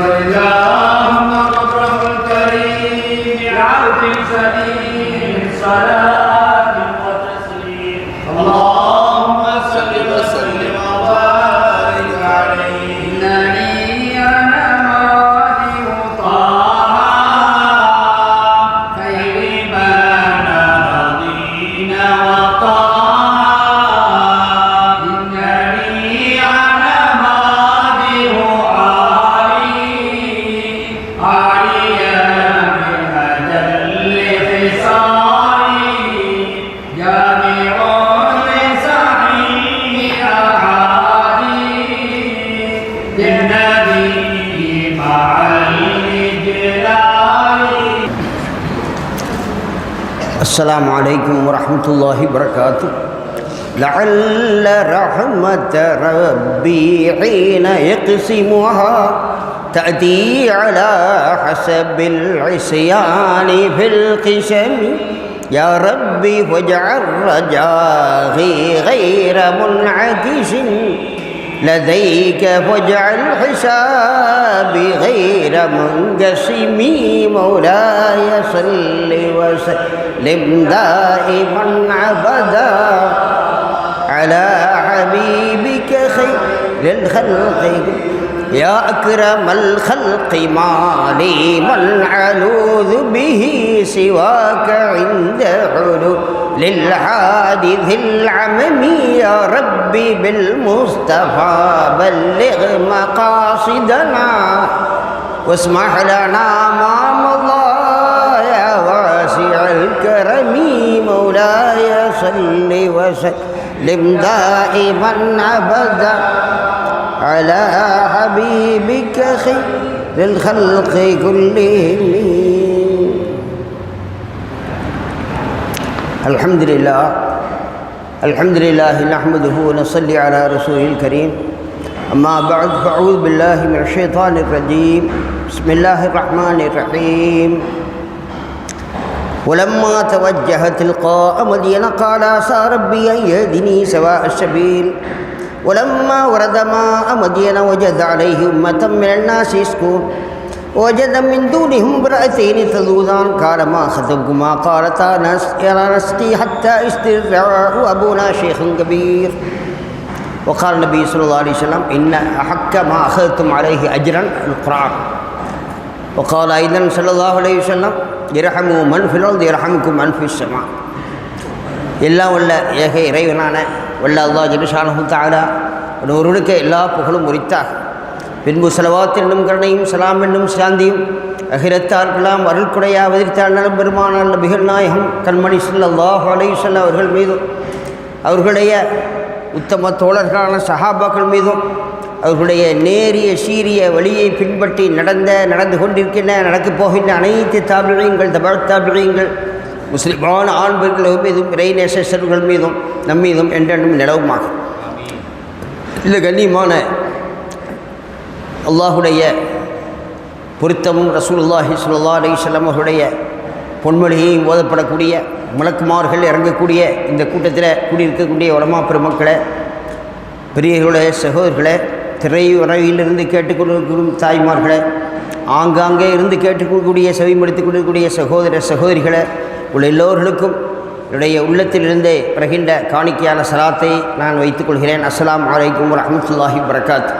اللهم مبرم الكريم بعرض سليم صلاة وتسليم اللهم صل وسلم وبارك عليه إنني أنا مواده طه خير من رضينا وطه إنني أنا مواده عاليا بأجل خصالي جامع لصحيح أحاديث للنبي مع الإجلال. السلام عليكم ورحمة الله وبركاته. لعل رحمة ربي حين يقسمها تأتي على حسب العصيان في القسم. يا ربي واجعل رجائي غير منعكس لديك واجعل حسابي غير منقسم. مولاي صل وسلم دائما أبدا على حبيبك خير الخلق. يا أكرم الخلق ما لي من ألوذ به سواك عند حلول للحادث العمم. يا ربي بالمصطفى بلغ مقاصدنا واسمح لنا ما مضى يا واسع الكرم. مولاي صل وسلم دائما أبدا على حبيبك خير الخلق كلهم. الحمد لله نحمده ونصلي على رسوله الكريم. أما بعد فأعوذ بالله من الشيطان الرجيم. بسم الله الرحمن الرحيم. ولما توجه تلقاء مدين قال عسى ربي أن يهدني سواء السبيل. ولما ورد ماء مدين وجد عليه أمة من الناس يسكون وجد من دونهم امرأتين تذودان قال ما خطبكما قالتا نسقي حتى استرعى وأبونا شيخ كبير. وقال النبي صلى الله عليه وسلم إن أحق ما أخذتم عليه أجرا القرآن. وقال أيضا صلى الله عليه وسلم يرحموا من في الأرض يرحمكم من في السماء. எல்லாம் உள்ள ஏக இறைவனான வல்ல அல்லாஹ் ஜல்லுஷானஹு தஆலா ஒருவனுக்கு எல்லா புகழும் உரித்தாக. பின்பு ஸலவாத் என்னும் கருணையும் சலாம் என்னும் சாந்தியும் அகிரத்தார்களாம் அருள்குடையா அவதரித்தார் நலம் பெருமானார் நபிகள் நாயகம் கண்மணி ஸல்லல்லாஹு அலைஹி வஸல்லம் அவர்கள் மீதும் அவர்களுடைய உத்தம தோழர்களான சஹாபாக்கள் மீதும் அவர்களுடைய நேரிய சீரிய வழியை பின்பற்றி நடந்து கொண்டிருக்கின்ற நடக்கப் போகின்ற அனைத்து தாபிஈன்கள் தபஅத் தாபிஈன்கள் முஸ்லிமான ஆண்பர்கள் மீதும் இறைநேசர்கள் மீதும் நம்மீதும் என்றென்றும் நிலவுமாக. இந்த கண்ணியமான அல்லாஹுடைய பொருத்தமும் ரசூலுல்லாஹி ஸல்லல்லாஹு அலைஹி வஸல்லம் அவருடைய பொன்மொழியையும் ஓதப்படக்கூடிய மலக்குமார்கள் இறங்கக்கூடிய இந்த கூட்டத்தில் கூடியிருக்கக்கூடிய உலமா பெருமக்களை, பெரியவர்களே, சகோதரர்களே, திரையுறையிலிருந்து கேட்டுக்கொண்டிருக்கும் தாய்மார்களை, ஆங்காங்கே இருந்து கேட்டுக்கொள்ளக்கூடிய செவிமடுத்துக் கொண்டிருக்கக்கூடிய சகோதர சகோதரிகளை உள்ள எல்லோர்களுக்கும் என்னுடைய உள்ளத்திலிருந்து வருகின்ற காணிக்கையான சலாத்தை நான் வைத்துக்கொள்கிறேன். அஸ்ஸலாமு அலைக்கும் வரஹ்மத்துல்லாஹி வபரகாத்.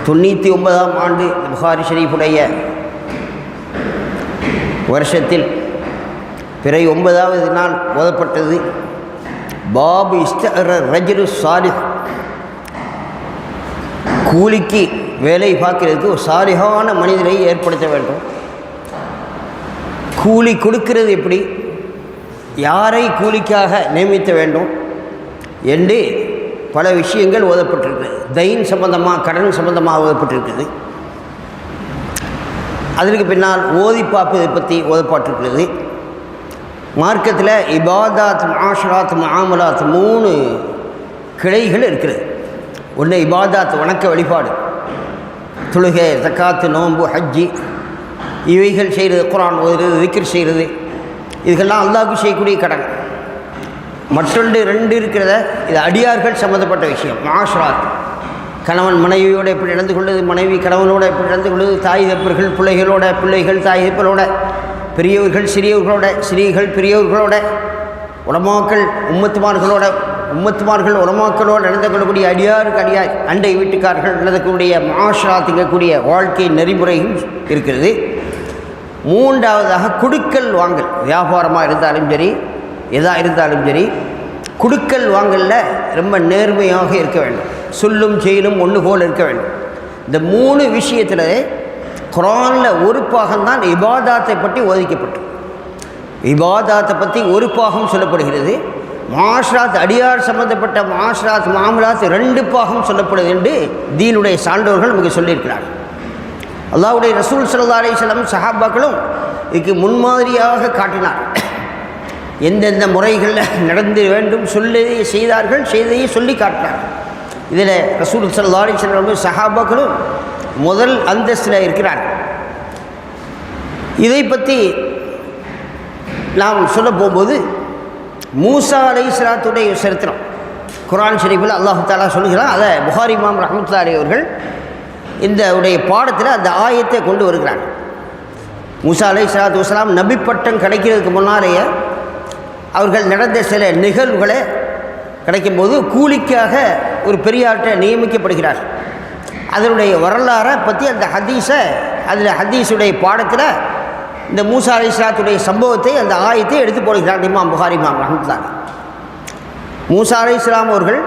99ஆம் ஆண்டு புகாரி ஷரீஃபுடைய வருஷத்தில் பிறை 9வது நாள் ஓதப்பட்டது பாபு இஸ்தஅர ரஜுலு சாலிஹ். கூலிக்கு வேலை பார்க்கிறதுக்கு ஒரு சாலிஹான மனிதரை ஏற்படுத்த வேண்டும். கூலி கொடுக்கிறது எப்படி, யாரை கூலிக்காக நியமித்த வேண்டும் என்று பல விஷயங்கள் ஓதப்பட்டிருக்குது. தைன் சம்பந்தமாக, கடன் சம்பந்தமாக ஓதப்பட்டிருக்குது. அதற்கு பின்னால் ஓதி பார்ப்பதை பற்றி ஓதப்பட்டிருக்கிறது. மார்க்கத்தில் இபாதாத், மாஷராத், முஆமலாத் 3 கிளைகள் இருக்கிறது. ஒன்று இபாதாத், வணக்க வழிபாடு, தொழுகை, ஜக்காத்து, நோன்பு, ஹஜ்ஜி, இவைகள் செய்கிறது. குர்ஆன் ஓதுறது, திக்ர் செய்கிறது, இதுக்கெல்லாம் அல்லாஹ்வுக்கு செய்யக்கூடிய கடன். மற்றொன்று 2 இருக்கிறத, இது அடியார்கள் சம்மந்தப்பட்ட விஷயம். மாஷராத், கணவன் மனைவியோடு எப்படி நடந்து கொள்வது, மனைவி கணவனோடு எப்படி நடந்து கொள்வது, தாய் தப்பர்கள் பிள்ளைகளோட, பிள்ளைகள் தாய் தப்பரோட, பெரியவர்கள் சிறியவர்களோட, சிறியர்கள் பெரியவர்களோட, உலமாக்கள் உம்மத்துமார்கள் உலமாக்களோடு நடந்து கொள்ளக்கூடிய அடியாருக்கு அடியார், அண்டை வீட்டுக்காரர்கள் நடக்கக்கூடிய மாஷா திங்கக்கூடிய வாழ்க்கை நெறிமுறையும் இருக்கிறது. மூன்றாவதாக கொடுக்கல் வாங்கல், வியாபாரமாக இருந்தாலும் சரி எதாக இருந்தாலும் சரி, கொடுக்கல் வாங்கலில் ரொம்ப நேர்மையாக இருக்க வேண்டும். சொல்லும் செயலும் ஒன்று போல் இருக்க வேண்டும். இந்த 3 விஷயத்தில் குர்ஆனில் ஒரு பாகம்தான் இபாதாத்தை பற்றி ஒதுக்கப்பட்டு, இபாதாத்தை பற்றி ஒரு பாகம் சொல்லப்படுகிறது. மாஷ்ராத் அடியார் சம்பந்தப்பட்ட மாஷ்ராத் மாமலாத் 2 பாகம் சொல்லப்படுது என்று தீனுடைய சான்றோர்கள் நமக்கு சொல்லியிருக்கிறார்கள். அல்லாஹ்வுடைய ரசூல் ஸல்லல்லாஹு அலைஹி வஸல்லம் சஹாபாக்களும் இதுக்கு முன்மாதிரியாக காட்டினார். எந்தெந்த முறைகளில் நடந்து வேண்டும் சொல்லி செய்தார்கள், செய்தையை சொல்லி காட்டினார். இதில் ரசூல் ஸல்லல்லாஹு அலைஹி வஸல்லம் சஹாபாக்களும் முதல் அந்தஸ்தில் இருக்கிறார்கள். இதை பற்றி நாம் சொல்ல போகும்போது மூசா அலைஹிஸ்ஸலாத்துடைய சரித்திரம் குர்ஆன் ஷரீஃபில் அல்லாஹ் தஆலா சொல்லுகிறான். அதை புகாரி இமாம் ரஹ்மத்துல்லாஹி அலைஹி அவர்கள் இந்த உடைய பாடத்தில் அந்த ஆயத்தை கொண்டு வருகிறாங்க. மூசா அலைஹிஸ்ஸலாத்து வஸ்ஸலாம் நபி பட்டம் கிடைக்கிறதுக்கு முன்னாலேயே அவர்கள் நடந்த சில நிகழ்வுகளை கிடைக்கும்போது கூலிக்காக ஒரு பெரியார்கிட்ட நியமிக்கப்படுகிறார். அதனுடைய வரலாறை பற்றி அந்த அதில் ஹதீஸுடைய பாடத்தில் இந்த மூசா அலைஹிஸ்ஸலாத்துடைய சம்பவத்தை அந்த ஆயத்தை எடுத்து போடுகிறார் இமாம் புகாரி இமாம் ரஹ்மத்துல்லாஹி. மூசா அலைஹிஸ்ஸலாம் அவர்கள்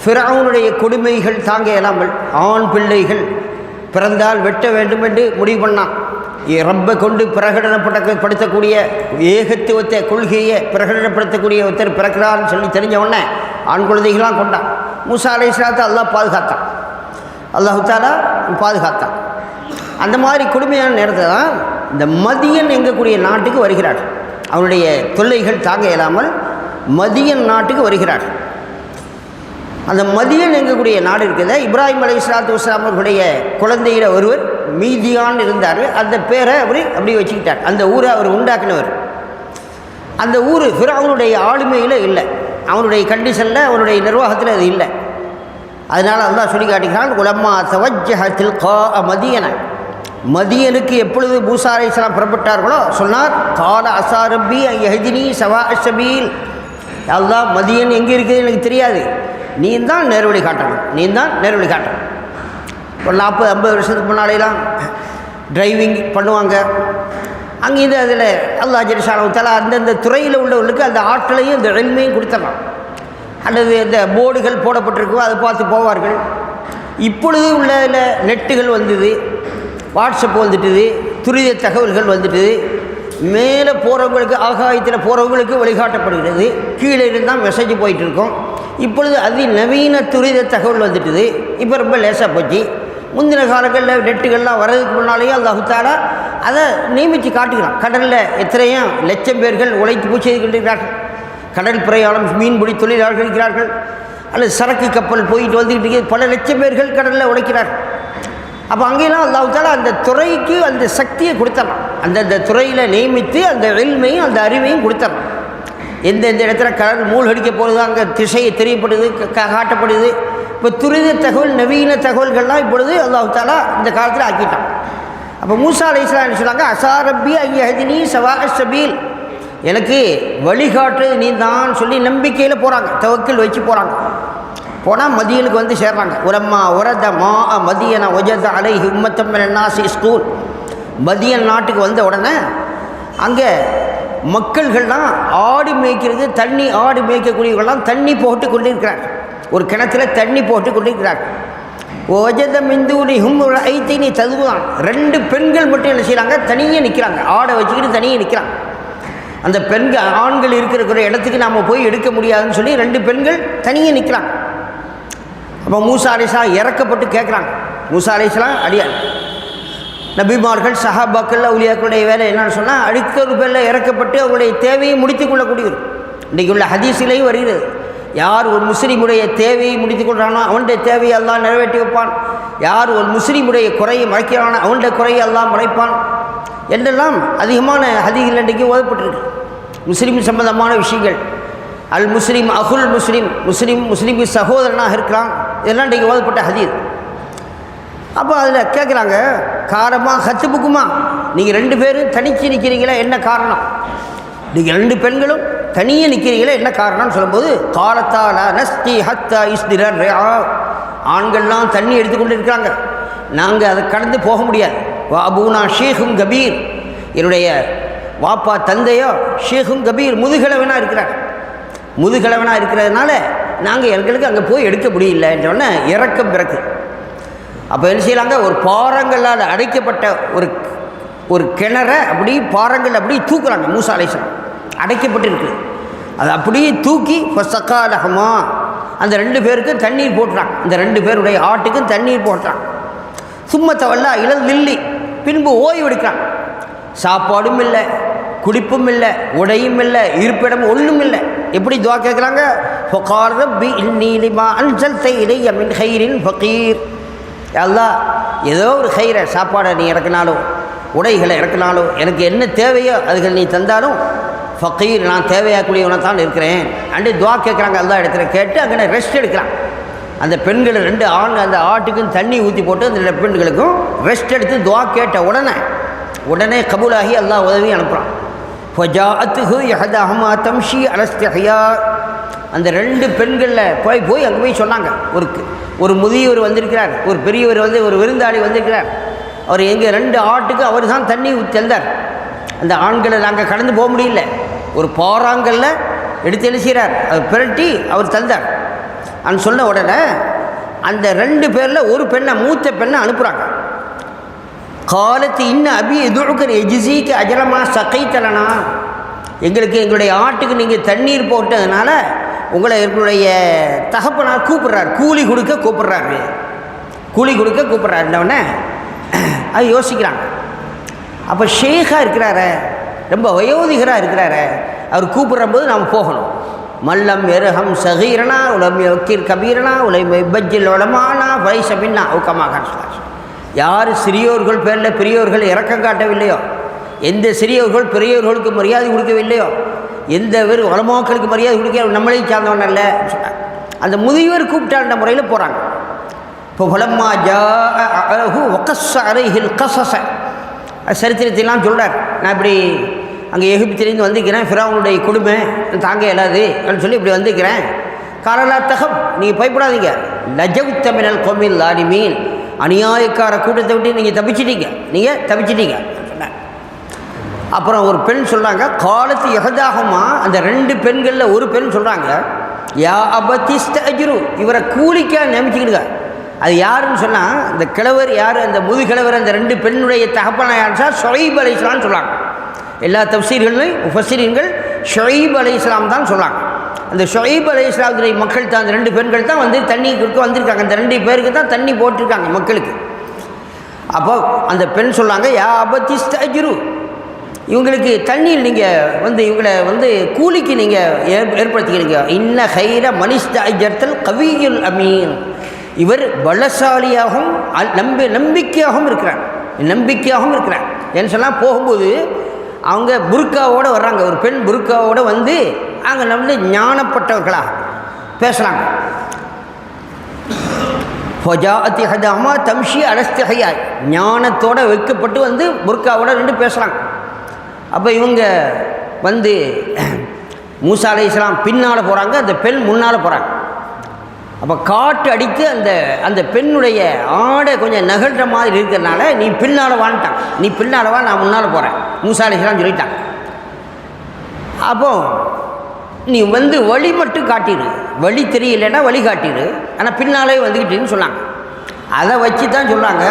ஃபிரௌனுடைய கொடுமைகள் தாங்க இயலாமல் ஆண் பிள்ளைகள் பிறந்தால் வெட்ட வேண்டும் என்று முடிவு பண்ணான். ரப்பை கொண்டு பிரகடனப்படுத்தக்கூடிய ஏகத்துவத்தை கொள்கையை பிரகடனப்படுத்தக்கூடிய ஒருத்தர் பிறக்கிறான்னு சொல்லி தெரிஞ்ச உடனே ஆண் குழந்தைகளாம் கொண்டான். மூசா அலைஹிஸ்ஸலாத்தை அல்லாஹ் பாதுகாத்தான், அல்லாஹு தஆலா பாதுகாத்தான். அந்த மாதிரி கொடுமையான நேரத்தில் தான் இந்த மதியன் எங்கக்கூடிய நாட்டுக்கு வருகிறார். அவனுடைய தொல்லைகள் தாங்க இயலாமல் மதியன் நாட்டுக்கு வருகிறார். அந்த மதியன் எங்கக்கூடிய நாடு இருக்கிறத இப்ராஹிம் அலைஹிஸ்ஸலாத்து வஸ்ஸலாம் அவர்களுடைய குழந்தையில ஒருவர் மீதியான் இருந்தார். அந்த பேரை அவர் அப்படி வச்சுக்கிட்டார். அந்த ஊரை அவர் உண்டாக்கினவர். அந்த ஊர் ஃபிரௌனுடைய ஆளுமையில் இல்லை, அவனுடைய கண்டிஷனில் அவனுடைய நிர்வாகத்தில் அது இல்லை. அதனால் அல்லாஹ் சொல்லி காட்டுகிறான், உலம்மா தவஜ்ஜஹ தில்கா மதியன, மதியனுக்கு எப்பொழுது மூசா அலைஹிஸ்ஸலாம் புறப்பட்டார்களோ சொன்னார், கால அஸா ரப்பி அன் யஹ்தினி ஸவா அஸ்ஸபீல், அல்லாஹ் மதியன் எங்கே இருக்குது எனக்கு தெரியாது, நீ தான் நேர்வழி காட்டணும், நீ தான் நேர்வழி காட்டணும். ஒரு 40-50 வருஷத்துக்கு முன்னாடிலாம் டிரைவிங் பண்ணுவாங்க. அங்கேருந்து அதில் அல்லாஹ் ஜல்ல ஷானஹு தஆலா அந்தந்த துறையில் உள்ளவர்களுக்கு அந்த ஆற்றலையும் அந்த இல்மையும் கொடுத்துடலாம். அல்லது இந்த போர்டுகள் போடப்பட்டிருக்கோ அதை பார்த்து போவார்கள். இப்பொழுது உள்ள நெட்டுகள் வந்தது, வாட்ஸ்அப் வந்துட்டுது, துரித தகவல்கள் வந்துட்டுது. மேலே போகிறவங்களுக்கு ஆகாயத்தில் போகிறவங்களுக்கு வழிகாட்டப்படுகிறது, கீழே இருந்தால் மெசேஜ் போயிட்டுருக்கோம். இப்பொழுது அதிநவீன துரித தகவல் வந்துட்டுது. இப்போ ரொம்ப லேசாக போச்சு. முந்தின காலங்களில் நெட்டுகள்லாம் வர்றதுக்கு முன்னாலேயே அல்லாஹ் தஆலா அதை நியமித்து காட்டுகிறான். கடலில் எத்தனையோ லட்சம் பேர்கள் உழைத்து பூச்சி செய்து கொண்டிருக்கிறார்கள். கடல் பிரயாணம் மீன்பிடி தொழிலாளர்கள் இருக்கிறார்கள், அல்லது சரக்கு கப்பல் போயிட்டு வந்துக்கிட்டு இருக்கிறது, பல லட்சம் பேர்கள் கடலில் உழைக்கிறார்கள். அப்போ அங்கேலாம் அல்லாஹ் தஆலா அந்த துறைக்கு அந்த சக்தியை கொடுத்துடலாம். அந்தந்த துறையில் நியமித்து அந்த இல்மையும் அந்த அறிவையும் கொடுத்துடலாம். எந்தெந்த இடத்துல கடல் மூழ்கடிக்க போகிறது அங்கே திசையை தெரியப்படுது, காட்டப்படுது. இப்போ துரித தகவல் நவீன தகவல்கள்லாம் இப்பொழுது அல்லாஹ் தஆலா இந்த காலத்தில் ஆக்கிட்டான். அப்போ மூசா அலைஹிஸ்ஸலாம் சொன்னாங்க, அஸா ரப்பி அன் யஹ்தினி ஸவா அஸ்ஸபீல், எனக்கு வழிகாட்டுறது நீ தான் சொல்லி நம்பிக்கையில் போகிறாங்க, தவக்கல் வச்சு போகிறாங்க. போனால் மதியனுக்கு வந்து சேர்றாங்க. உலம்மா உரத மா மதியன ஒஜத அலைஹி உம்மத்தம் மினன் நாஸி ஸ்கூல், மதியன் நாட்டுக்கு வந்த உடனே அங்கே மக்கள்கள்லாம் ஆடு மேய்க்கிறது, தண்ணி ஆடு மேய்க்கக்கூடியவர்கள்லாம் தண்ணி போட்டு கொண்டிருக்கிறார். ஒரு கிணத்துல தண்ணி போட்டு கொண்டிருக்கிறார். ஒஜத மிந்தூனி ஹும் ஐத்தினி ததுவான், 2 பெண்கள் மட்டும் என்ன செய்கிறாங்க, தனியே நிற்கிறாங்க, ஆடை வச்சுக்கிட்டு தனியே நிற்கிறாங்க. அந்த பெண்கள் ஆண்கள் இருக்கிற இடத்துக்கு நாம் போய் எடுக்க முடியாதுன்னு சொல்லி 2 பெண்கள் தனியே நிற்கிறாங்க. அப்போ மூசா அலைஹிஸ்ஸலாம் இறக்கப்பட்டு கேட்குறாங்க. மூசா அலைஹிஸ்ஸலாம் அடியார் நபிமார்கள் சஹாபாக்கள் அவுலியாக்களுடைய வேலை என்னன்னு சொன்னால் அடுத்த ஒரு பேரில் இறக்கப்பட்டு அவருடைய தேவையை முடித்து கொள்ளக்கூடியது. இன்றைக்கு உள்ள ஹதீஸிலேயும் வருகிறது, யார் ஒரு முஸ்லீமுடைய தேவையை முடித்து கொள்கிறானோ அவனுடைய தேவையை அல்லாஹ் நிறைவேற்றி வைப்பான், யார் ஒரு முஸ்லீமுடைய குறையை மறைக்கிறானோ அவனுடைய குறையை அல்லாஹ் மறைப்பான் என்றெல்லாம் அதிகமான ஹதீஸ்கள் இன்றைக்கு ஓதப்பட்டிருக்கு. முஸ்லீம் சம்பந்தமான விஷயங்கள். அல் முஸ்லீம் அகுல் முஸ்லீம், முஸ்லீமுக்கு சகோதரனாக இருக்கிறான், இதெல்லாம் இன்றைக்கி ஓதப்பட்ட ஹதீஸ். அப்போ அதில் கேட்குறாங்க, காரமா ஹத்துப்புக்குமா, நீங்கள் 2 பேரும் தனித்து நிற்கிறீங்களா, என்ன காரணம்? நீங்கள் 2 பெண்களும் தனியே நிற்கிறீங்களா, என்ன காரணம்னு சொல்லும்போது, காலத்தால நஸ்தி ஹத்தா இஸ்திரர், ஆண்கள்லாம் தண்ணி எடுத்துக்கொண்டு இருக்கிறாங்க, நாங்கள் அதை கடந்து போக முடியாது. அபூனா ஷேகும் கபீர், என்னுடைய வாப்பா தந்தையோ ஷேகும் கபீர் முதுகிழவனாக இருக்கிறார், முதுகிழவனாக இருக்கிறதுனால நாங்கள் எங்களுக்கு அங்கே போய் எடுக்க முடியலன்றோன்னே இறக்கம் பிறகு. அப்போ என்ன செய்யலாங்க, ஒரு பாறங்களால் அடைக்கப்பட்ட ஒரு கிணறை அப்படி பாறங்கள் அப்படி தூக்குறாங்க. மூசா அலைஹிஸ்ஸலாம் அடைக்கப்பட்டிருக்கு, அதை அப்படியே தூக்கி ஃபஸகாலஹுமா, அந்த 2 பேருக்கும் தண்ணீர் போட்டுறாங்க, இந்த 2 பேருடைய ஆட்டுக்கும் தண்ணீர் போட்டுறாங்க. சும்மத்தவல்லா இளல் லில்லி, பின்பு ஓய்வு எடுக்கிறாங்க. சாப்பாடும் இல்லை, குடிப்பும் இல்லை, உடையும் இல்லை, இருப்பிடம் ஒன்றும் இல்லை. எப்படி துவா கேட்குறாங்க, ஃபகால் ரப்பி இன்னீ லிமா அன்ஸல்த இலைய மின் கைரின் ஃபகீர், அல்லாஹ் ஏதோ ஒரு கைரை, சாப்பாடை நீ இறக்குனாலும் உடைகளை இறக்குனாலும் எனக்கு என்ன தேவையோ அதுகள் நீ தந்தாலும் ஃபகீர், நான் தேவையாக்கூடியவனை தான் இருக்கிறேன் அண்டு துவா கேட்குறாங்க. அல்லாஹ் இடத்துல கேட்டு அங்கே ரெஸ்ட் எடுக்கிறான். அந்த பெண்கள் 2 ஆண் அந்த ஆட்டுக்கும் தண்ணி ஊற்றி போட்டு அந்த 2 பெண்களுக்கும் ரெஸ்ட் எடுத்து துவா கேட்ட உடனே கபூலாகி அல்லாஹ் உதவி அனுப்புகிறான். ஃபஜாஅத்துஹு யஹதாஹுமா தம்ஷி அலஸ்திஹ்யா, அந்த 2 பெண்களில் போய் அங்கே போய் சொன்னாங்க. ஒரு முதியவர் வந்திருக்கிறார், ஒரு பெரியவர் ஒரு விருந்தாளி வந்திருக்கிறார், அவர் எங்கள் 2 ஆட்டுக்கு அவர் தான் தண்ணி தந்தார், அந்த ஆண்களை நாங்கள் கடந்து போக முடியல, ஒரு பாறாங்கல்ல எடுத்து எழுசிறார், அவர் பிரட்டி அவர் தந்தார் அன்னு சொன்ன உடனே அந்த 2 பேரில் ஒரு பெண்ணை, மூத்த பெண்ணை அனுப்புகிறாங்க. காலத்து இன்னும் அபி எதுக்கர் எஜிசிக்கு அஜலமா சக்கைத்தலனா, எங்களுடைய ஆட்டுக்கு நீங்கள் தண்ணீர் போட்டதுனால உங்களை எங்களுடைய தகப்பனார் கூப்பிட்றாரு, கூலி கொடுக்க கூப்பிட்றாருன்னொடனே அது யோசிக்கிறாங்க. அப்போ ஷேக்காக இருக்கிறாரு, ரொம்ப வயோதிகராக இருக்கிறாரு, அவர் கூப்பிட்றம்போது நாம் போகணும். மல்லம் எருஹம் சகீரனா உலம் வக்கீர் கபீரனா உலம் பஜ்ஜில் உலமானா வைசபின்னா ஊக்கமாக. யார் சிறியோர்கள் பேரில் பெரியோர்கள் இறக்கம் காட்டவில்லையோ, எந்த சிறியோர்கள் பெரியோர்களுக்கு மரியாதை கொடுக்கவில்லையோ, எந்த பேர் உலமாக்களுக்கு மரியாதை கொடுக்க நம்மளே சார்ந்தவன் அல்ல, அந்த முதியவர் கூப்பிட்டாண்ட முறையில் போகிறாங்க. இப்போ ஃபலம்மா ஜாஅஹு வகஸ்ஸ அலைஹில் கஸஸ, சரித்திரத்தையெல்லாம் சொல்கிறார். நான் இப்படி அங்கே எகிப்திலேருந்து வந்திருக்கிறேன், ஃபிரௌனுடைய கொடுமை தாங்க இயலாது அப்படின்னு சொல்லி இப்படி வந்திருக்கிறேன். காலலா தகம், நீங்கள் பயப்படாதீங்க, லஜவுத்த மினல் கௌமில் லாலிமீன், அநியாயக்கார கூட்டத்தை விட்டு நீங்கள் தப்பிச்சிட்டீங்க சொன்னார். அப்புறம் ஒரு பெண் சொல்கிறாங்க, காலத்து எகதாகமா, அந்த 2 பெண்களில் ஒரு பெண் சொல்கிறாங்க, யா அபதிஸ்த அஜ்ரு, இவரை கூலிக்காக நியமிச்சுக்கிடுங்க. அது யாருன்னு சொன்னால், இந்த கிழவர் யார், அந்த முதுகிழவர், அந்த 2 பெண்ணுடைய தகப்பனா யாருன்னு சொன்னால் ஷுஐப் அலைஹிஸ்ஸலாம்னு சொல்கிறாங்க. எல்லா தஃசீர்களையும் முஃபஸ்ஸிரீன்கள் ஷுஐப் அலைஹிஸ்ஸலாம் தான் சொல்கிறாங்க. அந்த ஷுஐப் அலைஹிஸ்ஸலாமுடைய மக்கள் தான், அந்த 2 பெண்கள் தான் வந்து தண்ணி கொடுக்க வந்திருக்காங்க, அந்த 2 பேருக்கு தான் தண்ணி போட்டிருக்காங்க மக்களுக்கு. அப்போ அந்த பெண் சொல்கிறாங்க, யா அபதிஸ்த அஜ்ரு, இவங்களுக்கு தண்ணீர் நீங்கள் வந்து இவங்களை வந்து கூலிக்கு நீங்கள் ஏற்படுத்திக்கிறீங்க. இன்ன ஹைர மனிஸ்த அஜர்த்தல் கவியுல் அமீன், இவர் பலசாலியாகவும் நம்பிக்கையாகவும் இருக்கிறார். ஏன்னு சொன்னால் போகும்போது அவங்க புர்காவோடு வர்றாங்க, ஒரு பெண் புர்காவோடு வந்து அங்கே நம்ம ஞானப்பட்டவர்களாக பேசுகிறாங்க. ஃபஜாஅத்தி ஹதாமா தம்ஷி அலஸ்திஹ்யா, ஞானத்தோடு வைக்கப்பட்டு வந்து புர்காவோட 2 பேசுகிறாங்க. அப்போ இவங்க வந்து மூசா அலைஹிஸ்ஸலாம் பின்னால் போகிறாங்க, அந்த பெண் முன்னால் போகிறாங்க. அப்போ காட்டு அடித்து அந்த பெண்ணுடைய ஆடை கொஞ்சம் நகழ்கிற மாதிரி இருக்கிறதுனால நீ பின்னால் வான்ட்டான், நீ பின்னால் வா, நான் முன்னால் போகிறேன் மூசா அலைஹிஸ்ஸலாம் சொல்லிட்டாங்க. அப்போ நீ வந்து வழி மட்டும் காட்டிடு, வழி தெரியலைன்னா வழி காட்டிடு, ஆனால் பின்னாலே வந்துக்கிட்டேன்னு சொன்னாங்க. அதை வச்சு தான் சொல்கிறாங்க,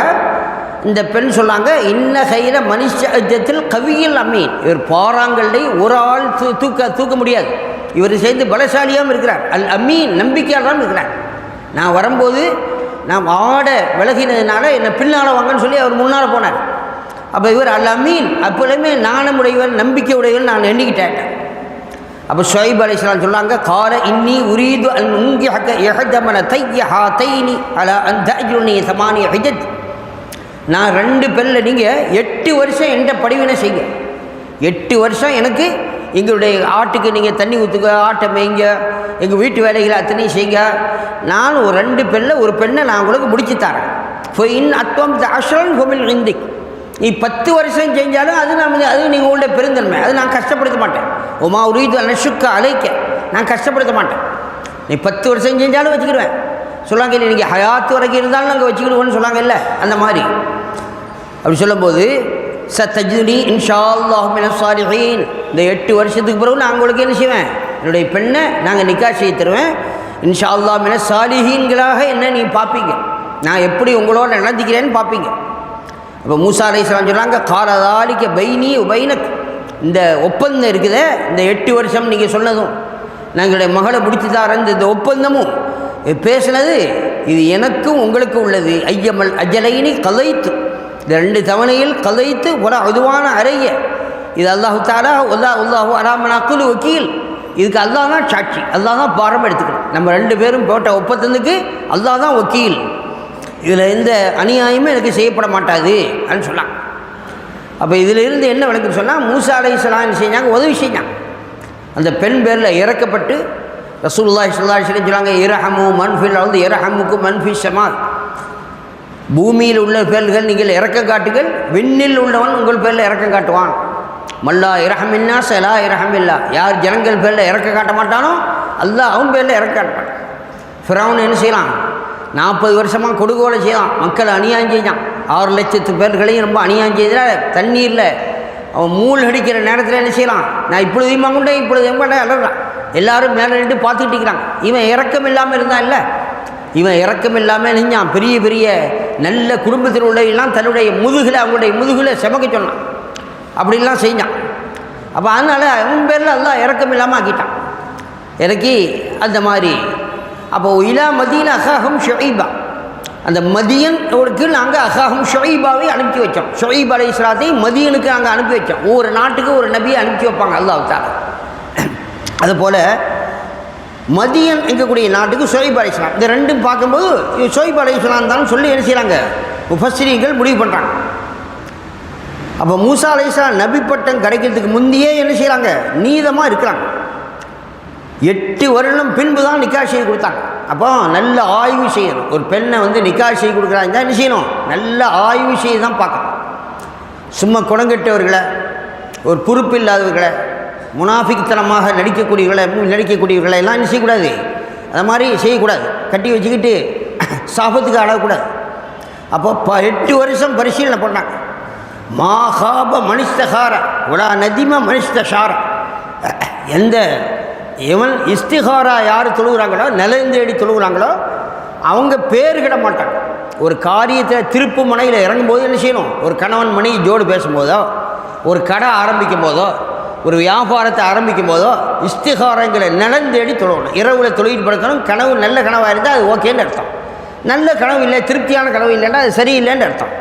இந்த பெண் சொன்னாங்க, இன்ன கையில் மனுஷத்தில் கவியில் அமீன், இவர் பாறாங்கல்லை ஒரு ஆள் தூக்க முடியாது, இவர் சேர்ந்து பலசாலியாகவும் இருக்கிறார், அல் அமீன் நம்பிக்கையாளராகவும் இருக்கிறார். நான் வரும்போது நான் ஆட விலகினதுனால என்னை பின்னால் வாங்கன்னு சொல்லி அவர் முன்னால் போனார். அப்போ இவர் அல் அமீன், அப்போதுமே நாணமுடையவர் நம்பிக்கை உடையவர் நான் எண்ணிக்கிட்டேன். அப்போ ஷுஐப் அலைஹிஸ்ஸலாம் சொன்னாங்க, கால இன்னி உரீது அன் உங்கிஹக யஹதமன தைய ஹாதைனி அலா அன் தஅஜுனி ஸமானிய ஹிஜத், நான் 2 பேரில் நீங்கள் 8 வருஷம் என்ற படிவினை செய்யுங்க, 8 வருஷம் எனக்கு எங்களுடைய ஆட்டுக்கு நீங்கள் தண்ணி ஊற்றுக்க, ஆட்டை மேய்ங்க, எங்கள் வீட்டு வேலைகளை அத்தனையும் செய்யுங்க. நான் ஒரு 2 பெண்ணில் ஒரு பெண்ணை நான் உங்களுக்கு முடிச்சு தரேன். இப்போ அத்வம் அஷ்ரன் ஹோமில் இந்தி, நீ 10 வருஷம் செஞ்சாலும் அது அது நீங்கள் உங்களுடைய பெருந்தன்மை, அது நான் கஷ்டப்படுத்த மாட்டேன். உமா உரிது அனசுக்க அழைக்க, நான் கஷ்டப்படுத்த மாட்டேன். நீ 10 வருஷம் செஞ்சாலும் வச்சுக்கிடுவேன். சொல்லாங்க இல்லை, நீங்கள் ஹயாத்து வரைக்கும் இருந்தாலும் நாங்கள் வச்சுக்கிடுவோன்னு சொல்லாங்க இல்லை, அந்த மாதிரி. அப்படி சொல்லும்போது சத்தஜுனி இன்ஷா அல்லாஹ் மினஸ் சாலிஹீன், இந்த 8 வருஷத்துக்கு பிறகு நான் உங்களுக்கு என்ன செய்வேன், என்னுடைய பெண்ணை நாங்கள் நிக்கா செய்ய தருவேன். இன்ஷா அல்லாஹ் மினஸ் சாலிஹீன்களாக என்ன நீ பார்ப்பீங்க, நான் எப்படி உங்களோட நடந்துக்கிறேன்னு பார்ப்பீங்க. அப்போ மூசா அலைஹிஸ்ஸலாம் சொல்கிறாங்க, காலதாலிக்க பைனி உபைனக், இந்த ஒப்பந்தம் இருக்குதே, இந்த 8 வருஷம் நீங்கள் சொன்னதும் நாங்களுடைய மகளை முடித்து தாரன் இந்த ஒப்பந்தமும் பேசினது இது எனக்கும் உங்களுக்கும் உள்ளது. ஐயமல் அஜலைனி கலைத்து, இந்த 2 தவணையில் கலைத்து ஒரு அதுவான அறைய, இது அல்லாஹு தாலா அல்லாஹு அராமனாக்குல் வக்கீல், இதுக்கு அல்லாஹ் தான் சாட்சி, அல்லாஹ் தான் பாரம் எடுத்துக்கணும். நம்ம 2 பேரும் போட்ட ஒப்பந்தத்துக்கு அல்லாஹ் தான் வக்கீல், இதில் எந்த அநியாயமும் எனக்கு செய்யப்பட மாட்டாது அப்படின்னு சொன்னாங்க. அப்போ இதிலிருந்து என்ன விளக்குன்னு சொன்னால், மூசா அலைஹிஸ்ஸலாம் செஞ்சாங்க, உதவி செஞ்சாங்க. அந்த பெண் பேரில் இறக்கப்பட்டு ரசூலுல்லாஹி ஸல்லல்லாஹு அலைஹி வஸல்லம் சொன்னாங்க, இரஹமு மன்ஃபில் அர்து இரஹமுக்கு மன்ஃபி ஸமாத், பூமியில் உள்ள பேர்கள் நீங்கள் இறக்கம் காட்டுங்கள், விண்ணில் உள்ளவன் உங்கள் பேரில் இறக்கம் காட்டுவான். மல்லா இரஹமின்னா சலா இரஹமில்லா, யார் ஜனங்கள் பேரில் இறக்க காட்ட மாட்டானோ அல்லாஹ் அவன் பேரில் இறக்க காட்ட மாட்டான். ஃபிரௌன் என்ன செய்யலாம், 40 வருஷமாக கொடுகோலை செய்யலாம், மக்கள் அநியாயம் செய்தான். 6 லட்சத்து பேர்களையும் ரொம்ப அநியாயம் செய்தால் தண்ணீரில் அவன் மூள் அடிக்கிற நேரத்தில் என்ன செய்யலாம், நான் இப்பொழுதையும் வாங்குண்டேன் இப்பொழுதையும் கொண்டேன் அலறான். எல்லாரும் மேலே நின்று பார்த்துக்கிட்டு இருக்கிறாங்க. இவன் இறக்கம் இல்லாமல் இருந்தான் இல்லை, இவன் இறக்கம் இல்லாமல் நெஞ்சான். பெரிய பெரிய நல்ல குடும்பத்தில் உள்ளவெல்லாம் தன்னுடைய முதுகில் அவங்களுடைய முதுகில் செமக்க சொன்னான், அப்படிலாம் செஞ்சான். அப்போ அதனால் அவன் பேரில் எல்லாம் இறக்கம் இல்லாமல் ஆக்கிட்டான், இறக்கி அந்த மாதிரி. அப்போது இலா மதீன் அஹாஹும் ஷுஐபா, அந்த மதியனுக்கு நாங்கள் அஹாஹும் ஷுஐபாவை அனுப்பி வச்சோம். ஷுஐப் அலைஹிஸ்ஸலாத்தை மதியனுக்கு நாங்கள் அனுப்பி வச்சோம். ஒவ்வொரு நாட்டுக்கு ஒரு நபியை அனுப்பி வைப்பாங்க அல்லாஹ் தஆலா. அதுபோல் மதியன் எங்கக்கூடிய நாட்டுக்கு ஷுஐப் அலைஹிஸ்ஸலாம், இந்த 2ம் பார்க்கும்போது ஷுஐப் அலைஹிஸ்ஸலாம் தான் சொல்லி என்ன செய்கிறாங்க, முஃபஸ்ஸிரீன்கள் முடிவு பண்ணுறாங்க. அப்போ மூசா அலைஹிஸ்ஸலாம் நபி பட்டம் கிடைக்கிறதுக்கு முந்தையே என்ன செய்கிறாங்க, நீதமாக இருக்கிறாங்க. 8 வருடம் பின்பு தான் நிக்கா செய்து கொடுத்தாங்க. அப்போ நல்ல ஆய்வு செய்யணும். ஒரு பெண்ணை நிக்கா செய்து கொடுக்குறாங்க என்ன செய்யணும், நல்ல ஆய்வு செய்து தான் பார்க்கணும். சும்மா குணங்கெட்டவர்களை, ஒரு பொறுப்பு இல்லாதவர்களை, முனாஃபிக்தனமாக நடிக்கக்கூடியவர்களை எல்லாம் என்ன செய்யக்கூடாது, அது மாதிரி செய்யக்கூடாது. கட்டி வச்சுக்கிட்டு சாபத்துக்கு ஆடக்கூடாது. அப்போ 8 வருஷம் பரிசீலனை பண்ணாங்க. மாஹாப மனிஸ்தகார உலா நதிம மனிஸ்தஷார, எந்த எவன் இஸ்திகாரா யார் தொழுகிறாங்களோ, நிலைந்தேடி தொழுகிறாங்களோ அவங்க பேர்கிட மாட்டாங்க. ஒரு காரியத்தை திருப்பு முனையில் இறங்கும்போது என்ன செய்யணும், ஒரு கணவன் மனைவி ஜோடு பேசும்போதோ, ஒரு கடை ஆரம்பிக்கும் போதோ, ஒரு வியாபாரத்தை ஆரம்பிக்கும் போதோ இஸ்திகாரங்களை நிலந்தேடி தொழணும். இரவில் தொழில் படுத்தணும். கனவு நல்ல கனவாக இருந்தால் அது ஓகேன்னு அர்த்தம். நல்ல கனவு இல்லை, திருப்தியான கனவு இல்லைன்னா அது சரியில்லைன்னு அர்த்தம்.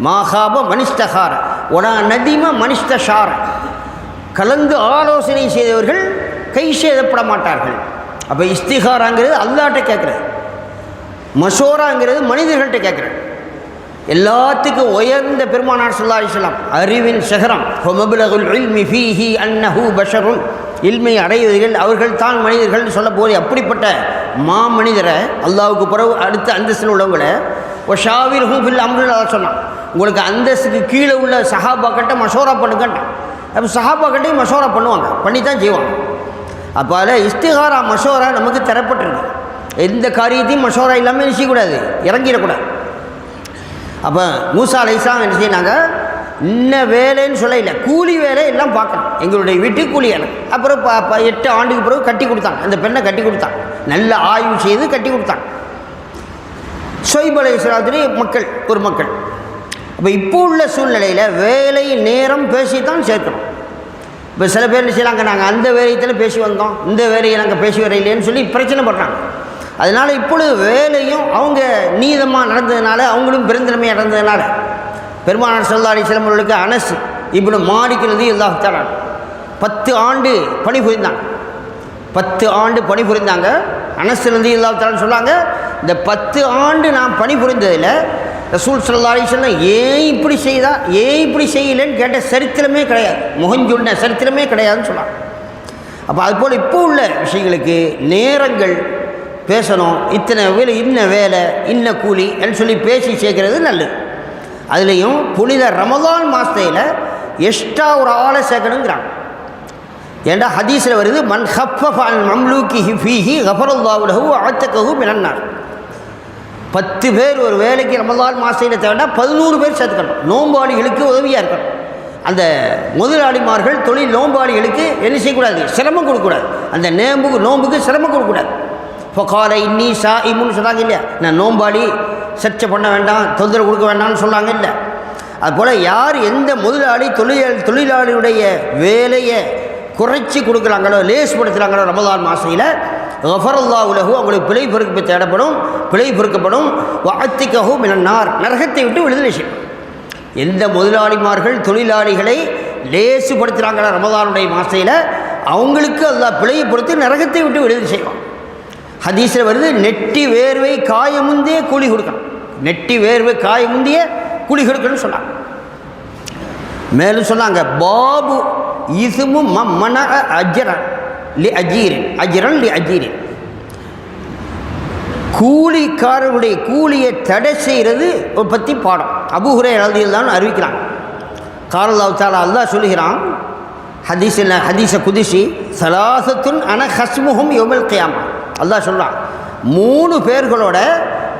மாஹாப மனிஸ்தகார ஒரா நதிம மனிஸ்தஷார, கலந்து ஆலோசனை செய்தவர்கள் கை சேதப்பட மாட்டார்கள். அப்போ இஸ்திகாராங்கிறது அல்லாஹ்ட்ட கேட்குறது, மஷோராங்கிறது மனிதர்கள்ட்ட கேட்குறது. எல்லாத்துக்கும் உயர்ந்த பெருமானார் ஸல்லல்லாஹு அலைஹி வஸல்லம் அறிவின் சிகரம், ஃபமப்லகுல் இல்மி ஃபீஹி அன்னஹு பஷருன், இல்மை அடைவதில் அவர்கள் தான் மனிதர்கள் சொல்ல போது அப்படிப்பட்ட மனிதரை அல்லாஹ்வுக்கு பிறகு அடுத்த அந்தஸ்தில் உள்ளவங்களை ஒஷாவிர்ஹும் ஃபில் அம்ரில் அதை சொன்னான். உங்களுக்கு அந்தஸ்துக்கு கீழே உள்ள சஹாபாக்கிட்ட மஷோரா பண்ணுங்கன்ட்டான். அப்போ சஹாபாக்கிட்டையும் மஷோரா பண்ணுவாங்க, பண்ணி தான் செய்வாங்க. அப்போ அதில் இஸ்திகாரா மஷோரா நமக்கு தரப்பட்டிருக்கு. எந்த காரியத்தையும் மஷோரா இல்லாமல் என்ன செய்யக்கூடாது, இறங்கிடக்கூடாது. அப்போ மூசா அலைஹிஸ்ஸலாம் என்ன செய்யினாங்க, இன்ன வேலைன்னு சொல்ல இல்லை, கூலி வேலை எல்லாம் பார்க்கணும், எங்களுடைய வீட்டுக்கு கூலி வேலை. அப்புறம் 8 ஆண்டுக்கு பிறகு கட்டி கொடுத்தாங்க, அந்த பெண்ணை கட்டி கொடுத்தாங்க, நல்ல ஆய்வு செய்து கட்டி கொடுத்தாங்க. ஷுஐப் அலைஹிஸ்ஸலாத்துடைய மக்கள் ஒரு மக்கள். அப்போ இப்போ உள்ள சூழ்நிலையில் வேலை நேரம் பேசி தான் சேர்க்கணும். இப்போ சில பேர் என்ன செய்யலாங்க, நாங்கள் அந்த வேலையத்தில் பேசி வந்தோம், இந்த வேலையை நாங்கள் பேசி வரையிலேன்னு சொல்லி பிரச்சனை பண்ணுறாங்க. அதனால் இப்பொழுது வேலையும் அவங்க நீதமாக நடந்ததுனால, அவங்களும் பெருந்தன்மையாக நடந்ததுனால பெருமானார் ஸல்லல்லாஹு அலைஹி வஸல்லம் அவர்களுக்கு அனஸ் இப்னு மாலிக் ரலியல்லாஹு தஆலா 10 ஆண்டு பணிபுரிந்தாங்க. 10 ஆண்டு பணிபுரிந்தாங்க. அனஸ் ரலியல்லாஹு தஆலா சொன்னாங்க, இந்த 10 ஆண்டு நான் பணிபுரிந்ததில் ரசூல் ஸல்லல்லாஹு அலைஹி வஸல்லம் ஏன் இப்படி செய்தா, ஏன் இப்படி செய்யலைன்னு கேட்ட சரித்திரமே கிடையாது, முகஞ்சுண்ட சரித்திரமே கிடையாதுன்னு சொன்னாங்க. அப்போ அதுபோல் இப்போ உள்ள விஷயங்களுக்கு நேரங்கள் பேசணும், இத்தனை வேலை இன்ன வேலை இன்ன கூலி சொல்லி பேசி சேர்க்கறது நல்லது. அதுலேயும் புனித ரமதான் மாதத்தில் எக்ஸ்ட்ரா ஒரு ஆளை சேர்க்கணுங்கிறாங்க. ஏண்டா ஹதீஸில் வருது, மன் ஹஃபஃப அன் மம்லூக்கி ஃபீஹி கஃபரல்லாஹு லஹு வஅத்தகஹு மினன்னார். 10 பேர் ஒரு வேலைக்கு ரமதான் மாதத்தில் தேவைன்னா 11 பேர் சேர்த்துக்கணும். நோம்பாளிகளுக்கு உதவியாக இருக்கணும். அந்த முதலாளிமார்கள் தொழில் நோம்பாளிகளுக்கு என்ன செய்யக்கூடாது, சிரமம் கொடுக்கக்கூடாது. அந்த நோம்புக்கு சிரமம் கொடுக்கக்கூடாது. இப்போ காலை இன்னி ஷாஇமுன்னு சொன்னாங்க இல்லையா, நான் நோம்பாளி சர்ச்சை பண்ண வேண்டாம், தொந்தரவு கொடுக்க வேண்டாம்னு சொன்னாங்க இல்லை. அதுபோல் யார் எந்த முதலாளி தொழிலாளியுடைய வேலையை குறைச்சி கொடுக்குறாங்களோ, லேஸ்படுத்துகிறாங்களோ ரமதான் மாசையில் கஃபரல்லாஹு லஹு அவங்களுக்கு பிழை பொறுப்பு தேடப்படும், பிழை பொறுக்கப்படும். வஅத்திகஹு மினன்னார் நரகத்தை விட்டு விடுதலை செய்யும். எந்த முதலாளிமார்கள் தொழிலாளிகளை லேசுபடுத்துகிறாங்களோ ரமதானுடைய மாசையில் அவங்களுக்கு அல்லாஹ் பிழையை பொறுத்து நரகத்தை விட்டு விடுதலை செய்வான். ஹதீஸில் வருது, நெட்டி வேர்வை காயமுந்தே கூலி கொடுக்கணும், நெட்டி வேர்வை காயமுந்திய கூலி கொடுக்கணும்னு சொன்னாங்க. மேலும் சொன்னாங்க, பாபு இசுமு மன அஜரன் லி அஜீரன் அஜரன் லி அஜீரன், கூலிக்காரருடைய கூலியை தடை செய்கிறது பற்றி பாடம். அபூ ஹுரைரா ரலியல்லாஹு அறிவிக்கிறாங்க. காலல்லாஹு தஆலா அல்லாஹ் சொல்லுகிறான் ஹதீஸ குதிசி, சலாசத்துன் அன ஹஸ்முஹும் யௌமல் கியாமா. அல்லாஹ் சொல்கிறான், 3 பேர்களோட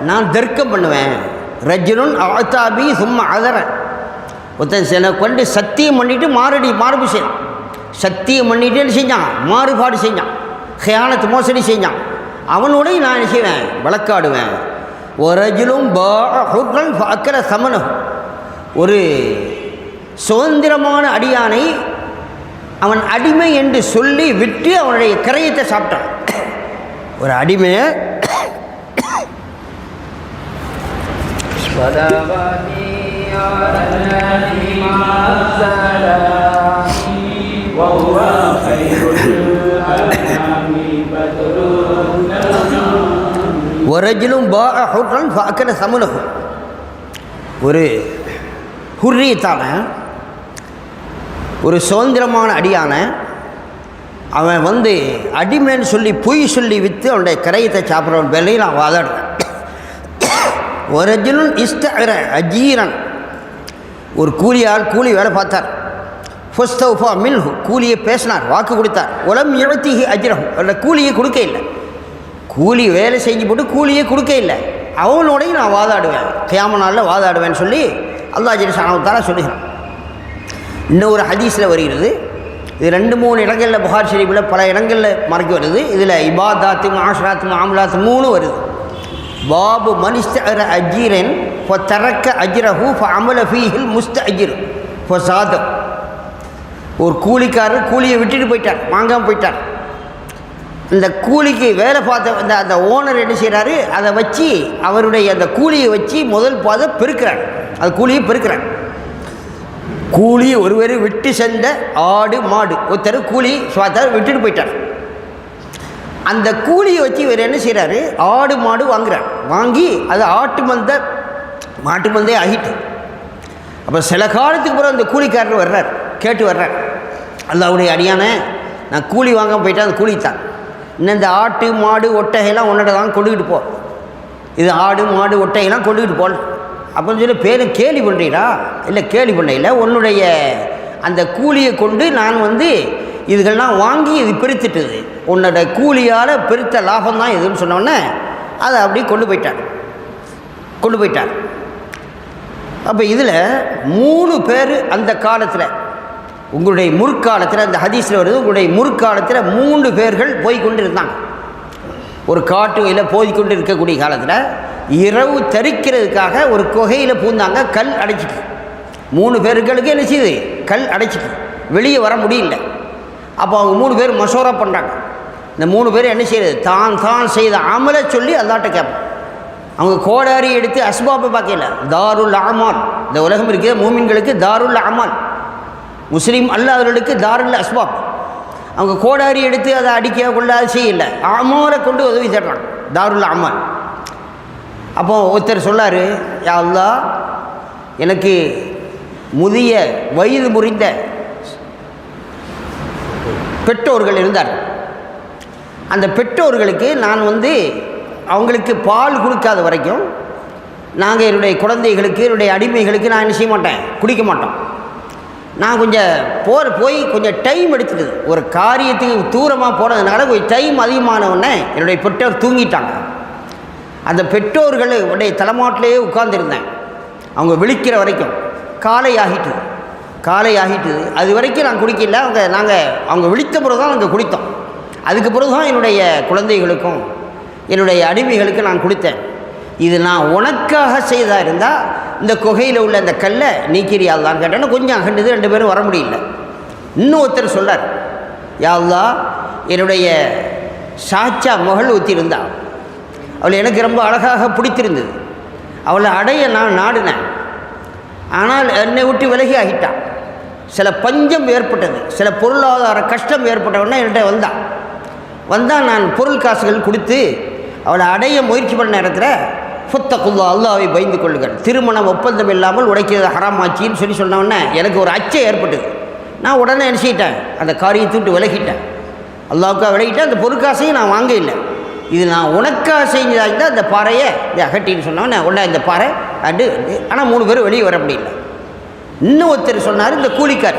நான் தர்க்கம் பண்ணுவேன். ரஜுலுன் அஅதாபி சும்மா அதர, ஒருத்தன் கொண்டு சத்தியம் பண்ணிவிட்டு மாறுபு செய்யலாம். சத்தியம் பண்ணிட்டு என்ன செஞ்சான், மாறுபாடு செஞ்சான், ஹியானத்து மோசடி செஞ்சான். அவனோட நான் என்ன செய்வேன், வழக்காடுவேன். ஒரஜிலும் பாஹுர்ரன் ஃபஅக்கல சமனஹு, ஒரு சுதந்திரமான அடியானை அவன் அடிமை என்று சொல்லி விட்டு அவனுடைய கிரயத்தை சாப்பிட்டான். ஒரு அடிமையை ஒரஜிலும் பாஹுர்ரன் ஃபஅக்கல சமனஹு, ஒரு ஹுர்ரியத்தான ஒரு சுதந்திரமான அடியான அவன் அடிமைன்னு சொல்லி பொய் சொல்லி விற்று அவனுடைய கரையத்தை சாப்பிட்றவன் வேலையை நான் வாதாடுவேன். ஒரஜிலுன் இஸ்தஅர அஜீரன், ஒரு கூலி வேலை பார்த்தார். ஃபஸ்தௌஃபா மின்ஹு, கூலியை பேசினார், வாக்கு கொடுத்தார். ஒலம் யுஅத்திஹி அஜ்ரஹு, அவருடைய கூலியை கொடுக்க இல்லை. கூலி வேலை செஞ்சு போட்டு கூலியை கொடுக்க இல்லை. அவனோடையும் நான் வாதாடுவேன், கியாம நாளில் வாதாடுவேன்னு சொல்லி அல்லாஹ் ஜல்ல தஆலா சொல்லுகிறான். இன்னொரு ஹதீஸில் வருகிறது, இது 2-3 இடங்களில் புகாரி ஷரீஃபில் பல இடங்களில் மறைக்க வருது. இதில் இபாதாத்து மாஷராத்து மாமுலாத்து 3 வருது. பாபு மனிஸ்தஅர அஜீரன் ஃபதரக்க அஜ்ரஹு ஃபஅமல ஃபீஹில் முஸ்தஅஜிர் ஃபஸாத, ஒரு கூலிக்காரர் கூலியை விட்டுட்டு போயிட்டார், வாங்காமல் போயிட்டார். இந்த கூலிக்கு வேலை பார்த்த அந்த ஓனர் என்ன செய்கிறாரு, அதை வச்சு அவருடைய அந்த கூலியை வச்சு முதல் பாதை பெருக்கிறார், அது கூலியை பெருக்கிறார். கூலியை ஒருவர் விட்டு சென்ற ஆடு மாடு ஒருத்தர் கூலி சுவாத்தார் விட்டுட்டு போயிட்டார். அந்த கூலியை வச்சு இவர் என்ன செய்கிறாரு, ஆடு மாடு வாங்குறார். வாங்கி அது மாட்டு மந்தை ஆகிட்டு. அப்போ சில காலத்துக்கு பிறகு அந்த கூலிக்காரர் வர்றார், கேட்டு வர்றார், அல்லாஹ்வுடைய அடியானே, நான் கூலி வாங்காமல் போயிட்டேன், அந்த கூலித்தான். இன்னும் இந்த ஆட்டு மாடு ஒட்டைகள்லாம் உன்னோட தான் கொண்டுக்கிட்டு போ, இது ஆடு மாடு ஒட்டைகள்லாம் கொண்டுக்கிட்டு போகணும் அப்படின்னு சொல்லி பேர் கேலி பண்ணுறீடா? இல்லை கேலி பண்ணையில் உன்னுடைய அந்த கூலியை கொண்டு நான் இதுகள்லாம் வாங்கி இது பிரித்துட்டுது, உன்னோட கூலியால் பிரித்த லாபம் தான் இதுன்னு சொன்னோன்னே அதை அப்படி கொண்டு போயிட்டார். அப்போ இதில் 3 பேர் அந்த காலத்தில், உங்களுடைய முற்காலத்தில், அந்த ஹதீஸில் வருது, உங்களுடைய முற்காலத்தில் 3 பேர்கள் போய்கொண்டு இருந்தாங்க. ஒரு காட்டு வயலில் போய்கொண்டு இருக்கக்கூடிய காலத்தில் இரவு தரிக்கிறதுக்காக ஒரு குகையில் பூந்தாங்க, கல் அடைச்சிட்டு. 3 பேர்களுக்கு என்ன செய்யுது, கல் அடைச்சிட்டு வெளியே வர முடியல. அப்போ அவங்க 3 பேர் மசோரா பண்ணுறாங்க. இந்த 3 பேர் என்ன செய்யுது, தான் செய்த அமலை சொல்லி அல்லாட்ட கேட்போம். அவங்க கோடாரி எடுத்து அஸ்பாபை பார்க்கல, தாருல் அமால், இந்த உலகம் இருக்கிற மூமின்களுக்கு தாருல் அமால், முஸ்லீம் அல்லாதவர்களுக்கு தாருல் அஸ்பாப். அவங்க கோடாரி எடுத்து அதை அடிக்க கொள்ள அது செய்யலை, அமாலை கொண்டு உதவி தேடுறாங்க, தாருல் அமால். அப்போ ஒருத்தர் சொன்னார், யா அல்லாஹ், எனக்கு முதிய வயது முறிந்த பெற்றோர்கள் இருந்தார். அந்த பெற்றோர்களுக்கு நான் அவங்களுக்கு பால் கொடுக்காத வரைக்கும் நாங்கள் என்னுடைய குழந்தைகளுக்கு என்னுடைய அடிமைகளுக்கு நான் என்ன செய்ய மாட்டேன், குடிக்க மாட்டோம். நான் கொஞ்சம் போய் கொஞ்சம் டைம் எடுத்துக்குது. ஒரு காரியத்துக்கு தூரமாக போனதுனால கொஞ்சம் டைம் அதிகமானவுடனே என்னுடைய பெற்றோர் தூங்கிட்டாங்க. அந்த பெற்றோர்களுடைய தலைமாட்டிலேயே உட்கார்ந்துருந்தேன். அவங்க விழிக்கிற வரைக்கும் காலை ஆகிட்டுது. அது வரைக்கும் நான் குடிக்கல. அவங்க விழித்த பிறகு தான் நாங்கள் குடித்தோம். அதுக்கு பிறகு தான் என்னுடைய குழந்தைகளுக்கும் என்னுடைய அடிமைகளுக்கு நான் கொடுத்தேன். இது நான் உனக்காக செய்தா இருந்தால் இந்த குகையில் உள்ள அந்த கல்லை நீக்கிறியாதான்னு கேட்டேன்னா கொஞ்சம் அகண்டுது, 2 பேரும் வர முடியல. இன்னும் ஒருத்தர் சொல்லார், யா அல்லாஹ், என்னுடைய சாச்சா மகள் ஊற்றிருந்தா, அவளை எனக்கு ரொம்ப அழகாக பிடித்திருந்தது. அவளை அடைய நான் நாடினேன். ஆனால் என்னை விட்டு விலகி ஆகிட்டான். சில பஞ்சம் ஏற்பட்டது, சில பொருளாதார கஷ்டம் ஏற்பட்டவுடனே என்கிட்ட வந்தால் நான் பொருள் காசுகள் கொடுத்து அவளை அடைய முயற்சி பண்ண நேரத்தில் ஃபத்தகுல்லா, அல்லாஹ்வை பயந்து கொள்ளுங்கள், திருமணம் ஒப்பந்தம் இல்லாமல் உடைக்கிறது ஹராமாச்சின்னு சொன்னவுடனே எனக்கு ஒரு அச்சம் ஏற்பட்டது. நான் உடனே நினச்சிக்கிட்டேன், அந்த காரியத்தை விட்டு விலகிட்டேன். அல்லாஹ்வுக்காக விலகிட்டேன். அந்த பொருட்காசையும் நான் வாங்க இல்லை. இது நான் உனக்காக செஞ்சதாக இருந்தால் இந்த பாறையை இது அகட்டின்னு சொன்னவொடனே உடனே இந்த பாறை ஆனால் 3 பேரும் வெளியே வர முடியல. இன்னும் ஒருத்தர் சொன்னார், இந்த கூலிக்கார்,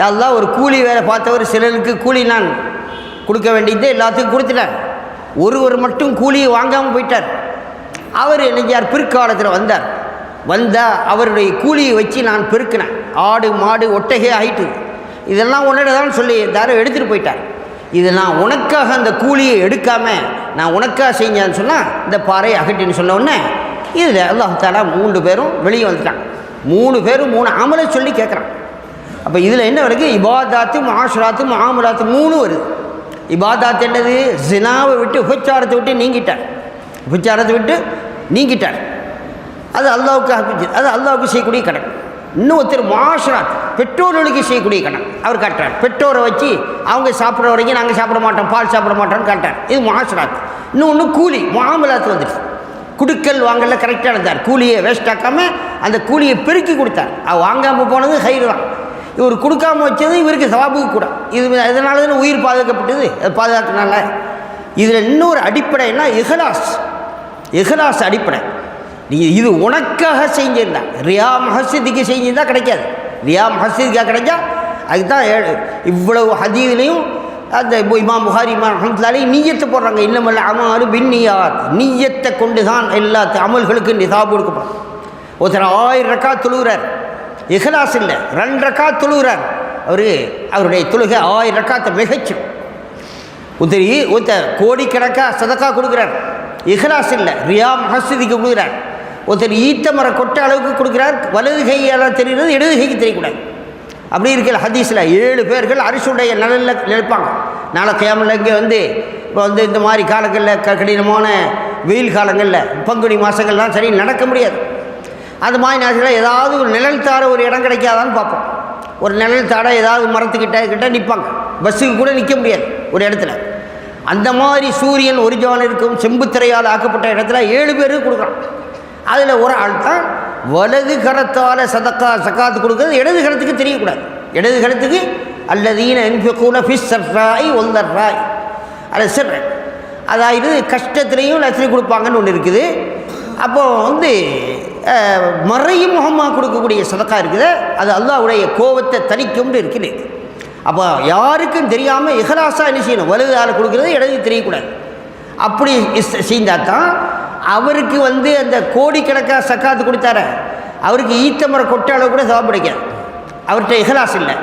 யாரெல்லாம் ஒரு கூலி வேலை பார்த்தவர், சிலருக்கு கூலி நான் கொடுக்க வேண்டியது எல்லாத்துக்கும் கொடுத்துட்டேன். ஒருவர் மட்டும் கூலியை வாங்காமல் போயிட்டார். அவர் என்னையார் பிற்காலத்தில் வந்தால் அவருடைய கூலியை வச்சு நான் பெருக்கினேன். ஆடு மாடு ஒட்டகை ஆகிட்டு இதெல்லாம் உன்னோட தான் சொல்லி யாரும் எடுத்துகிட்டு போயிட்டார். இது நான் உனக்காக அந்த கூலியை எடுக்காமல் நான் உனக்காக செஞ்சேன்னு சொன்னால் இந்த பாறையை அகட்டின்னு சொன்னோடனே இதில் அல்லாஹ் தஆலா 3 பேரும் வெளியே வந்துட்டாங்க. 3 பேரும் 3 அமலை சொல்லி கேட்குறான். அப்போ இதில் என்ன வருது, இபாதாத்து முஆஷராத்து முஆமலாத்து 3 வருது. இபாதாத் என்னது, ஜினாவை விட்டு உபச்சாரத்தை விட்டு நீங்கிட்டார். அது அல்லாஹ்வுக்கு ஹபிஜ், அது அல்லாஹ்வுக்கு செய்யக்கூடிய கடன். இன்னும் ஒருத்தர் முஆஷராத், பெற்றோர்களுக்கு செய்யக்கூடிய கடன் அவர் காட்டுறார். பெற்றோரை வச்சு அவங்க சாப்பிட்ற வரைக்கும் நாங்கள் சாப்பிட மாட்டோம், பால் சாப்பிட மாட்டோம்னு காட்டார். இது முஆஷராத். இன்னொன்று கூலி முஆமலாத் வந்துடுச்சு. குடுக்கல் வாங்கல கரெக்டாக இருந்தார். கூலியை வேஸ்ட் ஆக்காமல் அந்த கூலியை பெருக்கி கொடுத்தார். வாங்காமல் போனது ஹைர் தான். இவர் கொடுக்காமல் வச்சது இவருக்கு சவாபுக்கு கூட. இதனால தான் உயிர் பாதுகாக்கப்பட்டது. பாதுகாக்கனால இதில் இன்னொரு அடிப்படைன்னா இஹ்லாஸ் அடிப்படை. நீங்கள் இது உனக்காக செஞ்சிருந்தா, ரியா மஹசிதிக்கு செஞ்சிருந்தால் கிடைக்காது. ரியா மஹசிதிக்காக கிடைச்சா அதுக்கு தான் இவ்வளவு ஹதீஸ்லையும் அந்த இமாம் புகாரி இமாம் ரஹ்மத்துல்லாஹி நீயத்தை போடுறாங்க. இன்னமல் அமாலு பின்னியாத், நீயத்தை கொண்டு தான் எல்லா அமல்களுக்கு நிசாப் கொடுக்கப்படும். ஒருத்தர் 1000 ரக்காத் தொழுகிறார், இஹ்லாஸ் இல்லை, 2 ரக்காத் தொழுகிறார், அவருடைய தொழுகை 1000 ரக்காத்தை மிகச்சும். ஒருத்தர் கோடிக்கணக்காக சதக்கா கொடுக்குறார், இஹ்லாஸ் இல்லை, ரியா மஹசிதிக்கு கொடுக்குறார். ஒருத்தர் ஈத்த மர கொட்ட அளவுக்கு கொடுக்குறார், வலது கையால் தெரிகிறது, இடது கைக்கு தெரியக்கூடாது. அப்படி இருக்கிற ஹதீஸில் 7 பேர்கள் அரிசுடைய நலனில் நிற்பாங்க. நாளை கியாமத்தில் இங்கே இப்போ இந்த மாதிரி காலங்களில் கடினமான வெயில் காலங்களில் பங்குனி மாதங்கள்லாம் சரி நடக்க முடியாது. அது மாதிரி நேரத்தில் ஏதாவது ஒரு நிழல் தார ஒரு இடம் கிடைக்காதான்னு பார்ப்போம். ஒரு நிழல் தாட ஏதாவது மரத்துக்கிட்ட நிற்பாங்க. பஸ்ஸுக்கு கூட நிற்க முடியாது ஒரு இடத்துல. அந்த மாதிரி சூரியன் ஒரு ஜான் இருக்கும் செம்புத்திரையால் ஆக்கப்பட்ட இடத்துல 7 பேருக்கு கொடுக்குறான். அதில் ஒரு ஆள் தான் வலது கரத்தால் சக்காத்து கொடுக்குறது, இடது கரத்துக்கு தெரியக்கூடாது. இடது கரத்துக்கு அல்லதீன யன்ஃபிகூன ஃபிஸ் ஸர்ராஇ வல்-ضراء, அது சிர், அதாவது கஷ்டத்துலேயும் லட்சணம் கொடுப்பாங்கன்னு ஒன்று இருக்குது. அப்போது மறையும் முகமாக கொடுக்கக்கூடிய சதக்கா இருக்குது, அது அல்லாஹ்வுடைய கோபத்தை தணிக்கும்னு இருக்குது. அப்போ யாருக்கும் தெரியாமல் இஹ்லாஸாக என்ன செய்யணும், வலது ஆள் கொடுக்குறது இடது தெரியக்கூடாது. அப்படி செய்தால் தான் அவருக்கு அந்த கோடிக்கணக்காக சக்காத்து கொடுத்தார அவருக்கு ஈத்தமர கொட்ட அளவு கூட சவாப் கிடைக்காது. அவர்கிட்ட இஹ்லாஸ் இல்லை.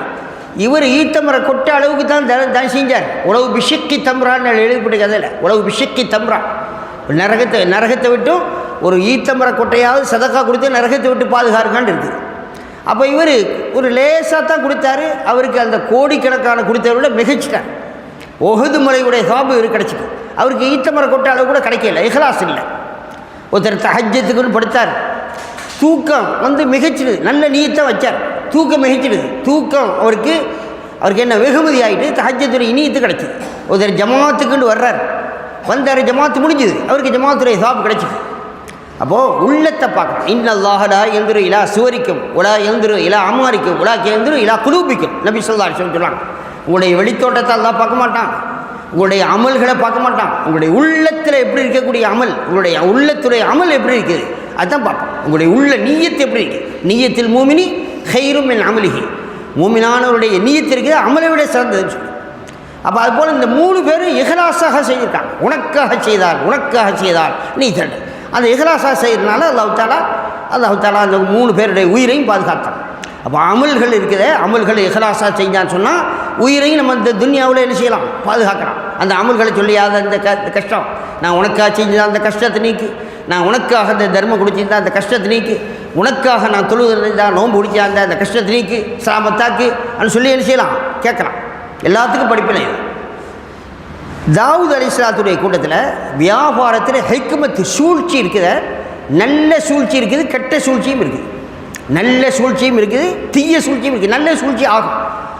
இவர் ஈத்தமர கொட்ட அளவுக்கு தான் தான் செஞ்சார். உளவு பிஷக்கி தம்ரான்னு எழுதப்பட்ட கதையில் உளவு பிஷக்கி தம்ரா, நரகத்தை விட்டும் ஒரு ஈத்தமர கொட்டையாவது சதக்கா கொடுத்து நரகத்தை விட்டு பாதுகாருக்கான்னு இருக்குது. அப்போ இவர் ஒரு லேசாக தான் கொடுத்தாரு, அவருக்கு அந்த கோடிக்கணக்கான கொடுத்தவரை விட மிகச்சிட்டார். ஒஹது மலையுடைய சவாபு இவர் கிடச்சிட்டு அவருக்கு ஈத்தமர கொட்ட அளவு கூட கிடைக்கல, இஹ்லாஸ் இல்லை. ஒருத்தர் தஹஜ்ஜத்துக்குன்னு படுத்தார், தூக்கம் மிகச்சிடுது, நல்ல நீயத்தை வச்சார், தூக்கம் மிகச்சிடுது. தூக்கம் அவருக்கு என்ன வெகுமதி ஆகிட்டு தஹஜ்ஜத்துடைய இனியத்து கிடச்சிது. ஒருத்தர் ஜமாத்துக்குன்னு வர்றார், வந்தார், ஜமாத்து முடிஞ்சுது, அவருக்கு ஜமாத்துடைய சவாபு கிடச்சிது. அப்போது உள்ளத்தை பார்க்கணும். இன்னல்லாஹ லா யன்துரு இலா சுவரிக்கும் உலா யன்துரு இலா அமாரிக்கும் உலா யன்துரு இலா குலூபிக்கும், நபி ஸல்லல்லாஹு அலைஹி வஸல்லம் சொல்லுவாங்க. உங்களுடைய வெளித்தோட்டத்தை அல்லாஹ் பார்க்க மாட்டான், உங்களுடைய அமல்களை பார்க்க மாட்டான். உங்களுடைய உள்ளத்தில் எப்படி இருக்கக்கூடிய அமல், உங்களுடைய உள்ளத்துடைய அமல் எப்படி இருக்குது அதுதான் பார்ப்பான். உங்களுடைய உள்ள நீயத்து எப்படி இருக்குது. நீயத்தில் மூமினி ஹைரும் மின் அமலிஹி, மூமினானவருடைய நீயத்து இருக்குது அமலை விட சிறந்ததுன்னு சொல்லி. அப்போ அதுபோல் இந்த 3 பேரும் இஹ்லாஸாக செய்திருக்காங்க. உனக்காக செய்தால் நீ தடு. அந்த இஹ்லாஸாக செய்கிறதுனால அல்லாஹ் தாலா அந்த 3 பேருடைய உயிரையும் பாதுகாத்தான். அப்போ அமல்கள் இருக்குது, அமல்கள் இஹ்லாஸாக செஞ்சான்னு சொன்னால் உயிரையும் நம்ம இந்த துன்யாவில் என்ன செய்யலாம், பாதுகாக்கலாம். அந்த அமல்களை சொல்லியாத அந்த கஷ்டம், நான் உனக்காக செஞ்சால் அந்த கஷ்டத்தை நீக்கு, நான் உனக்காக அந்த தர்மம் குடிச்சிருந்தா அந்த கஷ்டத்தை நீக்கு, உனக்காக நான் தொழுகிறதா நோன்பு பிடிச்சா அந்த கஷ்டத்தை நீக்கு, சாமத்தாக்கு அப்படின்னு சொல்லி என்ன செய்யலாம், கேட்கலாம். எல்லாத்துக்கும் படிப்பினை. தாவூத் அலைஹிஸ்ஸலாத்துடைய கூட்டத்தில் வியாபாரத்தில் ஹிக்மத்து சூழ்ச்சி இருக்குது, நல்ல சூழ்ச்சி இருக்குது, கெட்ட சூழ்ச்சியும் இருக்குது. நல்ல சூழ்ச்சியும் இருக்குது, தீய சூழ்ச்சியும் இருக்குது. நல்ல சூழ்ச்சி ஆகும்,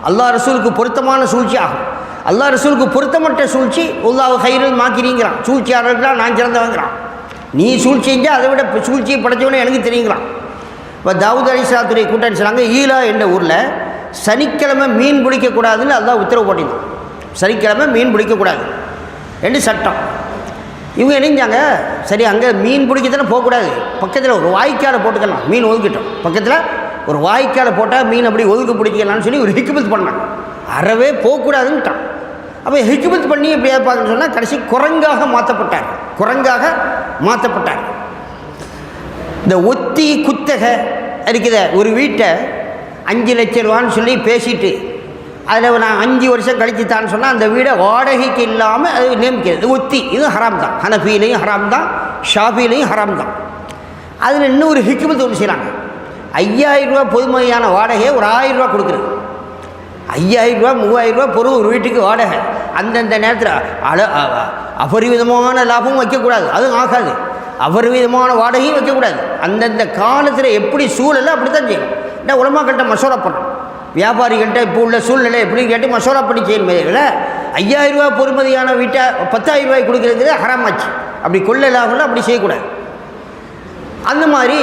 அல்லாஹ் ரசூலுக்கு பொருத்தமான சூழ்ச்சி ஆகும். அல்லாஹ் ரசூலுக்கு பொருத்தமற்ற சூழ்ச்சி அல்லாஹ் கைரல் மாக்கிறீங்கிறான், சூழ்ச்சியாளர்களாக நான் சிறந்தவங்கிறான். நீ சூழ்ச்சி செஞ்சால் அதை விட சூழ்ச்சியை படைச்சவனே எனக்கு தெரியுங்கிறான். இப்போ தாவூத் அலைஹிஸ்ஸலாத்துடைய கூட்டம் சொன்னாங்க, ஈலா என்ற ஊரில் சனிக்கிழமை மீன் பிடிக்கக்கூடாதுன்னு அல்லாஹ் உத்தரவு போட்டிருந்தான். சனிக்கிழமை மீன் பிடிக்கக்கூடாது என்று சட்டம். இவங்க நினைஞ்சாங்க, சரி அங்கே மீன் பிடிக்கத்தானே போகக்கூடாது, பக்கத்தில் ஒரு வாய்க்காலை போட்டுக்கலாம், மீன் ஒதுக்கிட்டோம், பக்கத்தில் ஒரு வாய்க்காலை போட்டால் மீன் அப்படி ஒதுக்கு பிடிக்கலான்னு சொல்லி ஒரு ஹிக்மத் பண்ணாங்க. அறவே போகக்கூடாதுன்னுட்டான். அப்போ ஹிக்மத் பண்ணி எப்படி பார்க்கணும்னு சொன்னால் கடைசி குரங்காக மாற்றப்பட்டார். இந்த ஒத்தி குத்தகை இருக்குத ஒரு வீட்டை 5 லட்சம் ரூபான்னு சொல்லி பேசிட்டு அதில் நான் 5 வருஷம் கழித்து தான் சொன்னால் அந்த வீடை வாடகைக்கு இல்லாமல் அது நியமிக்கிறது ஒத்தி, இது ஹராம் தான். ஹனஃபிலையும் ஹராம் தான், ஷாஃபிலையும் ஹராம் தான். அதில் இன்னொரு ஹிக்மத் ஒன்று செய்கிறாங்க. 5000 ரூபா பொதுமையான வாடகையை ஒரு 1000 ரூபா கொடுக்குறது. 5000 ரூபா 3000 ரூபா பொருள் ஒரு வீட்டுக்கு வாடகை. அந்தந்த நேரத்தில் அபரிவிதமான லாபமும் வைக்கக்கூடாது, அதுவும் ஆகாது. அபரிவிதமான வாடகையும் வைக்கக்கூடாது. அந்தந்த காலத்தில் எப்படி சூழலை அப்படி தான் செய்யணும். நான் உலமாக்கள்கிட்ட மசோரா பண்ணணும், வியாபாரிகள்கிட்ட இப்போ உள்ள சூழ்நிலை எப்படின்னு கேட்டு மசோரா பண்ணி செய்யணும். 5000 ரூபா பொறுமதியான வீட்டை 10,000 ரூபாய்க்கு கொடுக்குறது ஹராமாச்சு. அப்படி கொள்ள லாபம்ல அப்படி செய்யக்கூடாது. அந்த மாதிரி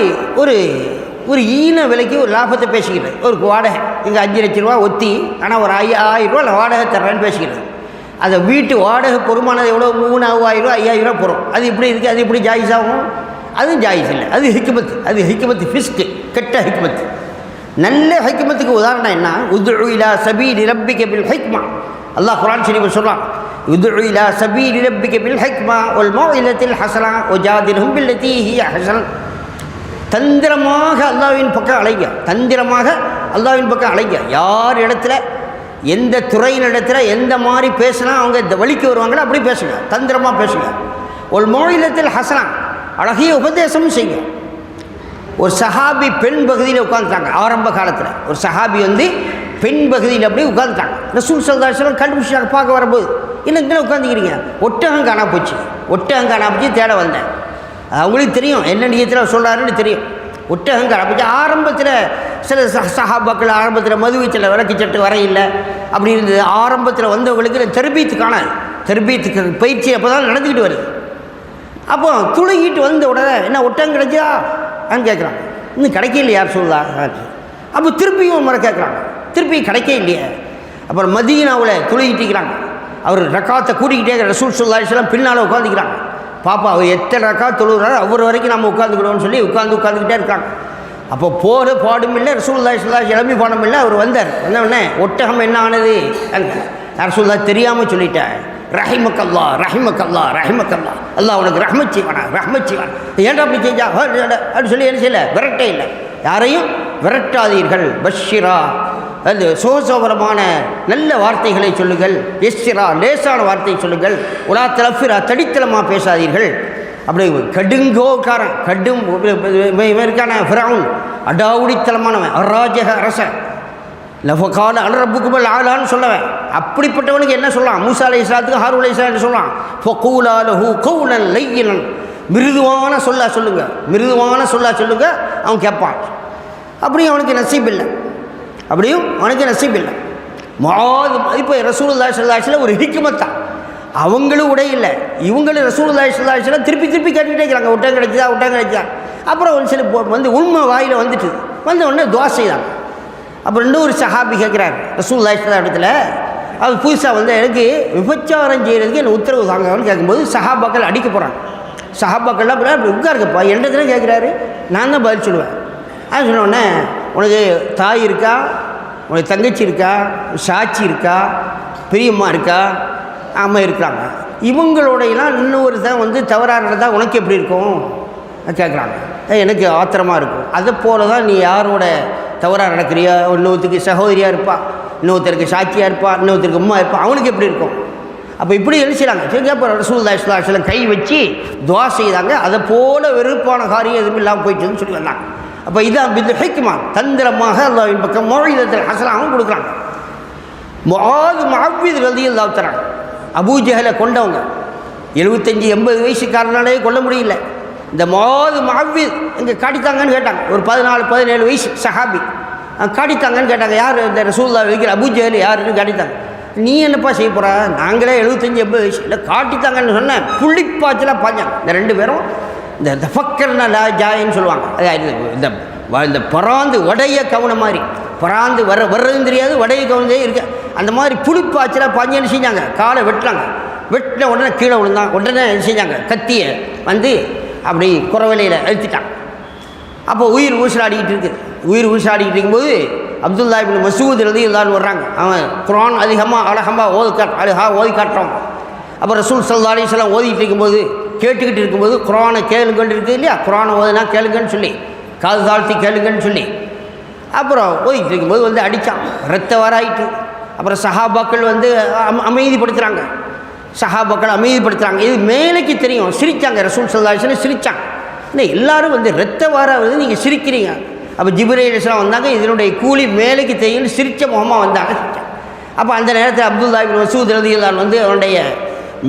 ஒரு ஈன விலைக்கு ஒரு லாபத்தை பேசிக்கிறது. ஒரு வாடகை இங்கே 5 லட்சம் ரூபா ஒத்தி, ஆனால் ஒரு 5000 ரூபா வாடகை தர்றேன்னு பேசிக்கிறது. அந்த வீட்டு வாடகை பொறுமானது எவ்வளோ, 3000 ரூபா 5000 ரூபா போகிறோம். அது இப்படி இருக்குது, அது இப்படி ஜாயிஸ் ஆகும், அதுவும் ஜாயிஸ் இல்லை. அது ஹிக்மத்து ஃபிஸ்க்கு, கெட்ட ஹிக்மத்து. நல்ல ஹிக்மத்துக்கு உதாரணம் என்ன, உதுஉ இலா சபீலி ரப்பிக பில் ஹிக்மா. அல்லாஹ் குர்ஆன் ஷரீஃபில் சொல்றான், உதுஉ இலா சபீலி ரப்பிக பில் ஹிக்மா வல் மௌஇலத்தில் ஹஸனா வஜாதில்ஹும் பில்லதி ஹிய ஹஸன். தந்திரமாக அல்லாஹ்வின் பக்கம் அழைங்க. யார் இடத்துல, எந்த துறையின் இடத்துல எந்த மாதிரி பேசினா அவங்க இந்த வழிக்கு வருவாங்களோ அப்படி பேசுங்க, தந்திரமாக பேசுங்க. ஒரு மௌஇலத்தில் ஹஸனா, அழகிய உபதேசமும் செய்யுங்க. ஒரு சஹாபி பெண் பகுதியில் உட்காந்துட்டாங்க. ஆரம்ப காலத்தில் ஒரு சஹாபி பெண் பகுதியில் அப்படியே உட்காந்துட்டாங்க. ரசூல் ஸல்லல்லாஹு அலைஹி வஸல்லம் கண்டுபிடிச்சாங்க. பார்க்க வரும்போது இன்னும் இங்கே உட்காந்துக்கிறீங்க, ஒட்டகம் காணா போச்சு தேட வந்தேன். அவங்களுக்கு தெரியும் என்ன நியத்தில் சொல்கிறாருன்னு தெரியும். ஒட்டகம் காணா போச்சு. ஆரம்பத்தில் சில சஹாபாக்கள் ஆரம்பத்தில் மதுவீச்சில் விளக்கு சட்டு வரையில்லை அப்படி இருந்தது. ஆரம்பத்தில் வந்தவங்களுக்கு தெர்பீத்துக்கு பயிற்சி அப்போ தான் நடந்துக்கிட்டு வருது. அப்போ துளைக்கிட்டு வந்த உடனே என்ன ஒட்டகம் கிடைச்சா அங்கே கேட்குறாங்க, இன்னும் கிடைக்க இல்லையா சொல்லா. அப்போ திருப்பியும் முறை கேட்குறாங்க, திருப்பி கிடைக்க இல்லையே. அப்புறம் மதீனாவில் துளைக்கிட்டிக்கிறாங்க. அவர் ரக்காத்தை கூட்டிக்கிட்டே ரசூல் ஸல்லல்லாஹு அலைஹி வஸல்லம் பின்னால் உட்காந்துக்கிறாங்க. பாப்பா அவர் எத்தனை ரக்காத் தொழுகிறாரோ அவர் வரைக்கும் நம்ம உட்காந்துக்கிடுவோம்னு சொல்லி உட்காந்துக்கிட்டே இருக்காங்க. அப்போ போகிற பாடும் இல்லை, ரசூலுல்லாஹி ஸல்லல்லாஹு அலைஹி வஸல்லம் கிளம்பி பாடம் இல்லை. அவர் வந்தார். வந்தவுடனே ஒட்டகம் என்ன ஆனது ரசூலுல்லாஹ் தெரியாமல் சொல்லிட்டேன். ரஹிமக்கல்லா அல்லாஹ் உனக்கு ரஹ்மத் செய்வான். ஏன்டா அப்படி செஞ்சா அப்படின்னு சொல்லி என்ன செய்யலை, விரட்டே இல்லை. யாரையும் விரட்டாதீர்கள். பஷ்ஷிரா, அது சோசோபரமான நல்ல வார்த்தைகளை சொல்லுங்கள். எஸ்ஸிரா, லேசான வார்த்தை சொல்லுங்கள். உலா தலஃபிரா, தடித்தலமாக பேசாதீர்கள். அப்படி கடும் இருக்கான ஃபிரௌன், அடாவுடித்தலமானவன், அராஜக அரசன், லஃபகால அலரப்புக்குமல் ஆளான்னு சொல்லவன். அப்படிப்பட்டவனுக்கு என்ன சொல்லலாம், மூசா அலைஹிஸ்ஸலாத்துக்கு ஹாரூன் அலைஹிஸ்ஸலாம் சொல்லலாம், ஃபகூலா லஹு கௌலன் லையினன், மிருதுவான சொல்லுங்க, அவன் கேட்பான். அப்படியும் அவனுக்கு நசீப் இல்லை. இப்போ ரசூலுல்லாஹி ஸல்லல்லாஹு அலைஹி வஸல்லம் ஒரு ஹிக்மத்தா, அவங்களும் உடையில்லை, இவங்களும் ரசூலுல்லாஹி ஸல்லல்லாஹு அலைஹி வஸல்லம் திருப்பி கேட்டுக்கிட்டே இருக்கிறாங்க, ஒட்டகம் கிடைச்சதா. அப்புறம் ஒரு சில உண்மை வாயில் வந்துட்டு வந்த உடனே துவா செய்தாங்க. அப்புறம் இன்னொரு சஹாபி கேட்குறாரு ரசூலுல்லாஹி ஸல்லல்லாஹு அலைஹி வஸல்லம் இடத்துல, அது புதுசாக வந்து எனக்கு விபச்சாரம் செய்கிறதுக்கு என்ன உத்தரவு தாங்கன்னு கேட்கும்போது சஹாபாக்கள் அடிக்க போகிறாங்க. சஹாபாக்கள்லாம் அப்படி உட்காருக்கப்பா என்னதுன்னு கேட்குறாரு. நான் தான் பதில் சொல்லுவேன். அது சொன்னோடனே உனக்கு தாய் இருக்கா, உனக்கு தங்கச்சி இருக்கா, சாட்சி இருக்கா, பெரியம்மா இருக்கா, அம்மா இருக்கிறாங்க. இவங்களோடையெல்லாம் இன்னொரு தான் வந்து தவறாக நடந்தால் உனக்கு எப்படி இருக்கும் கேட்குறாங்க. எனக்கு ஆத்திரமாக இருக்கும். அதை போல தான் நீ யாரோட தவறாக நடக்கிறியா, இன்னொருத்தருக்கு சகோதரியாக இருப்பா, இன்னொருத்தருக்கு சாட்சியாக இருப்பா, இன்னொருத்தருக்கு அம்மா இருப்பா, அவனுக்கு எப்படி இருக்கும். அப்போ இப்படி எழுச்சிடாங்க. சரி, அப்போ ரசூலுல்லாஹி ஸல்லல்லாஹு அலைஹி வஸல்லம் கை வச்சு துவா செய்தாங்க. அதை போல வெறுப்பான காரியம் எதுவும் இல்லாமல் போயிட்டுன்னு சொல்லி வந்தாங்க. அப்போ இதான் பில் ஹிக்மா, தந்திரமாக அல்லாஹ்வின் பக்கம் மௌஇதத்துல் ஹஸனாவும் கொடுக்குறாங்க. முஆது முஅவ்வித் ரலியல்லாஹு தஆலா அபூ ஜஹலை கொண்டவங்க, 75-80 வயசுக்காரனாலே கொல்ல முடியல. இந்த முஆது முஅவ்வித் இங்கே காட்டித்தாங்கன்னு கேட்டாங்க. ஒரு 14-17 வயசு சஹாபி காட்டித்தாங்கன்னு கேட்டாங்க. யார் இந்த ரசூலுல்லாஹ் வைக்கிற அபூ ஜஹல் யாருன்னு காட்டித்தாங்க. நீ என்னப்பா செய்ய போகிற, நாங்களே 75-80 வயசு இல்லை காட்டித்தாங்கன்னு சொன்னேன். புள்ளிப்பாய்ச்சலாக பாஞ்சாங்க. இந்த 2 பேரும் இந்த தஃபக்கர்னா லா ஜாயின்னு சொல்லுவாங்க. அது இந்த பராந்து வடைய கவனம் மாதிரி, பராந்து வர்றதுன்னு தெரியாது, வடைய கவனதே இருக்கு. அந்த மாதிரி புளிப்பாய்ச்சலாக பாஞ்சேன்னு செஞ்சாங்க. காலை வெட்டினாங்க. வெட்டின உடனே கீழே விழுந்தான். உடனே செஞ்சாங்க, கத்தியை வந்து அப்படி குறவலையில் அழுத்திட்டாங்க. அப்போ உயிர் ஊசலாடிக்கிட்டு இருக்குது. உயிர் ஊசலாடிக்கிட்டு இருக்கும்போது அப்துல்லா இப்னு மஸ்ஊத் ரலியல்லாஹு வர்றாங்க. அவன் குர்ஆன் அழகமாக ஓதி காட்டுறவங்க. அப்போ ரசூல் ஸல்லல்லாஹு அலைஹி வஸல்லம் ஓதிக்கிட்டு இருக்கும்போது, கேட்டுக்கிட்டு இருக்கும்போது குர்ஆனை கேளுங்கன்னு இருக்குது இல்லையா, குர்ஆனை ஓதுனா கேளுங்கன்னு சொல்லி, காது தாழ்த்தி கேளுங்கன்னு சொல்லி, அப்புறம் ஓதிக்கிட்டு இருக்கும்போது வந்து அடித்தான். ரத்த வராயிட்டு. அப்புறம் சஹாபாக்கள் வந்து அமைதிப்படுத்துகிறாங்க. சஹாபாக்கள் அமைதிப்படுத்துகிறாங்க. இது மேலைக்கு தெரியும். சிரித்தாங்க. ரசூல் ஸல்லல்லாஹு அலைஹி வஸல்லம் சிரித்தாங்க. இல்லை எல்லாரும் வந்து ரத்த வாராவது நீங்கள் சிரிக்கிறீங்க. அப்போ ஜிப்ரீல் அலைஹிஸ்ஸலாம் வந்தாங்க. இதனுடைய கூலி மேலைக்கு தெரியும்னு சிரித்த முகமாக வந்தாங்க. அப்போ அந்த நேரத்தில் அப்துல்லா இப்னு மஸ்ஊத் ரலியல்லாஹு வந்து அவனுடைய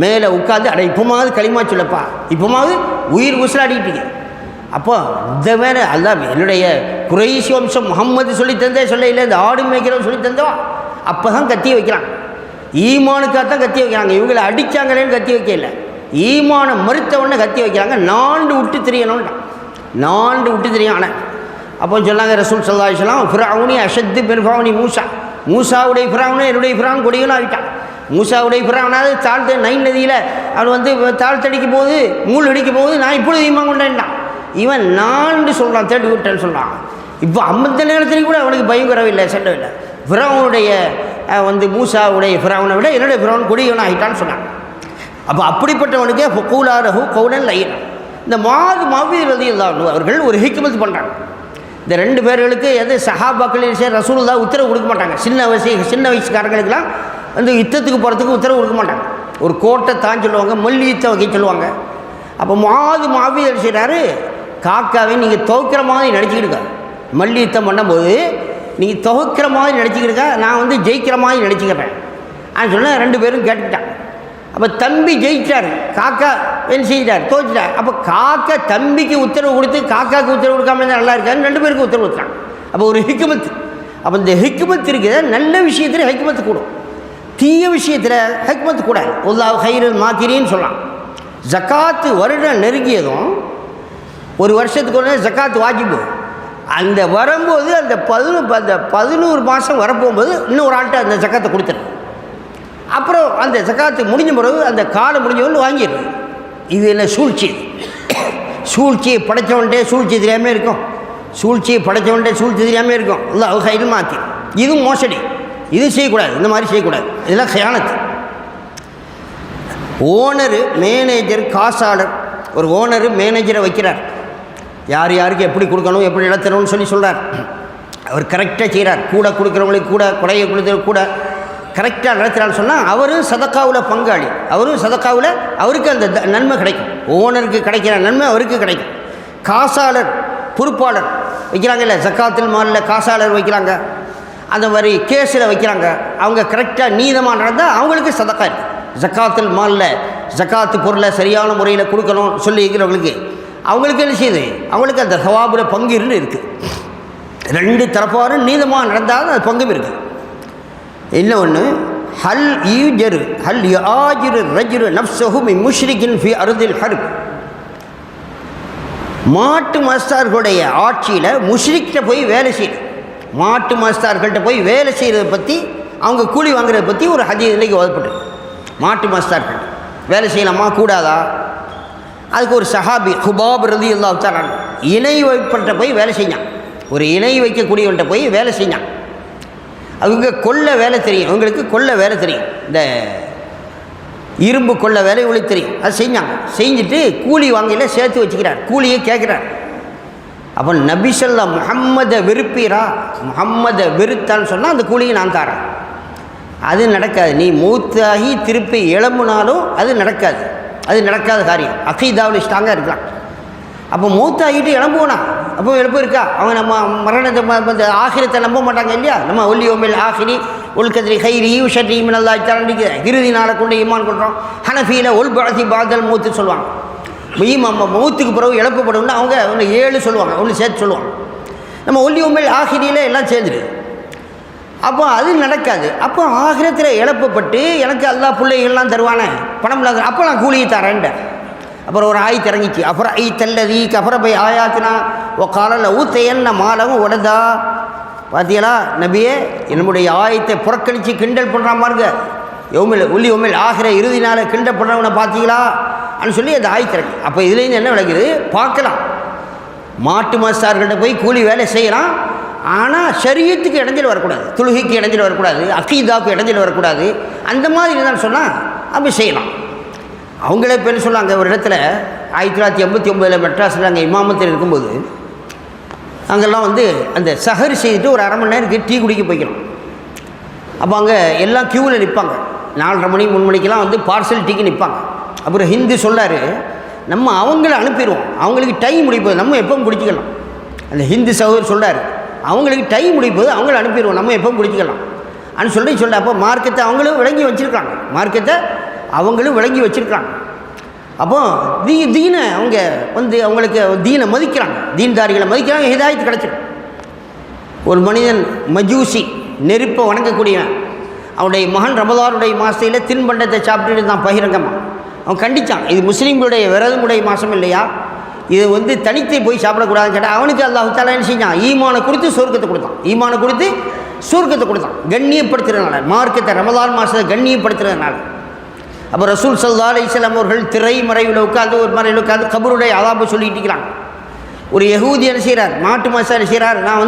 மேலே உட்காந்து, அட இப்போமாவது களிமா சொல்லப்பா, இப்போமாவது உயிர் உசலாடிட்டு. அப்போ இந்த மேலே அல்லாஹ் என்னுடைய குறைஷி வம்சம் முகம்மது சொல்லி தந்தே சொல்ல இல்லை, இந்த ஆடு மேய்க்கிறவன் சொல்லி தந்தவா, அப்போ தான் கத்தி வைக்கிறாங்க. ஈமானுக்காக தான் கத்தி வைக்கிறாங்க. இவங்களை அடித்தாங்களேன்னு கத்தி வைக்கல, ஈமான மறுத்தவொடனே கத்தி வைக்கிறாங்க. நாண்டு விட்டு தெரியணும்னா, நாண்டு விட்டு தெரியும். ஆனால் அப்போ சொன்னாங்க ரசூல் ஸல்லல்லாஹு அலைஹி வஸல்லம், ஃபிரௌனி அஷத்து மின் ஃபிரௌனி மூசா, மூசாவுடைய ஃபிரௌனை என்னுடைய ஃபிரௌன் கொடியவனும் ஆகிட்டான். மூசாவுடைய ஃபிரௌனாவது தாழ்த்த நைல் நதியில் அவன் வந்து தாழ்த்தடிக்கும் போது, மூள் அடிக்கும் போது நான் இப்பொழுது ஈமான் கொண்டேன்டான். இவன் நான்கு சொல்கிறான், தேடி விட்டேன்னு சொல்கிறான். இப்போ அந்த நேரத்துலையும் கூட அவனுக்கு பயம் வரவில்லை, செல்லவில்லை. ஃபிரௌனுடைய வந்து மூசாவுடைய ஃபிரௌனை விட என்னுடைய ஃபிரௌன் கொடியவன் ஆகிட்டான்னு சொன்னான். அப்போ அப்படிப்பட்டவனுக்கே ஃபக்கூலாரஹு கௌலன் லைனா. இந்த முஆது ரலியல்லாஹு அவர்கள் ஒரு ஹிக்மத் பண்ணுறாங்க. இந்த 2 பேர்களுக்கு எது சஹாபாக்களின் ரசூலுல்லாஹ் உத்தரவு கொடுக்க மாட்டாங்க. சின்ன வயசுக்காரங்களுக்கெல்லாம் வந்து யுத்தத்துக்கு போகிறதுக்கு உத்தரவு கொடுக்க மாட்டாங்க. ஒரு கோட்டை தான் சொல்லுவாங்க, மல்லி யுத்தம் வைக்க சொல்லுவாங்க. அப்போ முஆது செய்கிறாரு, காக்காவை நீங்கள் துவக்கிற மாதிரி நடிச்சுக்கிடுங்க. மல்லி யுத்தம் பண்ணும்போது நீங்கள் துவக்கிற மாதிரி நடிச்சுக்கிடுங்க, நான் வந்து ஜெயிக்கிற மாதிரி நடிச்சுக்கிறேன் அப்படின்னு சொன்னால் 2 பேரும் கேட்டுக்கிட்டாங்க. அப்போ தம்பி ஜெயிச்சார், காக்கா என்ன செஞ்சிட்டார், தோச்சிட்டார். அப்போ காக்கா தம்பிக்கு உத்தரவு கொடுத்து காக்காவுக்கு உத்தரவு கொடுக்காம இருந்தால் நல்லா இருக்காது, 2 பேருக்கு உத்தரவு கொடுத்தாங்க. அப்போ ஒரு ஹிக்மத். அப்போ இந்த ஹிக்மத் இருக்குது. நல்ல விஷயத்தில் ஹிக்மத்து கூடும், தீய விஷயத்தில் ஹிக்மத்து கூடாது. அல்லாஹ் ஹைருல் மாக்கிரின்னு சொல்லலாம். ஜக்காத்து வருடம் நெருங்கியதும், ஒரு வருஷத்துக்கு ஒன்று ஜக்காத்து வாஜிபு. அந்த வரும்போது அந்த 11 மாதம் வரப்போகும்போது இன்னொரு ஆள்கிட்ட அந்த ஜக்காத்தை கொடுத்துரு. அப்புறம் அந்த ஜக்காத்து முடிஞ்ச பிறகு அந்த காலம் முடிஞ்சவொன்று வாங்கிடுது. இது என்ன சூழ்ச்சி? சூழ்ச்சியை படைத்தவன்ட்டே சூழ்ச்சி தெரியாமல் இருக்கும், சூழ்ச்சியை படைத்தவன்ட்டே சூழ்ச்சி தெரியாமல் இருக்கும். அல்லாஹ் ஹைருல் மாத்தி. இது மோசடி, இது செய்யக்கூடாது, இந்த மாதிரி செய்யக்கூடாது, இதெல்லாம் கியானத்து. ஓனரு மேனேஜர் காசாளர், ஒரு ஓனரு மேனேஜரை வைக்கிறார். யார் யாருக்கு எப்படி கொடுக்கணும், எப்படி நடத்தணும்னு சொல்கிறார். அவர் கரெக்டாக செய்கிறார். கூட கொடுக்குறவங்களுக்கு கூட, குறைய கொடுக்குறவங்களுக்கு கூட கரெக்டாக நடத்துகிறான்னு சொன்னால் அவரும் சதக்காவில் பங்காளி, அவரும் சதக்காவில் அவருக்கு அந்த நன்மை கிடைக்கும். ஓனருக்கு கிடைக்கிற நன்மை அவருக்கு கிடைக்கும். காசாளர் பொறுப்பாளர் வைக்கிறாங்க இல்லை, ஜக்காத்துல் மாலில் காசாளர் வைக்கிறாங்க. அந்த மாதிரி கேஸில் வைக்கிறாங்க. அவங்க கரெக்டாக நீதமாக நடந்தால் அவங்களுக்கு சதக்கா இருக்குது. ஜக்காத்துல் மாலில் ஜக்காத்து பொருளை சரியான முறையில் கொடுக்கணும் சொல்லி இருக்கிறவங்களுக்கு அவங்களுக்கு என்ன செய்யுது, அவங்களுக்கு அந்த சவாபுல பங்கு இருக்குது. 2 தரப்பாரும் நீதமாக நடந்தாலும் அது பங்கும் இருக்குது. இன்னொன்று, ஹல் யுஆஜிரு ரஜுலு நஃப்ஸஹு மின் முஷ்ரிகின் ஃபி அர்தில் ஹர்ப். மாட்டு மஸ்தார்களுடைய ஆட்சியில் முஷ்ரிக்கிட்ட போய் வேலை செய்யுது. மாட்டு மஸ்தார்கள்ட்ட போய் வேலை செய்கிறத பற்றி அவங்க கூலி வாங்குறதை பற்றி ஒரு ஹதீஸ் இன்றைக்கி ஓதப்பட்டு. மாட்டு மஸ்தார்கள் வேலை செய்யலாமா கூடாதா? அதுக்கு ஒரு சஹாபி ஹுபாப் ரலியல்லாஹு தஆலா இணை வைப்பட்ட போய் வேலை செஞ்சான். ஒரு இணை வைக்கக்கூடியவன்ட்ட போய் வேலை செஞ்சான். அவங்க கொல்ல வேலை தெரியும், அவங்களுக்கு கொல்ல வேலை தெரியும், இந்த இரும்பு கொள்ள வேலை இவங்களுக்கு தெரியும். அது செஞ்சாங்க. செஞ்சுட்டு கூலி வாங்கையில் சேர்த்து வச்சுக்கிறார், கூலியை கேட்குறார். அப்போ நபி ஸல்லல்லாஹு முஹம்மதை வெறுப்பீரா? முஹம்மதை வெறுத்தான்னு சொன்னால் அந்த கூலியை நான் தரேன். அது நடக்காது. நீ மூத்தாகி திருப்பி எழும்புனாலும் அது நடக்காது. அது நடக்காத காரியம். அகீதாவில் ஸ்ட்ராங்காக இருக்கலாம். அப்போ மூத்தாகிட்டு எழும்புவோனா? அப்போ எழுப்பு இருக்கா? அவங்க நம்ம மரணத்தை ஆகிரத்தை நம்ப மாட்டாங்க இல்லையா? நம்ம ஒல்லியோமில் ஆகிரி உல்கதிரி ஹைரி ஷர்ரி மினல்லாஹி தஆலா இறுதி நாளை கொண்டு ஈமான் கொள்கிறோம். ஹனஃபியில் உல் பஅதி பாதல் மூத்து சொல்லுவாங்க. மௌத்துக்கு பிறகு இழப்பப்படும்னா அவங்க 7 சொல்லுவாங்க, ஒன்று சேர்த்து சொல்லுவாங்க. நம்ம ஒல்லியோமில் ஆகிரியில் எல்லாம் சேர்ந்துடு. அப்போ அது நடக்காது. அப்போ ஆகிரத்தில் இழப்பப்பட்டு எனக்கு அல்லாஹ் பிள்ளைகள்லாம் தருவானே, பணம் இல்லாத, அப்போ நான் கூலியை தரேன்ட்டேன். அப்புறம் ஒரு ஆயத்து இறங்கிச்சு. அப்புறம் ஐ தல்லதி கஃபரபை ஆயாத்தினா ஓ காலில் ஊத்தையன்ன மாலவும் உடதா. பார்த்தீங்களா நபியே, என்னுடைய ஆயத்தை புறக்கணித்து கிண்டல் பண்ணுற பாருங்க. ஒல்லியோமில் ஆகிற இறுதி நாளை கிண்டல் பண்ணுறவனை பார்த்தீங்களா அப்படின்னு சொல்லி அந்த ஆயத்து இறங்கி. அப்போ இதுலேருந்து என்ன விளக்குது பார்க்கலாம். மாட்டு மஸ்தார்கள்ட்ட போய் கூலி வேலை செய்யலாம். ஆனால் ஷரியத்துக்கு இடைஞ்சல் வரக்கூடாது, தொழுகைக்கு இடைஞ்சல் வரக்கூடாது, அகீதாவுக்கு இடைஞ்சல் வரக்கூடாது. அந்த மாதிரி இருந்தாலும் சொன்னால் அப்படி செய்யலாம். அவங்களே பேர் சொல்லாங்க. ஒரு இடத்துல 1989 மெட்ராஸில் அங்கே இமாமத்தில் இருக்கும்போது அங்கெல்லாம் அந்த சஹர் செய்துட்டு ஒரு 1/2 மணி நேரத்துக்கு டீ குடிக்க போய்க்கணும். அப்போ அங்கே எல்லாம் க்யூவில் நிற்பாங்க. 4:30 மணி 3 மணிக்கெல்லாம் பார்சல் டீக்கு நிற்பாங்க. அப்புறம் ஹிந்து சொல்லார், நம்ம அவங்கள அனுப்பிடுவோம், அவங்களுக்கு டைம் முடிப்போது, நம்ம எப்பவும் குடிச்சிக்கலாம். அந்த ஹிந்து சகோதரர் சொல்கிறார், அவங்களுக்கு டைம் முடிப்போது அவங்கள அனுப்பிடுவோம், நம்ம எப்பவும் குடிச்சிக்கலாம் அப்படின்னு சொல்ல. அப்போ மார்க்கத்தை அவங்களும் விளங்கி வச்சுருக்காங்க, மார்க்கத்தை அவங்களும் விளங்கி வச்சுருக்காங்க. அப்போ தீனை அவங்க அவங்களுக்கு தீனை மதிக்கிறாங்க, தீன்தாரிகளை மதிக்கிறாங்க, ஹிதாயத்து கிடச்சிடும். ஒரு மனிதன் மஜூசி, நெருப்பை வணங்கக்கூடியவன், அவனுடைய மகன் ரமலானுடைய மாதத்தில் தின்பண்டத்தை சாப்பிட்டுட்டு தான் பகிரங்கமாக அவன் கண்டித்தான். இது முஸ்லீம்களுடைய விரதமுடைய மாதம் இல்லையா, இது தனித்து போய் சாப்பிடக்கூடாதுன்னு கேட்டால் அவனுக்கு அல்லாஹ் தஆலா என்ன செஞ்சான்? ஈமானை கொடுத்து சொர்க்கத்தை கொடுத்தான். ஈமானை கொடுத்து சொர்க்கத்தை கொடுத்தான், கண்ணியப்படுத்துறதுனால. மார்க்கத்தை ரமலான் மாதத்தை கண்ணியப்படுத்துறதுனால. அப்போ ரசூல் ஸல்லல்லாஹு அலைஹி வஸல்லம் அவர்கள் திரை மறைவில் உட்காந்து ஒரு மறைவில் உட்காந்து கபருடைய அதாபை சொல்லிட்டு இருக்கிறாங்க. ஒரு யகூதி என்ன செய்கிறார்? மாட்டு மாசம் என்ன செய்கிறார்? நான்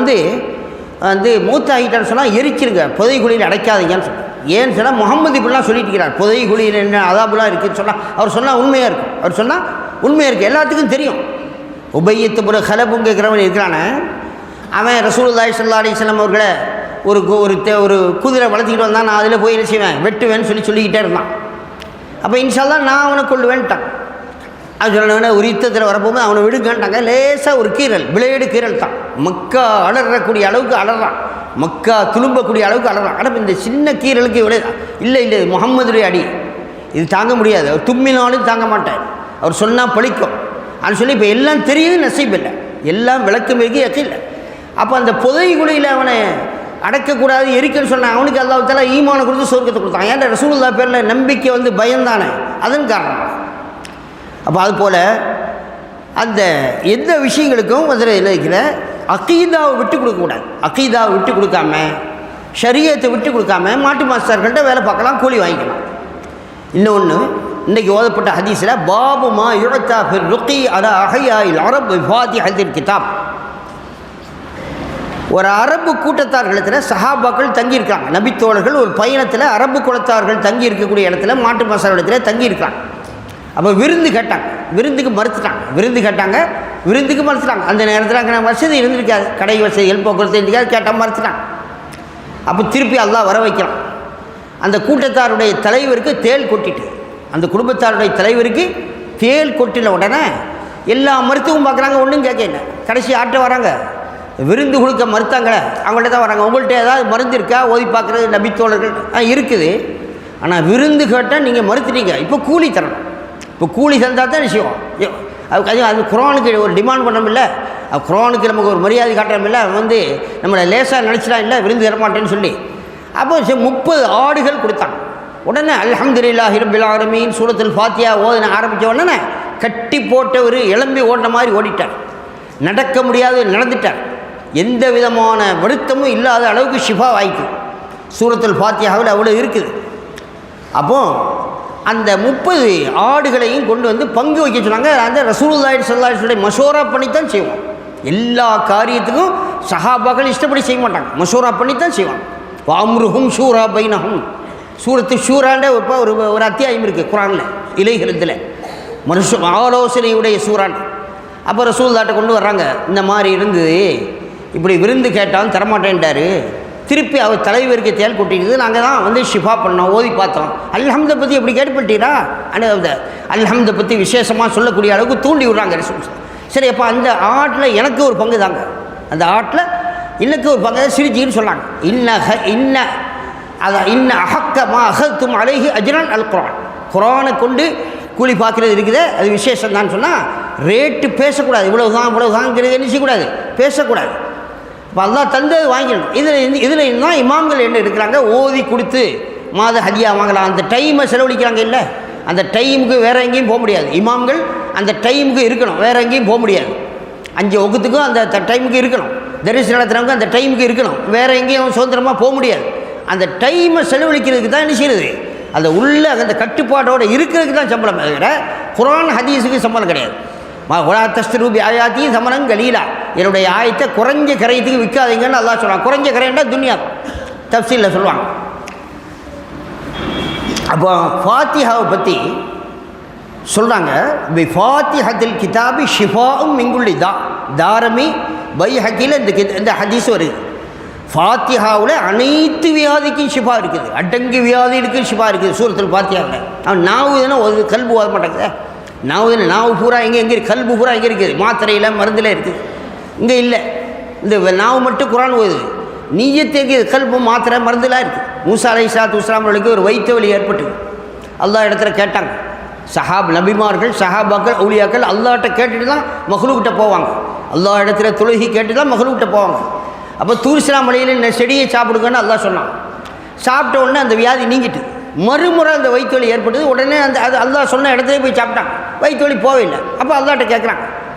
மூத்தாகிட்டான்னு சொன்னால் எரிச்சிருங்க, புதைகுழியில் அடைக்காதீங்கன்னு சொன்னார். ஏன்னு சொன்னால் முகமது இப்படிலாம் சொல்லிட்டு இருக்கிறார், புதைகுழியில் என்ன அதாபுலாம் இருக்குதுன்னு சொன்னால் அவர் சொன்னால் உண்மையாக இருக்கும். அவர் சொன்னால் உண்மையாக இருக்குது, எல்லாத்துக்கும் தெரியும். உபையத்து புற ஹலபுங்கிறவன் இருக்கிறானே, அவன் ரசூலுல்லாஹி ஸல்லல்லாஹு அலைஹி வஸல்லம் அவர்களை ஒரு குதிரை வளர்த்திக்கிட்டு வந்தான், நான் அதில் போய் என்ன செய்வேன்? வெட்டுவேன்னு சொல்லிக்கிட்டே இருந்தான். அப்போ இன்ஷால்லாஹ் நான் அவனை கொள்ளுவேன்ட்டான். அது சொன்ன ஒரு யுத்தத்தில் வரப்போகும்போது அவனை விடுங்கன்ட்டாங்க. லேசாக ஒரு கீரல், பிளேடு கீரல் தான். மக்கா அலறக்கூடிய அளவுக்கு அலறான், மக்கா துளும்பக்கூடிய அளவுக்கு அலறான். ஆனால் இந்த சின்ன கீரலுக்கு இவ்வளோ இல்லை, முகம்மதுடைய அடி இது தாங்க முடியாது. அவர் தும்மினாலும் தாங்க மாட்டார், அவர் சொன்னால் பழிக்கும் அப்படின்னு சொல்லி இப்போ எல்லாம் தெரியுது, நசீப் இல்லை, எல்லாம் விளக்கம் இருக்கு, எச்சில்லை. அப்போ அந்த புதைகுழியில் அவனை அடக்கக்கூடாது, எரிக்கன்னு சொன்னான். அவனுக்கு அல்லாஹ் தஆலா ஈமானை கொடுத்து சொர்க்கத்தை கொடுத்தான். ஏன்டா ரசூலுல்லாஹ் பேரில் நம்பிக்கை பயந்தானே, அதன் காரணம். அப்போ அதுபோல் அந்த எந்த விஷயங்களுக்கும் அதில் என்ன இருக்கிற அகீதாவை விட்டு கொடுக்கக்கூடாது. அகீதாவை விட்டு கொடுக்காம, ஷரியத்தை விட்டு கொடுக்காம மாட்டு மாஸ்டர்கள்ட்ட வேலை பார்க்கலாம், கூலி வாங்கிக்கலாம். இன்னொன்று, இன்றைக்கி ஓதப்பட்ட ஹதீஸில் பாபு மா யுஅத்தா ஃபிர் ருக்கி அலா அஹ்யாஇல் அரப் ஃபாத்திஹத்தில் கிதாப். ஒரு அரபு கூட்டத்தார்களிடத்தில் சஹாபாக்கள் தங்கியிருக்காங்க. நபித்தோழர்கள் ஒரு பயணத்தில் அரபு குலத்தார்கள் தங்கி இருக்கக்கூடிய இடத்துல மாட்டு மசாலத்தில் தங்கியிருக்காங்க. அப்போ விருந்து கேட்டாங்க, விருந்துக்கு மறுத்துட்டாங்க. விருந்துக்கு மறுத்துட்டாங்க. அந்த நேரத்தில் அங்கே வசதி இருந்திருக்காது, கடை வசதிகள் போக்குவரத்து இருந்திருக்காது, கேட்டால் மறுத்துட்டாங்க. அப்போ திருப்பி அல்லாஹ் வர வைக்கலாம். அந்த கூட்டத்தாருடைய தலைவருக்கு தேள் கொட்டிட்டு, அந்த குடும்பத்தாருடைய தலைவருக்கு தேள் கொட்டின உடனே எல்லா மருத்துவம் பார்க்குறாங்க, ஒன்றும் கேட்கல. கடைசி ஆட்ட வராங்க, விருந்து கொடுக்க மறுத்தாங்களே அவங்கள்ட்ட தான் வராங்க. உங்கள்கிட்ட ஏதாவது மருந்து இருக்கா? ஓதி பார்க்குறது நபித்தோழர்கள் இருக்குது. ஆனால் விருந்து கேட்டால் நீங்கள் மறுத்துட்டீங்க, இப்போ கூலி தரணும். இப்போ கூலி தந்தால் தான் விஷயம். அது குர்ஆனுக்கு ஒரு டிமாண்ட் பண்ணமில்ல, குர்ஆனுக்கு நமக்கு ஒரு மரியாதை காட்டுறமில்ல, நம்மளை லேசாக நினச்சிடலாம் இல்லை விருந்து தரமாட்டேன்னு சொல்லி. அப்போ 30 ஆடுகள் கொடுத்தாங்க. உடனே அல்ஹம்துலில்லாஹி ரப்பில் ஆலமீன் சூரத்துல் ஃபாத்திஹா ஓதுன ஆரம்பித்த உடனே கட்டி போட்ட ஒரு இளம்பி ஓடின மாதிரி ஓடிட்டார். நடக்க முடியாது, நடந்துட்டார். எந்த விதமான வருத்தமும் இல்லாத அளவுக்கு ஷிஃபா வாய்க்கு. சூரத்துல் ஃபாத்தியாவில் அவ்வளோ இருக்குது. அப்போது அந்த 30 ஆடுகளையும் கொண்டு வந்து பங்கு வைக்க சொன்னாங்க. அந்த ரசூலுல்லாஹி ஸல்லல்லாஹு அலைஹி வஸல்லம் மஷூரா பண்ணித்தான் செய்வோம். எல்லா காரியத்துக்கும் சஹாபாக்கள் இஷ்டப்படி செய்ய மாட்டாங்க, மஷூரா பண்ணித்தான் செய்வாங்க. வாம்ருஹும் ஷூரா பைனஹும். சூரத்து ஷூராண்ட இப்போ ஒரு அத்தியாயம் இருக்குது குரானில், இலைகளுத்தில் ஆலோசனையுடைய சூறான். அப்போ ரசூலுல்லாஹ்ட்ட கொண்டு வர்றாங்க, இந்த மாதிரி இருந்தது, இப்படி விருந்து கேட்டாலும் தரமாட்டேன்ட்டார். திருப்பி அவர் தலைவருக்கு தேல் கொட்டிடுது. நாங்கள் தான் வந்து ஷிஃபா பண்ணோம், ஓதி பார்த்தோம். அல்ஹம்தை பற்றி எப்படி கேட்டுப்பட்டீரா? அல்ஹம்தை பற்றி விசேஷமாக சொல்லக்கூடிய அளவுக்கு தூண்டி விடுறாங்க ரசூல். சரி, அப்போ அந்த ஆட்டில் எனக்கு ஒரு பங்கு தாங்க, அந்த ஆட்டில் எனக்கு ஒரு பங்கு சிரிச்சின்னு சொன்னாங்க. இன்ன அஹக்கமா அஹத்தும் அலைஹி அஜ்ரன் அல் குரான். குரானை கொண்டு கூலி பார்க்குறது இருக்குது, அது விசேஷம் தான் சொன்னால் ரேட்டு பேசக்கூடாது. இவ்வளவுதான்ங்கிறது என்ன செய்யக்கூடாது, பேசக்கூடாது. இப்போ அல்லாஹ் தந்தது வாங்கிடணும். இதில் தான் இமாம்கள் என்ன இருக்கிறாங்க, ஓதி கொடுத்து மாத ஹதியா வாங்கலாம். அந்த டைமை செலவழிக்கிறாங்க இல்லை, அந்த டைமுக்கு வேறு எங்கேயும் போக முடியாது. இமாம்கள் அந்த டைமுக்கு இருக்கணும், வேறு எங்கேயும் போக முடியாது. 5 வகுத்துக்கும் அந்த டைமுக்கு இருக்கணும். தரிசு நடத்துகிறவங்க அந்த டைமுக்கு இருக்கணும், வேறு எங்கேயும் சுதந்திரமாக போக முடியாது. அந்த டைமை செலவழிக்கிறதுக்கு தான் என்ன செய்யுது, அந்த உள்ள அந்த கட்டுப்பாட்டோடு இருக்கிறதுக்கு தான் சம்பளம். தவிர குர்ஆன் ஹதீஸுக்கு சம்பளம் கிடையாது. ஒலா தஸ்தரூபி ஆயாத்தி சமனம் கலீலா, என்னுடைய ஆயத்தை குறைஞ்ச கரையத்துக்கு விற்காதீங்கன்னு அல்லாஹ் சொல்கிறான். குறைஞ்ச கரையண்டா துன்யா தஃசீலில் சொல்லுவாங்க. அப்போ ஃபாத்திஹாவை பற்றி சொல்கிறாங்க, பி ஃபாத்திஹத்தில் கிதாபி ஷிஃபாவும் மிங்குள்ளி தாரமி பைஹக்கியில் இந்த ஹதீஸ் வருது. ஃபாத்திஹாவில் அனைத்து வியாதிக்கும் ஷிஃபா இருக்குது, அடங்கு வியாதிக்கும் ஷிஃபா இருக்குது சூரத்துல் ஃபாத்திஹாவில். அவன் நாவு தானே ஒரு கல்பு ஓத மாட்டாங்க. நாவு பூரா எங்கே இருக்குது, கல்பு பூரா எங்கே இருக்குது, மாத்திரையில் மருந்தில் இருக்குது. இங்கே இல்லை, இந்த நாவு மட்டும் குரான் ஓதுது. நீயத்துக்கு கல்பு மாத்திரை மருந்துலாம் இருக்குது. மூசா அலைஹிஸ்ஸலாத்து வஸ்ஸலாம் அவர்களுக்கு ஒரு வயிற்று வலி ஏற்பட்டது. அல்லாஹ் இடத்துல கேட்டாங்க. நபிமார்கள் சஹாபாக்கள் அவுலியாக்கள் அல்லாஹ்கிட்ட கேட்டுட்டு தான் மஹ்லூக்கிட்ட போவாங்க. அல்லாஹ் இடத்துல தொழுகி கேட்டு தான் மஹ்லூக்கிட்ட போவாங்க. அப்போ தூர்சிலா மலையில் செடியை சாப்பிடுங்கன்னு அல்லாஹ் சொன்னான். சாப்பிட்ட உடனே அந்த வியாதி நீங்கிட்டு மறுமுறை அந்த வயிற்று வலி ஏற்பட்டது. உடனே அது அல்லாஹ் சொன்ன இடத்துல போய் சாப்பிட்டாங்க, வயிற்று வலி போகவில்லை. அப்போ அல்லாஹ்கிட்ட கேட்குறாங்க,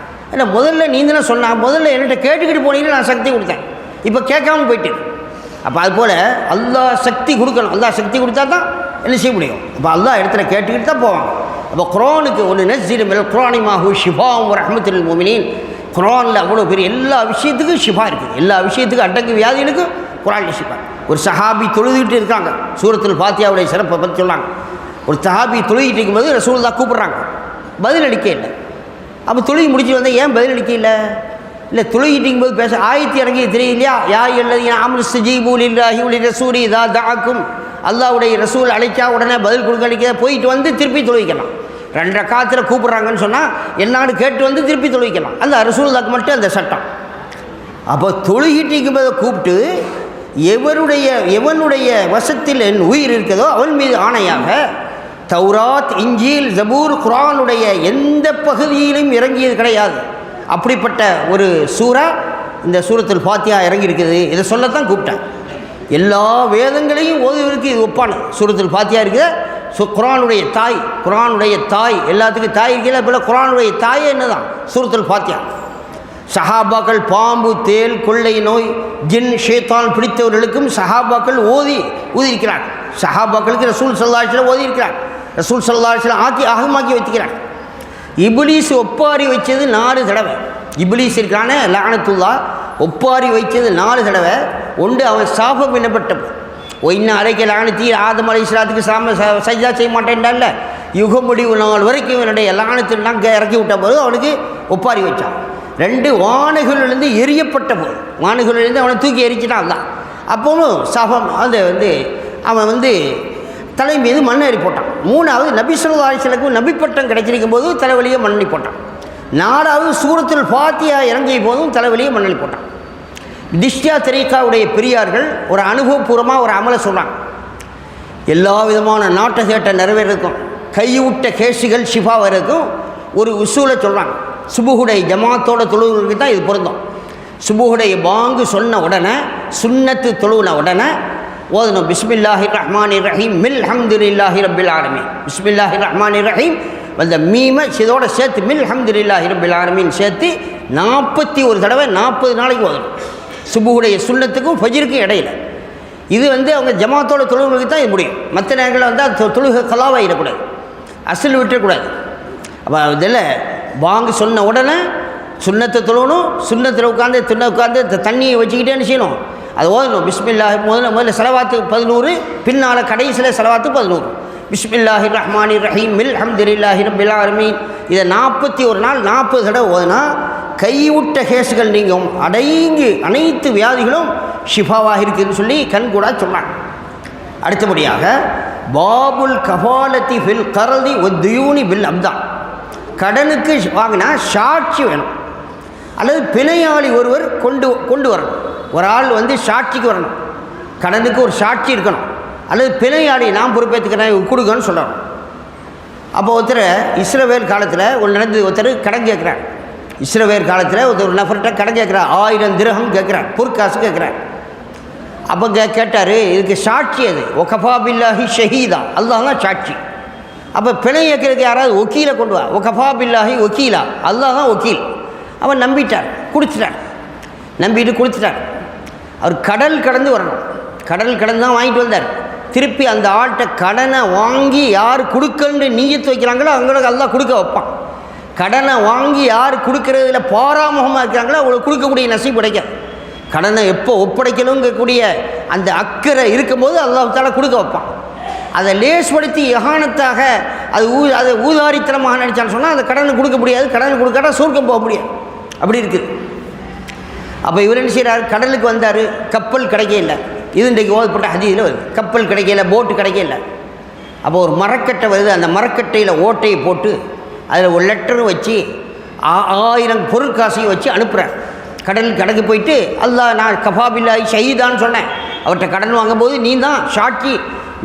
ஏன்னா முதல்ல நீ தானே சொன்னான், முதல்ல என்கிட்ட கேட்டுக்கிட்டு போனீங்கன்னு நான் சக்தி கொடுத்தேன், இப்போ கேட்காம போயிட்டேன். அப்போ அதுபோல் அல்லாஹ் சக்தி கொடுக்கணும், அல்லாஹ் சக்தி கொடுத்தா தான் என்ன செய்ய முடியும். அப்போ அல்லாஹ் இடத்துல கேட்டுக்கிட்டு தான் போவாங்க. அப்போ குர்ஆனுக்கு ஒன்று நஸ்ஸிலு மினல் குர்ஆனி மா ஹுவ ஷிஃபாஉன் வ ரஹ்மத்துல் லில் முஃமினீன். குர்ஆனில் அவ்வளோ பெரிய எல்லா விஷயத்துக்கும் ஷிஃபா இருக்குது, எல்லா விஷயத்துக்கும் அடங்கு வியாதிகளுக்கும் குர்ஆனில் ஷிஃபா. ஒரு சஹாபி தொழுதுகிட்டு இருக்காங்க, சூரத்துல் ஃபாத்தியாவுடைய சிறப்பை பற்றி சொன்னாங்க. ஒரு சஹாபி தொழுகிட்டு இருக்கும்போது ரசூலுல்லாஹ் கூப்பிட்றாங்க, பதில் அளிக்க இல்லை. அப்போ தொழுகி முடிச்சு வந்தால் ஏன் பதில் அளிக்க இல்லை தொழுகிட்டு இருக்கும்போது பேச ஆயத்து இறங்கி தெரியலையா, யா அல்லதீன ஆமனு ஸ்தஜீபு லில்லாஹி வ லிரசூலி இதா தஅக்கும். அல்லாஹ்வுடைய ரசூல் அழைச்சா உடனே பதில் கொடுக்க அளிக்க, போயிட்டு வந்து திருப்பி தொழுவிக்கலாம். 2 ரக்காத்தில் கூப்பிட்றாங்கன்னு சொன்னால் என்னான்னு கேட்டு வந்து திருப்பி தொழுவிக்கலாம். அந்த ரசூலுல்லாஹ்க்கு மட்டும் அந்த சட்டம். அப்போ தொழுகிட்டு இருக்கும்போது கூப்பிட்டு எவனுடைய வசத்தில் என் உயிர் இருக்கிறதோ அவன் மீது ஆணையாக தௌராத் இஞ்சில் ஜபூர் குர்ஆனுடைய எந்த பகுதியிலும் இறங்கியது கிடையாது. அப்படிப்பட்ட ஒரு சூரா இந்த சூரத்துல் ஃபாத்திஹா இறங்கி இருக்குது. இதை சொல்லத்தான் கூப்பிட்டேன். எல்லா வேதங்களையும் ஓதுவதற்கு இது ஒப்பான சூரத்துல் ஃபாத்திஹா இருக்குது. குர்ஆனுடைய தாய் எல்லாத்துக்கும் தாய் இருக்கல, போல் குர்ஆனுடைய தாயே என்ன தான் சூரத்துல் ஃபாத்திஹா. சஹாபாக்கள் பாம்பு தேல் கொள்ளை நோய் ஜின் ஷேத்தான் பிடித்தவர்களுக்கும் சஹாபாக்கள் ஊதியிருக்கிறார். சஹாபாக்களுக்கு ரசூல் ஸல்லல்லாஹு அலைஹி வஸல்லம் ஓதியிருக்கிறார். ரசூல் ஸல்லல்லாஹு அலைஹி வஸல்லம் ஆகமாக்கி வைக்கிறார். இப்லீஸ் ஒப்பாரி வச்சது 4 தடவை. இப்லீஸ் இருக்கானே லஅனத்துல்லாஹ், ஒப்பாரி வைச்சது 4 தடவை. ஒன்று அவன் சாபம் பண்ணப்பட்டப்போ ஒன்று அரைக்க லானத்தி ஆதம் அலைஹிஸ்ஸலாத்துக்கு சஜ்தா செய்ய மாட்டேன்டான்ல, யுகம் முடிவு நாள் வரைக்கும் இவனுடைய லானத்துலாம் இறக்கி விட்ட போது அவனுக்கு ஒப்பாரி வச்சான். 2 வானுகளிலிருந்து எரியப்பட்ட போது, வானுகளிலிருந்து அவனை தூக்கி எரிச்சிட்டான் தான். அப்போவும் சாபம் அவன் தலை மீது மண்ணேறி போட்டான். 3வது நபி ஸல்லல்லாஹு அலைஹி வஸல்லம் நபி பட்டம் கிடைச்சிருக்கும் போது தலைவலியை மண்ணி போட்டான். 4வது சூரத்துல் ஃபாத்திஹா இறங்கிய போதும் தலைவலியை மண்ணி போட்டான். திஷ்யா தரீக்காவுடைய பெரியார்கள் ஒரு அனுபவபூர்வமாக ஒரு அமலை சொல்கிறாங்க. எல்லா விதமான நாட்டை சேட்டை நிறைவேறதுக்கும் கைவிட்ட கேசுகள் ஷிஃபா வரைக்கும் ஒரு உசூலை சொல்கிறாங்க. சுபுகுடைய ஜமாத்தோட தொழுவுக்கு தான் இது பொருந்தும். சுபுகுடைய பாங்கு சொன்ன உடனே சுன்னத்து தொழுவின உடனே ஓதணும் பிஸ்மில்லாஹிர் ரஹ்மானிர் ரஹீம் மில் ஹம்துலில்லாஹி ரப்பில் ஆலமீன். பிஸ்மில்லாஹிர் ரஹ்மானிர் ரஹீம் அந்த மீமை இதோட சேர்த்து மில் ஹம்துலில்லாஹி ரப்பில் ஆலமீன் சேர்த்து 41 தடவை 40 நாளைக்கு ஓதணும். சுபுகுடைய சுன்னத்துக்கும் ஃபஜ்ருக்கும் இடையில இது அவங்க ஜமாத்தோட தொழுகைக்கு தான் இது முடியும். மற்ற நேரங்களில் அது தொழுகை கலாவாயிடக்கூடாது, அசல் விட்டுறக்கூடாது. அப்போ இதில் வாங்க சொன்ன உடனே சுண்ணத்தை தொழணும், சுண்ணத்தில் உட்காந்து தண்ணியை வச்சுக்கிட்டே என்ன செய்யணும், அது ஓதணும். பிஸ்மில்லாஹி முதல்ல ஸலவாத்து 11, பின்னால் கடைசியில் ஸலவாத்து 11. பிஸ்மில்லாஹி ரஹ்மானிர் ரஹீம் அல்ஹம்துலில்லாஹி ரப்பில் ஆலமீன். இதை 41 நாள் 40 தடவை ஓதுனா கைவிட்ட கேசுகள் நீங்கும், அனைத்து வியாதிகளும் ஷிஃபாவாக இருக்குதுன்னு சொல்லி கண்கூடா சொன்னாங்க. அடுத்தபடியாக பாபுல் கஃபாலத்தி ஃபில் கரதி ஒத்யூனி பில் அப்தான். கடனுக்கு வாங்கினா சாட்சி வேணும், அல்லது பிணையாளி ஒருவர் கொண்டு வரணும். ஒரு ஆள் சாட்சிக்கு வரணும், கடனுக்கு ஒரு சாட்சி இருக்கணும், அல்லது பிணையாளி நான் பொறுப்பேற்றுக்கிறேன் கொடுக்கன்னு சொல்லணும். அப்போ ஒருத்தர் இஸ்ரவேல் காலத்தில் ஒருத்தர் கடன் கேட்குறார். இஸ்ரவேல் காலத்தில் ஒரு நபர்கிட்ட கடன் கேட்குறார், 1000 திரகம் கேட்குறார், பொற்காசு கேட்குறார். அப்போ கேட்டார், இதுக்கு சாட்சி அது ஒகஃபா பில்லாஹி ஷஹீதா, அல்லாஹ் தான் சாட்சி. அப்போ பிணை கேட்கறதுக்கு யாராவது வக்கீலை கொண்டு வா, ஒகஃபா பில்லாஹி வக்கீலா, அல்லாஹ் தான் வக்கீல். அவன் நம்பிட்டார், கொடுத்துட்டார். அவர் கடல் கடந்து வரணும், கடல் கடந்து தான் வாங்கிட்டு வந்தார். திருப்பி அந்த ஆள்கிட்ட கடனை வாங்கி யார் கொடுக்கணுன்னு நீயத்து வைக்கிறாங்களோ அவங்களுக்கு அல்லாஹ் கொடுக்க வைப்பான். கடனை வாங்கி யார் கொடுக்கறதுல பாராமுகமாக இருக்கிறாங்களோ அவங்களுக்கு கொடுக்கக்கூடிய நசீப் கிடைக்காது. கடனை எப்போ ஒப்படைக்கணுங்கக்கூடிய அந்த அக்கறை இருக்கும்போது அல்லாஹ் தஆலா கொடுக்க வைப்பான். அதை லேஸ்படுத்தி யகானத்தாக அது ஊதாரித்தனமாக நினச்சான்னு சொன்னால் அந்த கடனை கொடுக்க முடியாது, கடனை கொடுக்காட்டா சொர்க்கம் போக முடியாது. அப்படி இருக்குது. அப்போ இவர் என்ன செய்கிறார், கடலுக்கு வந்தார், கப்பல் கிடைக்கல. இது இன்றைக்கு ஓதப்பட்ட ஹதீஸில் வருது, கப்பல் கிடைக்கல, போட்டு கிடைக்கல. அப்போ ஒரு மரக்கட்டை வருது, அந்த மரக்கட்டையில் ஓட்டையை போட்டு அதில் ஒரு லெட்டரும் வச்சு 1000 பொருட்காசையும் வச்சு அனுப்புகிறேன். கடலுக்கு போயிட்டு அல்லாஹ் நான் கஃபாபில்லாஹி ஷஹீதான்னு சொன்னேன். அவர்கிட்ட கடன் வாங்கும்போது நீ தான் சாட்சி,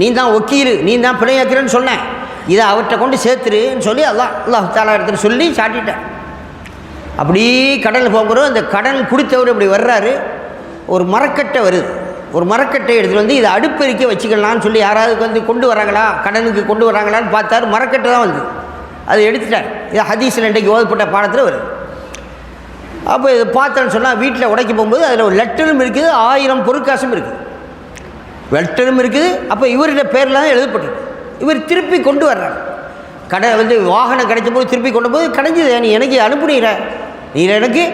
நீ தான் வக்கீல், நீ தான் பிணையாக்கிறேன்னு சொன்னேன், இதை அவர்கிட்ட கொண்டு சேர்த்துருன்னு சொல்லி அல்லாஹ் தஆலா இடத்துல சொல்லி சாட்டிட்டேன். அப்படி கடலில் போகும்போது அந்த கடன் கொடுத்தவர் இப்படி வர்றாரு, ஒரு மரக்கட்டை வருது. ஒரு மரக்கட்டை எடுத்துகிட்டு இதை அடுப்பெரிக்க வச்சுக்கலான்னு சொல்லி யாராவது கொண்டு வராங்களா, கடனுக்கு கொண்டு வராங்களான்னு பார்த்தாரு, மரக்கட்டை தான் வந்து அதை எடுத்துட்டார். இது ஹதீஸில் இன்றைக்கு ஓதப்பட்ட பாடத்தில் வருது. அப்போ இதை பார்த்தேன்னு சொன்னால் வீட்டில் உடைக்க போகும்போது அதில் ஒரு லெட்டரும் இருக்குது, 1000 பொருட்காசும் இருக்குது, லெட்டரும் இருக்குது. அப்போ இவருடைய பேரில் தான் எழுதப்பட்டிருக்கு. இவர் திருப்பி கொண்டு வர்றார். வாகனம் கிடைச்ச போது திருப்பி கொண்டு போது கிடைஞ்சது, நீ எனக்கு அனுப்புனீர, நீ எனக்கு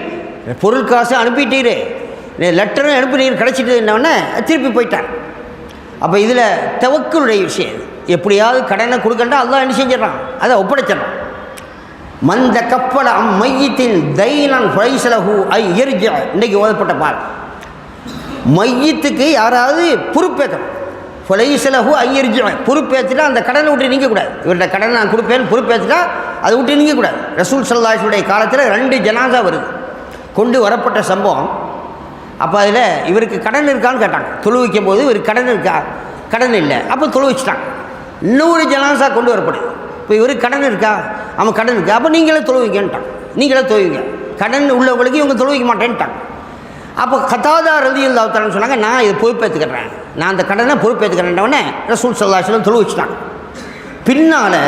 பொருட்காசு அனுப்பிட்டீரு, லெட்டரும் அனுப்பினீர், கிடைச்சிட்டு என்னன்னா திருப்பி போயிட்டார். அப்போ இதில் தவக்குடைய விஷயம், எப்படியாவது கடனை கொடுக்கண்டா அல்லாஹ் என்ன செஞ்சிடறான், அதை ஒப்படைச்சிடறான். மந்த கப்பல மையத்தின் தைனன் ஃபைசலஹு ஐ எர்ஜ. இன்றைக்கி ஓதப்பட்ட பால் மையத்துக்கு யாராவது பொறுப்பேற்கணும். ஃபைசலஹு ஐ எர்ஜ, பொறுப்பேற்றுட்டா அந்த கடனை விட்டு நீங்கக்கூடாது. இவர்கிட்ட கடனை நான் கொடுப்பேன்னு பொறுப்பேற்றுட்டா அதை விட்டு நீங்கக்கூடாது. ரசூல் ஸல்லல்லாஹு அலைஹி வஸல்லம் காலத்தில் 2 ஜனாசா வருது, கொண்டு வரப்பட்ட சம்பவம். அப்போ அதில் இவருக்கு கடன் இருக்கான்னு கேட்டாங்க. தொழு வைக்கும் போது இவருக்கு கடன் இருக்கா, கடன் இல்லை. அப்போ தொழு வச்சுட்டாங்க. இன்னொரு ஜனாசா கொண்டு வரப்படுது. இப்போ இவருக்கு கடன் இருக்கா, அவன் கடன் இருக்கா, அப்போ நீங்களே தொழு வைக்கன்ட்டாங்க. நீங்களே தொழுவிங்க, கடன் உள்ளவங்களுக்கு இவங்க தொழு வைக்க மாட்டேன்ட்டாங்க. அப்போ கதாதா ரலியல்லாஹு தஆலா சொன்னாங்க, நான் இதை பொறுப்பேற்றுக்கிறேன், நான் அந்த கடனை பொறுப்பேற்றுக்கிறேன்னே ரசூல் ஸல்லல்லாஹு அலைஹி வஸல்லம் தொழு வச்சுட்டாங்க. பின்னால்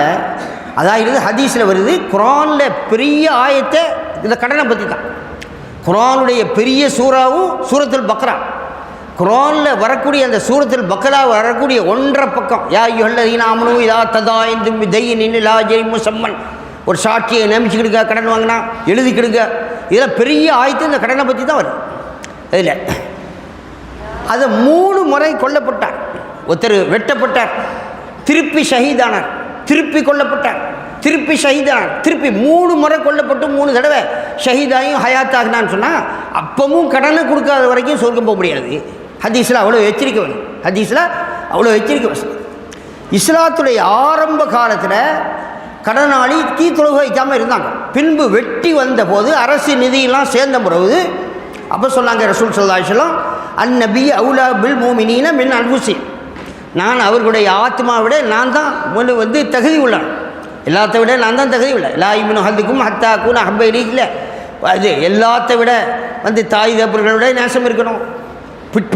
அதாவது ஹதீஸில் வருது, குர்ஆனில் பெரிய ஆயத்தை இந்த கடனை பற்றி தான். குர்ஆனுடைய பெரிய சூறாவும் சூரத்துல் பக்ரா, குர்ஆனில் வரக்கூடிய அந்த சூரத்துல் பக்ரா வரக்கூடிய 1.5 பக்கம், யா அய்யுஹல்லதீன ஆமனூ இதா ததாயந்தும் பிதைனின் லா அஜலின் முஸம்மன், ஒரு சாட்சியை நியமிச்சுக்கிடுங்க, கடன் வாங்கினா எழுதிக்கிடுங்க. இதில் பெரிய ஆயத்து இந்த கடனை பற்றி தான் வருது. இதில் அதை 3 முறை கொல்லப்பட்டார். ஒருத்தர் வெட்டப்பட்டார், திருப்பி ஷஹீதானார், திருப்பி கொல்லப்பட்டார், திருப்பி ஷஹீதானார், திருப்பி 3 முறை கொல்லப்பட்டு 3 தடவை ஷஹீதாயும் ஹயாத்தாகினான்னு சொன்னால் அப்பவும் கடனை கொடுக்காத வரைக்கும் சொர்க்கம் போக முடியாது. ஹதீஸில் அவ்வளோ எச்சரிக்கை வரும், ஹதீஸில் அவ்வளோ எச்சரிக்கை வரும். இஸ்லாத்துடைய ஆரம்ப காலத்தில் கடனாளி தொழுகை வைக்காமல் இருந்தாங்க. பின்பு வெட்டி வந்த போது அரசு நிதியெல்லாம் சேர்ந்த பிறகு அப்போ சொன்னாங்க ரசூல் ஸல்லல்லாஹு அலைஹி வஸல்லம், அந்நபி அவுலா பில் மூமினீன மின் அன்ஃபுஸிஹிம், நான் அவர்களுடைய ஆத்மாவை விட நான் தான் தகுதி உள்ளேன், எல்லாத்த விட நான் தான் தகுதி இல்லை. லா இமினு ஹல்துக்கும் ஹத்தா கூன ஹப்ப இல்லை, அது எல்லாத்த விட தாய் தகப்பர்களை விட நேசம் இருக்கணும்,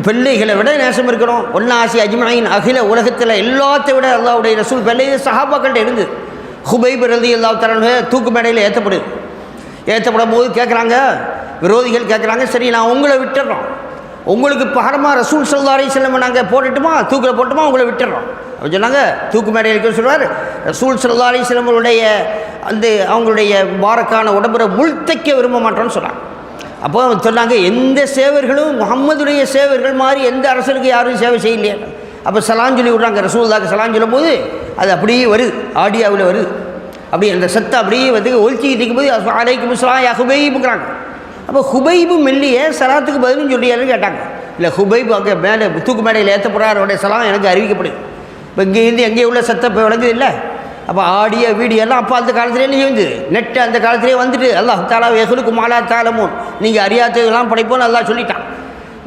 பிள்ளைகளை விட நேசம் இருக்கணும், ஒன்னாசி அஜ்மஈன் அகில உலகத்தில் எல்லாத்த விட அல்லாஹ்வுடைய ரசூல் பிள்ளை சஹாபாக்கள்கிட்ட இருந்தது. ஹுபைப் ரலியல்லாஹு தஆலா தூக்கு மேடையில் ஏற்றப்படும் போது கேட்குறாங்க, விரோதிகள் கேட்குறாங்க, சரி நான் உங்களை விட்டுடுறோம், உங்களுக்கு பகரமாக ரசூல் ஸல்லல்லாஹு அலைஹி வஸல்லம் நாங்கள் போட்டுட்டுமா, தூக்கில் போட்டுமா, உங்களை விட்டுறோம் அப்படின்னு சொன்னாங்க. தூக்கு மேடையில் இருக்க சொல்லுவார். ரசூல் ஸல்லல்லாஹு அலைஹி வஸல்லம் அவங்களுடைய பாரக்கான உடம்புற முள்தைக்க விரும்ப மாட்டோம்னு சொன்னாங்க. அப்போ சொன்னாங்க, எந்த சேவர்களும் முகம்மதுடைய சேவர்கள் மாதிரி எந்த அரசருக்கு யாரும் சேவை செய்யலையே. அப்போ சலாஞ்சொலி விட்றாங்க. ரசூலுல்லாஹ்க்கு சலாஞ்சொல்லும் போது அது அப்படியே வருது, ஆடியாவில் வருது. அப்படி அந்த சத்தம் அப்படியே வந்து ஒலிச்சிக்கிட்டு இருக்கும்போது அலைக்கும் ஸலாம் யா ஹுபைபுங்கிறாங்க. அப்போ ஹுபைபு மெல்லிய சலாத்துக்கு பதிலும் சொல்லியாருன்னு கேட்டாங்க. இல்லை, ஹுபைபு அங்கே மேலே தூக்கு மேடையில் ஏற்றப்படுறார், அவருடைய சலாம் எனக்கு அறிவிக்கப்படுது. இப்போ இங்கேருந்து எங்கேயே உள்ள சத்தம் இப்போ விளங்குது இல்லை. அப்போ ஆடியோ வீடியோலாம் அப்போ அந்த காலத்துலேயே நீ வந்து நெட்டு அந்த காலத்துலேயே வந்துட்டு அல்லாஹ் தாலா எஹலுக்கு மாலா தாலமோன் நீங்கள் அறியாததெல்லாம் படைப்போன்னு அல்லாஹ் சொல்லிட்டான்.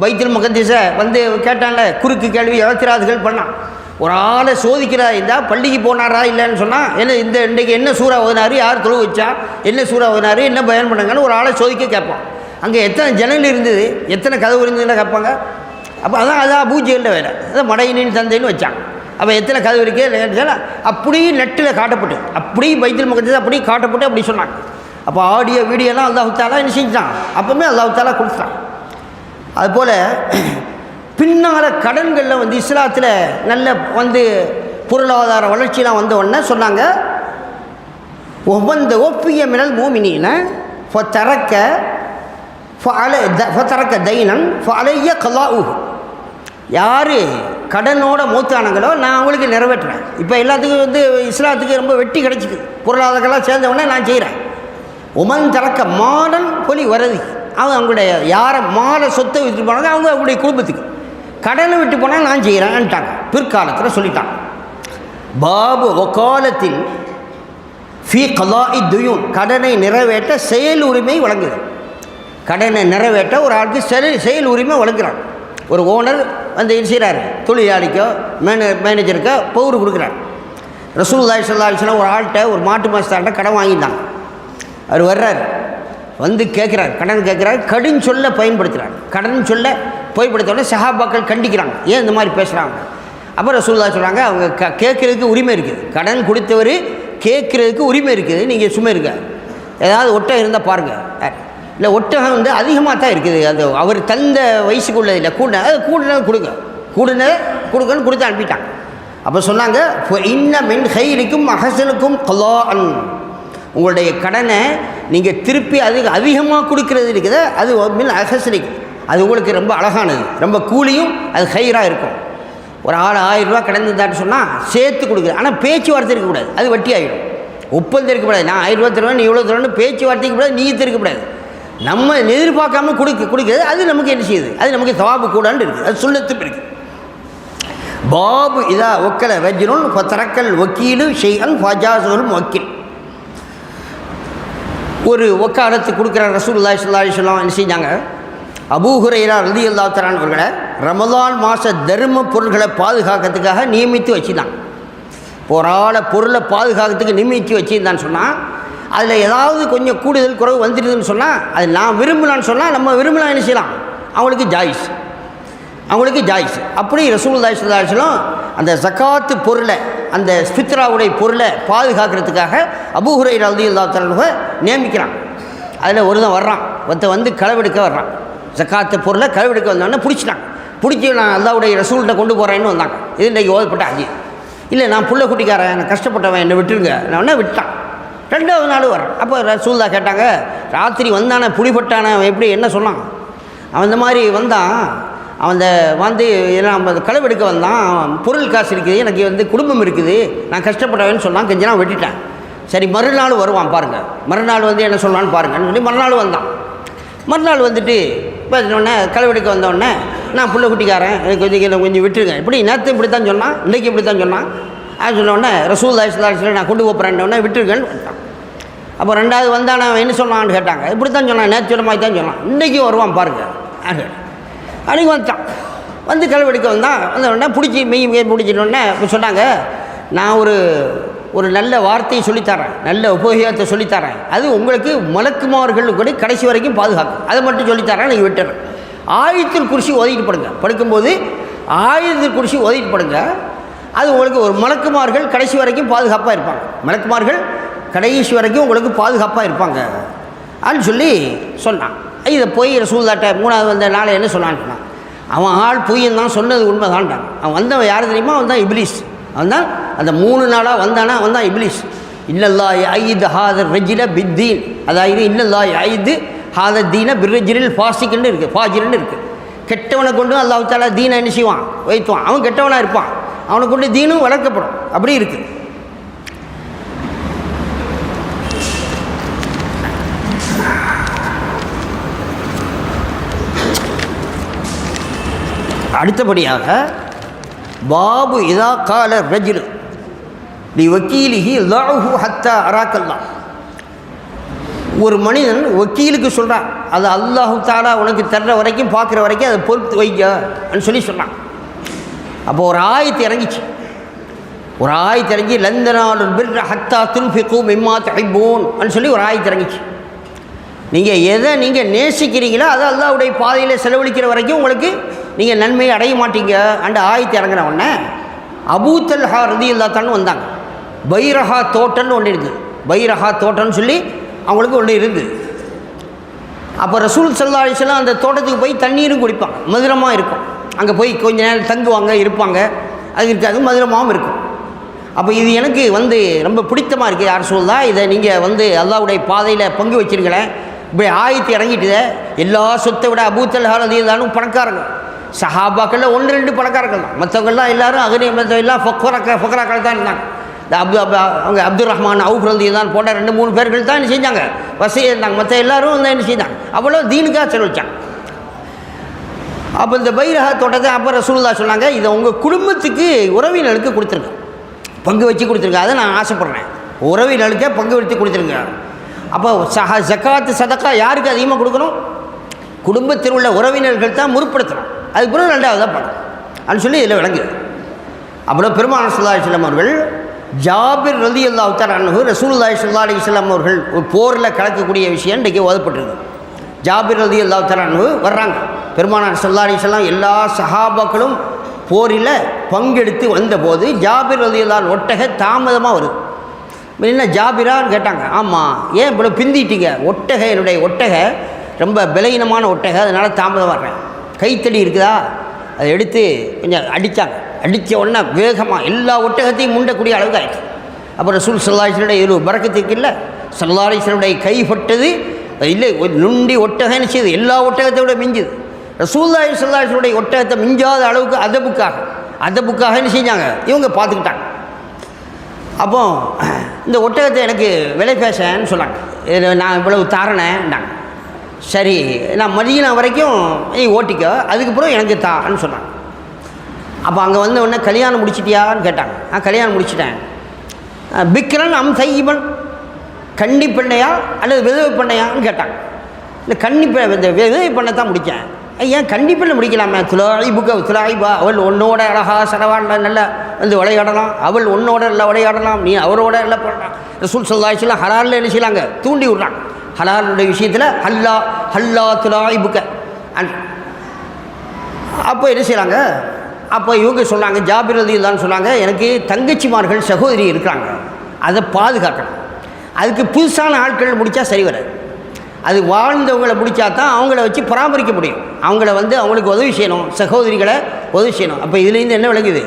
பைத்துல் முகத்திஸை வந்து கேட்டான்ல, குறுக்கு கேள்வி இழத்திராதுகள் பண்ணான். ஒரு ஆளை சோதிக்கிறா இருந்தால் பள்ளிக்கு போனாரா இல்லைன்னு சொன்னால் என்ன இன்றைக்கு என்ன சூறா ஓதினார், யார் தொழு வச்சா, என்ன சூறா ஓதினார், என்ன பயன் பண்ணாங்கன்னு ஒரு ஆளை சோதிக்க கேட்பான். அங்கே எத்தனை ஜன்னல் இருந்தது, எத்தனை கதவு இருந்ததுன்னு கேட்பாங்க. அப்போ அதான் அபூஜையில் வேறு அதான் மடையினின் தந்தைன்னு வச்சாங்க. அப்போ எத்தனை கதவு இருக்குது அப்படியே நெட்டில் காட்டப்பட்டு அப்படியே பைத்துல் முகத்திஸ் அப்படியே காட்டப்பட்டு அப்படி சொன்னாங்க. அப்போ ஆடியோ வீடியோலாம் அல்லாஹ் தாலா என்ன செஞ்சான், அப்போவுமே அல்லாஹ் தாலா கொடுத்தான். அதுபோல் பின்னால் கடன்களில் வந்து இஸ்லாத்தில் நல்ல வந்து பொருளாதார வளர்ச்சியெலாம் வந்த உடனே சொன்னாங்க, ஒவ்வொந்த ஓப்பிய மினல் மூமினின தரக்க தைனன் அலைய கலாஉ. யார் கடனோட மூத்தானங்களோ நான் அவங்களுக்கு நிறைவேற்றுறேன். இப்போ எல்லாத்துக்கும் வந்து இஸ்லாத்துக்கு ரொம்ப வெட்டி கிடச்சிது, பொருளாதாரங்கள்லாம் சேர்ந்த உடனே நான் செய்கிறேன். உமன் தரக்க மாடன் பொலி வரதி, அவங்களுடைய யாரை மாலை சொத்தை விட்டு போனாங்க அவங்க அவங்களுடைய குடும்பத்துக்கு, கடனை விட்டு போனால் நான் செய்கிறேன்ட்டாங்க. பிற்காலத்தில் சொல்லிட்டாங்க. பாபு ஒகாலத்தில் ஃபி கலாஇ துயூன், கடனை நிறைவேற்ற செயல் உரிமை வழங்குது. கடனை நிறைவேற்ற ஒரு ஆளுக்கு செயல் உரிமை வழங்குறாங்க. ஒரு ஓனர் வந்து செய்கிறார், தொழிலாளிக்கோ மேனேஜருக்கோ பவுர் கொடுக்குறார். ரசூலுல்லாஹி ஸல்லல்லாஹு அலைஹி வஸல்லம் ஒரு ஆள்கிட்ட ஒரு மாட்டு மாஸ்டர்கிட்ட கடன் வாங்கிட்டாங்க. அவர் வர்றார், வந்து கேட்குறார், கடன் கேட்குறாரு, கடன் சொல்ல பயன்படுத்துகிறார். கடன் சொல்ல பயன்படுத்தோடனே சஹாபாக்கள் கண்டிக்கிறாங்க, ஏன் இந்த மாதிரி பேசுகிறாங்க. அப்புறம் ரசூலுல்லாஹி சொல்கிறாங்க, அவங்க கேட்குறதுக்கு உரிமை இருக்குது, கடன் கொடுத்தவர் கேட்குறதுக்கு உரிமை இருக்குது, நீங்கள் சும்மா இருக்க. ஏதாவது ஒட்டகம் இருந்தால் பாருங்கள். இல்லை, ஒட்டகம் வந்து அதிகமாக தான் இருக்குது, அது அவர் தந்த வயசுக்குள்ள இல்லை, கூடுனது கொடுக்கன்னு கொடுத்து அனுப்பிட்டாங்க. அப்போ சொன்னாங்க, இன்ன மின் ஹைரிக்கும் அஹசனுக்கும் கலாஅன், உங்களுடைய கடனை நீங்கள் திருப்பி அதிகமாக கொடுக்கறது இருக்குது, அது மின் அஹசனிக்கு, அது உங்களுக்கு ரொம்ப அழகானது, ரொம்ப கூலியும் அது ஹைராக இருக்கும். ஒரு ஆள் 1000 ரூபா கடன் இருந்தான்னு சொன்னால் சேர்த்து கொடுக்குறது. ஆனால் பேச்சுவார்த்தை இருக்கக்கூடாது, அது வட்டி ஆகிடும். ஒப்பந்தம் இருக்கக்கூடாது, நான் 1000 ரூபா தருவேன், நீ இவ்வளோ தருவேன்னு பேச்சுவார்த்தைக்கு கூடாது, நீ இருக்கக்கூடாது. நம்ம எதிர்பார்க்காம கொடுக்குறது அது நமக்கு என்ன செய்யுது, அது நமக்கு தவாபு கூடான்னு இருக்குது, அது சுன்னத்தும் இருக்குது. பாபு இதா ஒக்கல ரஜ்னுன் ஃபதரக்கல் வக்கீலு ஷைஅன் ஃபஜாஸுல் முவக்கில். ஒரு ஒக்காலத்து கொடுக்குற ரசூலுல்லாஹி ஸல்லல்லாஹு அலைஹி வஸல்லம் என்ன செஞ்சாங்க, அபூ ஹுரைரா ரலியல்லாஹு தஆலா அவர்களை ரமலான் மாத தர்ம பொருள்களை பாதுகாக்கிறதுக்காக நியமித்து வச்சுருந்தாங்க. ஒரு ஆளை பொருளை பாதுகாக்கிறதுக்கு நியமித்து வச்சுருந்தான்னு சொன்னால் அதில் ஏதாவது கொஞ்சம் கூடுதல் குறைவு வந்துடுதுன்னு சொன்னால், அது நான் விரும்பலான்னு சொன்னால் நம்ம விரும்பலாம் என்ன செய்யலாம், அவங்களுக்கு ஜாயிஸ். அப்படி ரசூலுல்லாஹி ஸல்லல்லாஹு அலைஹி வஸல்லம் அந்த ஜகாத்து பொருளை, அந்த ஃபித்ராவுடைய பொருளை பாதுகாக்கிறதுக்காக அபூ ஹுரைரா ரலியல்லாஹு தஆலா நியமிக்கிறாங்க. அதில் ஒருத்தன் வர்றான், வந்து களவெடுக்க வர்றான். ஜகாத்து பொருளை களவெடுக்க வந்தோடனே பிடிச்சி நான் அல்லாஹ்வுடைய ரசூல்கிட்ட கொண்டு போகிறேன்னு வந்தாங்க. இது இன்றைக்கி ஓதப்பட்ட அஜி. இல்லை, நான் புள்ள குட்டிக்காரன், நான் கஷ்டப்பட்டவன், என்னை விட்டுருங்க, நான் உடனே விட்டான். 2வது நாள் வர்றேன். அப்போ ரசூலுல்லாஹ் கேட்டாங்க, ராத்திரி வந்தானே புடிபட்டானே, அவன் எப்படி என்ன சொன்னான். அவன் இந்த மாதிரி வந்தான், அவன் வந்து நம்ம களவெடுக்க வந்தான், பொருள் காசு இருக்குது, எனக்கு வந்து குடும்பம் இருக்குது, நான் கஷ்டப்பட்டவன்னு சொன்னான், கொஞ்ச நாள் வெட்டிட்டேன். சரி, மறுநாள் வருவான் பாருங்கள், மறுநாள் வந்து என்ன சொல்லலான்னு பாருங்கன்னு சொல்லி மறுநாள் வந்தான். மறுநாள் வந்துட்டு பார்த்தோன்னே களவெடுக்க வந்தோடனே, நான் புள்ள குட்டிக்காரன், எனக்கு கொஞ்சம் விட்டுருங்க, இப்படி நேற்று இப்படி தான் சொன்னான், இன்றைக்கி இப்படி தான் சொன்னான். அது சொன்னோடனே ரசூலுல்லாஹி ஸல்லல்லாஹு அலைஹி வஸல்லம் நான் கொண்டு போகிறேன்னொடனே விட்டுருக்கேன்னு விட்டான். அப்போ 2வது வந்தான், அவன் என்ன சொன்னான்னு கேட்டாங்க. இப்படி தான் சொன்னான், நேற்று சொன்ன மாதிரி தான் சொன்னான், இன்றைக்கி வருவான் பாருங்கள். அன்றைக்கி வந்துட்டான், வந்து களவெடுக்க வந்தோடனே பிடிச்சி பிடிச்சிட்டோடனே இப்போ சொன்னாங்க, நான் ஒரு நல்ல வார்த்தையை சொல்லித்தரேன், நல்ல உபயோகத்தை சொல்லித்தரேன், அது உங்களுக்கு மலக்குமார்கள் கூட கடைசி வரைக்கும் பாதுகாக்கும், அதை மட்டும் சொல்லித்தரேன், நீங்கள் விட்டுறேன். ஆயத்துல் குர்சி ஓதிட்டு படுங்க, படுக்கும்போது ஆயத்துல் குர்சி ஓதிட்டு படுங்க, அது உங்களுக்கு ஒரு மலக்குமார்கள் கடைசி வரைக்கும் பாதுகாப்பாக இருப்பாங்க, மலக்குமார்கள் கடைசி வரைக்கும் உங்களுக்கு பாதுகாப்பாக இருப்பாங்க அப்படின்னு சொல்லி சொன்னான். இதை போய் ரசூலுல்லாஹ்ட்ட 3வது வந்த நாளை என்ன சொன்னான்னு சொன்னான், அவன் ஆள் பொய்யன் தான், சொன்னது உண்மை தான்டான். அவன் வந்தவன் யார் தெரியுமா? அவன் தான் இப்லீஸ். அவன் தான் அந்த 3 நாளாக வந்தானா அவன் தான் இப்லீஸ். இல்லல்லா ஐது ஹாதர் ரஜில பித்தீன், அதாவது இல்லல்லா ஐது ஹாதர் தீன பிர்ரஜிரில் ஃபாசிக்குன்னு இருக்குது, ஃபாஜிர்னு இருக்குது. கெட்டவனை கொண்டு அல்லாஹ் தஆலா தீனை என்ன செய்வான்? வைத்துவான். அவன் கெட்டவனாக இருப்பான், அவனை கொண்டு தீனும் வளர்க்கப்படும். அப்படி இருக்குது. அடுத்தபடியாக பாபு இதா கால ரஜிலு லி வக்கீலிஹி லாஹு ஹத்தா அராக்கல்லா. ஒரு மனிதன் வக்கீலுக்கு சொல்கிறான், அது அல்லாஹு தஆலா உனக்கு தர்ற வரைக்கும், பார்க்குற வரைக்கும் அதை பொறுத்து வைக்கன்னு சொல்லி சொல்கிறான். அப்போ ஒரு ஆயத்து இறங்கிச்சு. ஒரு ஆயத்து இறங்கி லந்தனாலுல் பிர்ர ஹத்தா துன்ஃபிகு மிம்மா துஹிப்பூன் சொல்லி ஒரு ஆயத்து இறங்கிச்சு. நீங்கள் எதை நீங்கள் நேசிக்கிறீங்களோ அதை அல்லாஹ்வுடைய பாதையில் செலவழிக்கிற வரைக்கும் உங்களுக்கு நீங்கள் நன்மையை அடைய மாட்டீங்க. அந்த ஆயத்து இறங்கின உடனே அபூ தல்ஹா ரலியல்லாஹு அன்ஹு வந்தாங்க. பைரஹா தோட்டம்னு ஒன்று இருக்குது. பைரஹா தோட்டம்னு சொல்லி அவங்களுக்கு ஒன்று இருக்குது. அப்போ ரசூல் ஸல்லல்லாஹு அலைஹி வஸல்லம் அந்த தோட்டத்துக்கு போய் தண்ணீரும் குடிப்பாங்க, மதுரமாக இருக்கும். அங்கே போய் கொஞ்ச நேரம் தங்குவாங்க, இருப்பாங்க. அது இருக்காது, மதுரமாகவும் இருக்கும். அப்போ இது எனக்கு ரொம்ப பிடித்தமாக இருக்குது. யார் சொல்லா இதை நீங்கள் அல்லாஹ்வுடைய பாதையில் பங்கு வச்சிருங்களேன். இப்படி ஆயத்து இறங்கிட்டுதே. எல்லா சொத்தை விட அபூ தல்ஹா ரலியல்லாஹு அன்ஹு பணக்காரங்க. சஹாபாக்களில் 1-2 பணக்காரர்கள் தான். மற்றவங்கள்லாம் எல்லோரும் அகனி, எல்லாம் ஃபக்ராக்கள் தான் இருந்தாங்க. இந்த அவங்க அப்துல் ரஹ்மான் அவுஃப் ரலியல்லாஹு போன்ற 2-3 பேர்கள் தான் என்ன செஞ்சாங்க? வசதியாக இருந்தாங்க. மற்ற எல்லோரும் என்ன செய்தாங்க? அவ்வளோ தீனுக்காக செலவழிச்சாங்க. அப்போ இந்த பைரஹா தோட்டத்தை அப்போ ரசூலுல்லாஹ் சொன்னாங்க, இதை உங்கள் குடும்பத்துக்கு உறவினர்களுக்கு கொடுத்துருங்க, பங்கு வச்சு கொடுத்துருங்க. அதை நான் ஆசைப்பட்றேன், உறவினர்களுக்கே பங்கு வச்சு கொடுத்துருங்க. அப்போ ஜக்காத்து சதக்கா யாருக்கு அதிகமாக கொடுக்கணும்? குடும்பத்தில் உள்ள உறவினர்கள் தான் முற்படுத்தணும். அதுக்கப்புறம் 2வதாக பண்ணணும் அப்படின்னு சொல்லி இதில் விளங்குது. அப்புறம் பெருமானார் ஸல்லல்லாஹு அலைஹி வஸல்லம் அவர்கள் ஜாபிர் ரலியல்லாஹு தஆலா அன்ஹு ரசூலுல்லாஹி ஸல்லல்லாஹு அலைஹி வஸல்லம் அவர்கள் ஒரு போரில் கலக்கக்கூடிய விஷயம் இன்றைக்கி ஓதப்பட்டிருக்கு. ஜாபிர் ரலியல்லாஹு தஆலா அன்ஹு வர்றாங்க. பெருமானார் ஸல்லல்லாஹு அலைஹி வஸல்லம் எல்லா சஹாபாக்களும் போரில் பங்கெடுத்து வந்தபோது ஜாபிர் ரலியல்லாஹு அன்ஹு ஒட்டக தாமதமாக வருது. என்ன ஜாபிரான்னு கேட்டாங்க. ஆமாம், ஏன் இவ்வளோ பிந்திட்டீங்க? என்னுடைய ஒட்டக ரொம்ப பலகீனமான ஒட்டக, அதனால் தாமதம் வர்றேன். கைத்தடி இருக்குதா, அதை எடுத்து கொஞ்சம் அடித்தாங்க. அடித்த உடனே வேகமாக எல்லா ஒட்டகத்தையும் முண்டக்கூடிய அளவுக்கு ஆயிடுச்சு. அப்புறம் ரசூல் ஸல்லல்லாஹு அலைஹி வஸல்லம் ஒரு பரக்கத்து இருக்குல்ல, ஸல்லல்லாஹு அலைஹி வஸல்லம் கைப்பட்டது இல்லை, ஒரு நுண்டி ஒட்டகம் என்ன செய்யுது? எல்லா ஒட்டகத்தை விட மிஞ்சுது. ரசூலுல்லாஹி ஸல்லல்லாஹு அலைஹி வஸல்லம் ஒட்டகத்தை மிஞ்சாத அளவுக்கு அதப்புக்காக என்ன செஞ்சாங்க? இவங்க பார்த்துக்கிட்டாங்க. அப்போ இந்த ஒட்டகத்தை எனக்கு விலை பேசன்னு சொன்னாங்க. நான் இவ்வளவு தாரணேன்னாங்க. சரி, நான் மதியனா வரைக்கும் நீ ஓட்டிக்க, அதுக்கப்புறம் எனக்கு தான்னு சொன்னாங்க. அப்போ அங்கே வந்த உடனே கல்யாணம் முடிச்சிட்டியான்னு கேட்டாங்க. நான் கல்யாணம் முடிச்சிட்டேன். பிக்ரன் அம் தையிபன், கன்னி பெண்ணையா அல்லது விதவை பெண்ணையான்னு கேட்டாங்க. இல்லை இந்த விதவை பெண்ணை தான் முடித்தேன். ஏன் கன்னி பெண்ணை முடிக்கலாமே? துலாயிபா, அவள் உன்னோட அழகா சரவான நல்லா விளையாடலாம், அவள் உன்னோட நல்லா விளையாடலாம், நீ அவரோட எல்லாம் போடலாம். ரசூல் ஸல்லல்லாஹு அலைஹி வஸல்லம் ஹலாலில் என்ன செய்யலாங்க? தூண்டி விட்றாங்க. ஹலாலுடைய விஷயத்தில் ஹல்லா துலாயிபுக்க. அப்போ என்ன செய்யலாங்க? அப்போ இவங்க சொன்னாங்க, ஜாபிர் ரலியல்லாஹு சொன்னாங்க, எனக்கு தங்கச்சிமார்கள் சகோதரி இருக்கிறாங்க, அதை பாதுகாக்கணும். அதுக்கு புதுசான ஆட்கள் முடித்தா சரி வராது. அது வாழ்ந்தவங்களை முடித்தா தான் அவங்கள வச்சு பராமரிக்க முடியும். அவங்களுக்கு உதவி செய்யணும், சகோதரிகளை உதவி செய்யணும். அப்போ இதுலேருந்து என்ன விளங்குது?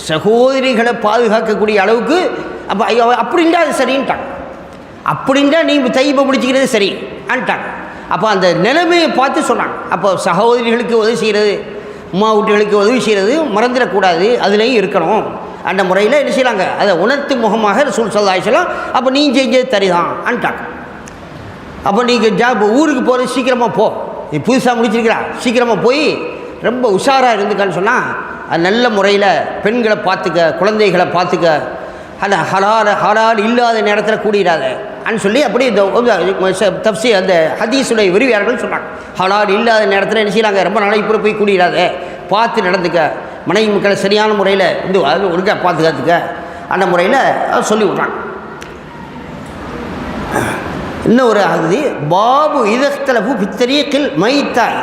சகோதரிகளை பாதுகாக்கக்கூடிய அளவுக்கு அப்போ அப்படின்ட்டா அது சரின்ட்டாங்க. அப்படின்ட்டா நீ தையப்பை முடிச்சிக்கிறது சரி ஆன்ட்டாங்க. அப்போ அந்த நிலைமையை பார்த்து சொன்னாங்க. அப்போ சகோதரிகளுக்கு உதவி செய்கிறது, அம்மா வீட்டுகளுக்கு உதவி செய்கிறது மறந்துடக்கூடாது, அதுலேயும் இருக்கணும். அந்த முறையில் என்ன செய்யலாங்க? அதை உணர்த்து முகமாக ரசூல் ஸல்லல்லாஹு அலைஹி வஸல்லம் அப்போ நீ செஞ்சது சரிதான் ஆன்ட்டாங்க. அப்போ நீங்கள் ஊருக்கு போகிறது சீக்கிரமாக போ, நீ புதுசாக முடிச்சிருக்கிறா, சீக்கிரமாக போய் ரொம்ப உஷாராக இருந்துக்கான்னு சொன்னால் அது நல்ல முறையில் பெண்களை பார்த்துக்க, குழந்தைகளை பார்த்துக்க, ஆனால் ஹலால் இல்லாத நேரத்தில் கூடிடாத அப்படின்னு சொல்லி அப்படி இந்த தப்சீர் அந்த ஹதீஸுடைய விரிவியாளர்கள் சொன்னாங்க. ஹலால் இல்லாத நேரத்தில் என்ன செய்யலாங்க? ரொம்ப நாளைக்கு கூட போய் கூடிடாத, பார்த்து நடந்துக்க, மனைவி மக்களை சரியான முறையில் ஒழுங்காக பார்த்துக்கிறதுக்க அந்த முறையில் சொல்லி விட்றாங்க. இன்னும் ஒரு அது பாபு இதத்தலபு பித்தரீக்கில் மைத்தாய்,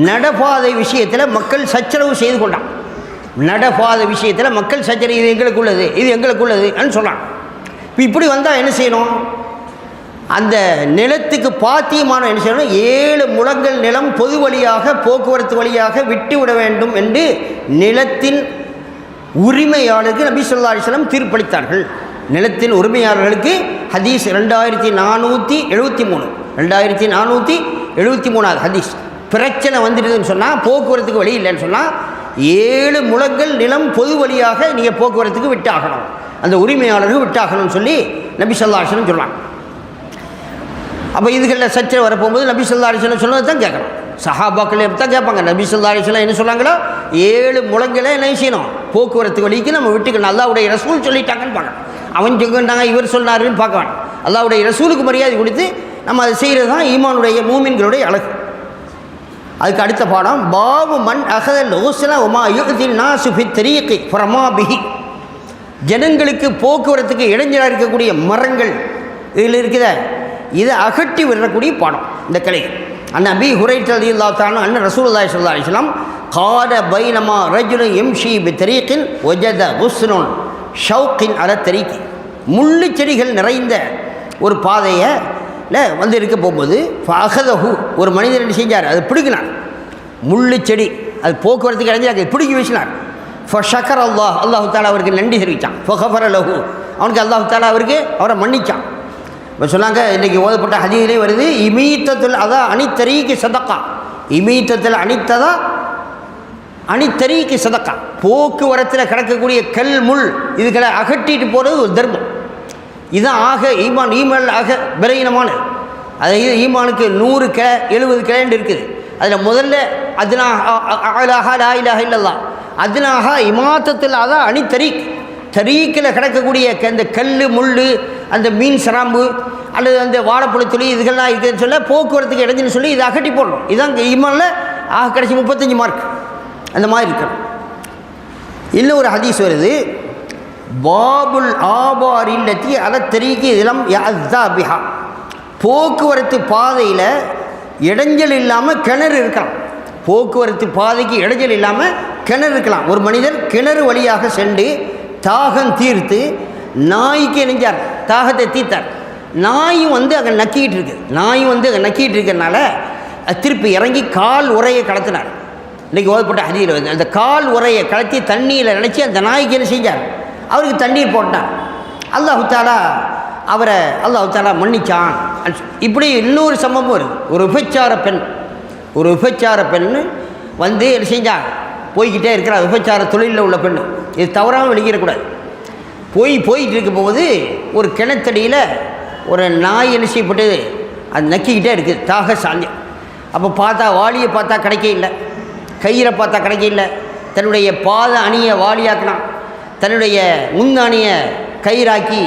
நடப்பாதை விஷயத்தில் மக்கள் சச்சரவு செய்து கொண்டான். நடப்பாதை விஷயத்தில் மக்கள் சச்சரவு, இது எங்களுக்குள்ளது அப்படின்னு சொன்னான். இப்போ இப்படி வந்தால் என்ன செய்யணும்? அந்த நிலத்துக்கு பாத்தியமான என்ன செய்யணும், 7 முழங்கள் நிலம் பொது வழியாக போக்குவரத்து வழியாக விட்டு விட வேண்டும் என்று நிலத்தின் உரிமையாளருக்கு நபி ஸல்லல்லாஹு அலைஹி வஸல்லம் தீர்ப்பளித்தார்கள். நிலத்தின் உரிமையாளர்களுக்கு ஹதீஸ் 2473 ஹதீஸ். பிரச்சனை வந்துடுதுன்னு சொன்னால், போக்குவரத்துக்கு வழி இல்லைன்னு சொன்னால் 7 முழங்கள் நிலம் பொது வழியாக நீங்கள் போக்குவரத்துக்கு விட்டாகணும், அந்த உரிமையாளருக்கு விட்டாகணும்னு சொல்லி நபி ஸல்லல்லாஹு அலைஹி வஸல்லம் சொல்கிறாங்க. அப்போ இதுகளில் சர்ச்சை வரப்போகும்போது நபி ஸல்லல்லாஹு அலைஹி வஸல்லம் சொன்னது தான் கேட்கணும். சஹாபாக்கள் எப்படி தான் கேட்பாங்க, நபி ஸல்லல்லாஹு அலைஹி வஸல்லம் என்ன சொன்னாங்களோ 7 முழங்களை என்ன செய்யணும், போக்குவரத்து வழிக்கு நம்ம விட்டுக்கணும். அல்லாஹ்வுடைய ரசூல் சொல்லிட்டாங்கன்னு பார்க்கணும். அவன் சொல்லிட்டாங்க இவர் சொன்னாருன்னு பார்க்க வேணும். அல்லாஹ்வுடைய ரசூலுக்கு மரியாதை கொடுத்து நம்ம அதை செய்கிறது தான் ஈமானுடைய மூமின்களுடைய அழகு. அதுக்கு அடுத்த பாடம் பாபு மன் அகதல் ஹுஸ்ன உமா யுக்தின் நாசு ஃபி தரீகி ஃபரமா பிஹி. ஜனங்களுக்கு போக்குவரத்துக்கு இடைஞ்சலாக இருக்கக்கூடிய மரங்கள் இதில் இருக்குத, இதை அகட்டி விடக்கூடிய பாடம் இந்த கிளை. அன்னபி ஹுரைரா ரலியல்லாஹு தஆலா அன்ன ரசூலுல்லாஹி ஸல்லல்லாஹு அலைஹி வஸல்லம் காத பைனமா ரஜுலுன் யம்ஷி பி தரீகின் வஜத ஹுஸ்னுன் ஷௌகின் அல தரீகி. முள்ளு செடிகள் நிறைந்த ஒரு பாதையில் வந்து இருக்க போகும்போது ஃபஅகதஹு, ஒரு மனிதர் என்ன செஞ்சார், அதை பிடிக்கினார். முள்ளு செடி அது போக்குவரத்துக்கு இடைஞ்சு அதை பிடிக்கி வீசினார். ஃபஷக்கர் அல்லாஹ், அல்லாஹு தஆலா அவருக்கு நன்றி தெரிவித்தான். ஃபகஃபர லஹு, அவனுக்கு அல்லாஹு தஆலா அவரை மன்னிச்சான். இப்போ சொன்னாங்க, இன்றைக்கி ஓதப்பட்ட ஹதீஸிலே வருது, இமீத்தத்தில் அதான் அணித்தரீக்கு சதக்கா. இமீத்தத்தில் அணித்ததா அணித்தரீக்கு சதக்கா. போக்குவரத்தில் கிடக்கக்கூடிய கல் முள் இதுகளை அகட்டிட்டு போகிறது ஒரு தர்மம். இதுதான் ஆக ஈமான் ஆக பலவீனமானது. அதாவது ஈமானுக்கு 100 கிளை 70 கிளைன்னு இருக்குது. அதில் முதல்ல அதுனாக லா இலாஹ இல்லல்லாஹ், அதுனாக இமாத்தத்தில் அதான் அணித்தரீக். தரீக்கில் கிடக்கக்கூடிய அந்த கல் முள், அந்த மீன் சராம்பு அல்லது அந்த வாழைப்பழ துளி இதுகள்லாம் இருக்குதுன்னு சொல்ல போக்குவரத்துக்கு இடைஞ்சுன்னு சொல்லி இதை அகட்டி போடணும். இதுதான் ஈமானில் கடைசி 35 மார்க் அந்த மாதிரி இருக்கணும். இன்னும் ஒரு ஹதீஸ் வருது, பாபுல் ஆபாரில்லத்தி அல தரீகி இளம் யஅஸாபிஹா. போக்குவரத்து பாதையில் இடைஞ்சல் இல்லாமல் கிணறு இருக்கலாம். போக்குவரத்து பாதைக்கு இடைஞ்சல் இல்லாமல் கிணறு இருக்கலாம். ஒரு மனிதர் கிணறு வழியாக சென்று தாகம் தீர்த்து நாய்க்கு நெஞ்சார், தாகத்தை தீர்த்தார். நாயும் வந்து அங்கே நக்கிட்டு இருக்கிறதுனால திருப்பி இறங்கி கால் உரையை கடத்தினார். இன்றைக்கி ஓதப்பட்ட ஹதீஸில் வந்து அந்த கால் உரையை கலத்தி தண்ணியில் நினச்சி அந்த நாய்க்கு என்ன செஞ்சார், அவருக்கு தண்ணீர் போட்டான். அல்லாஹு தாலா மன்னிச்சான். இப்படி இன்னொரு சம்பவம் வருது. ஒரு விபச்சார பெண் வந்து என்ன செஞ்சான், போய்கிட்டே இருக்கிற விபச்சார தொழிலில் உள்ள பெண், இது தவறாமல் வெளியிடக்கூடாது. போயிட்டு இருக்க போது ஒரு கிணத்தடியில் ஒரு நாய் என்ன செய்யப்பட்டது, அது நக்கிக்கிட்டே இருக்குது தாக சாந்தியம். அப்போ பார்த்தா வாளியை பார்த்தா கிடைக்க இல்லை, கயிறை பார்த்தா கிடைக்க இல்லை. தன்னுடைய பாத அணியை வாளியாக்கினான், தன்னுடைய முந்தாணியை கயிறாக்கி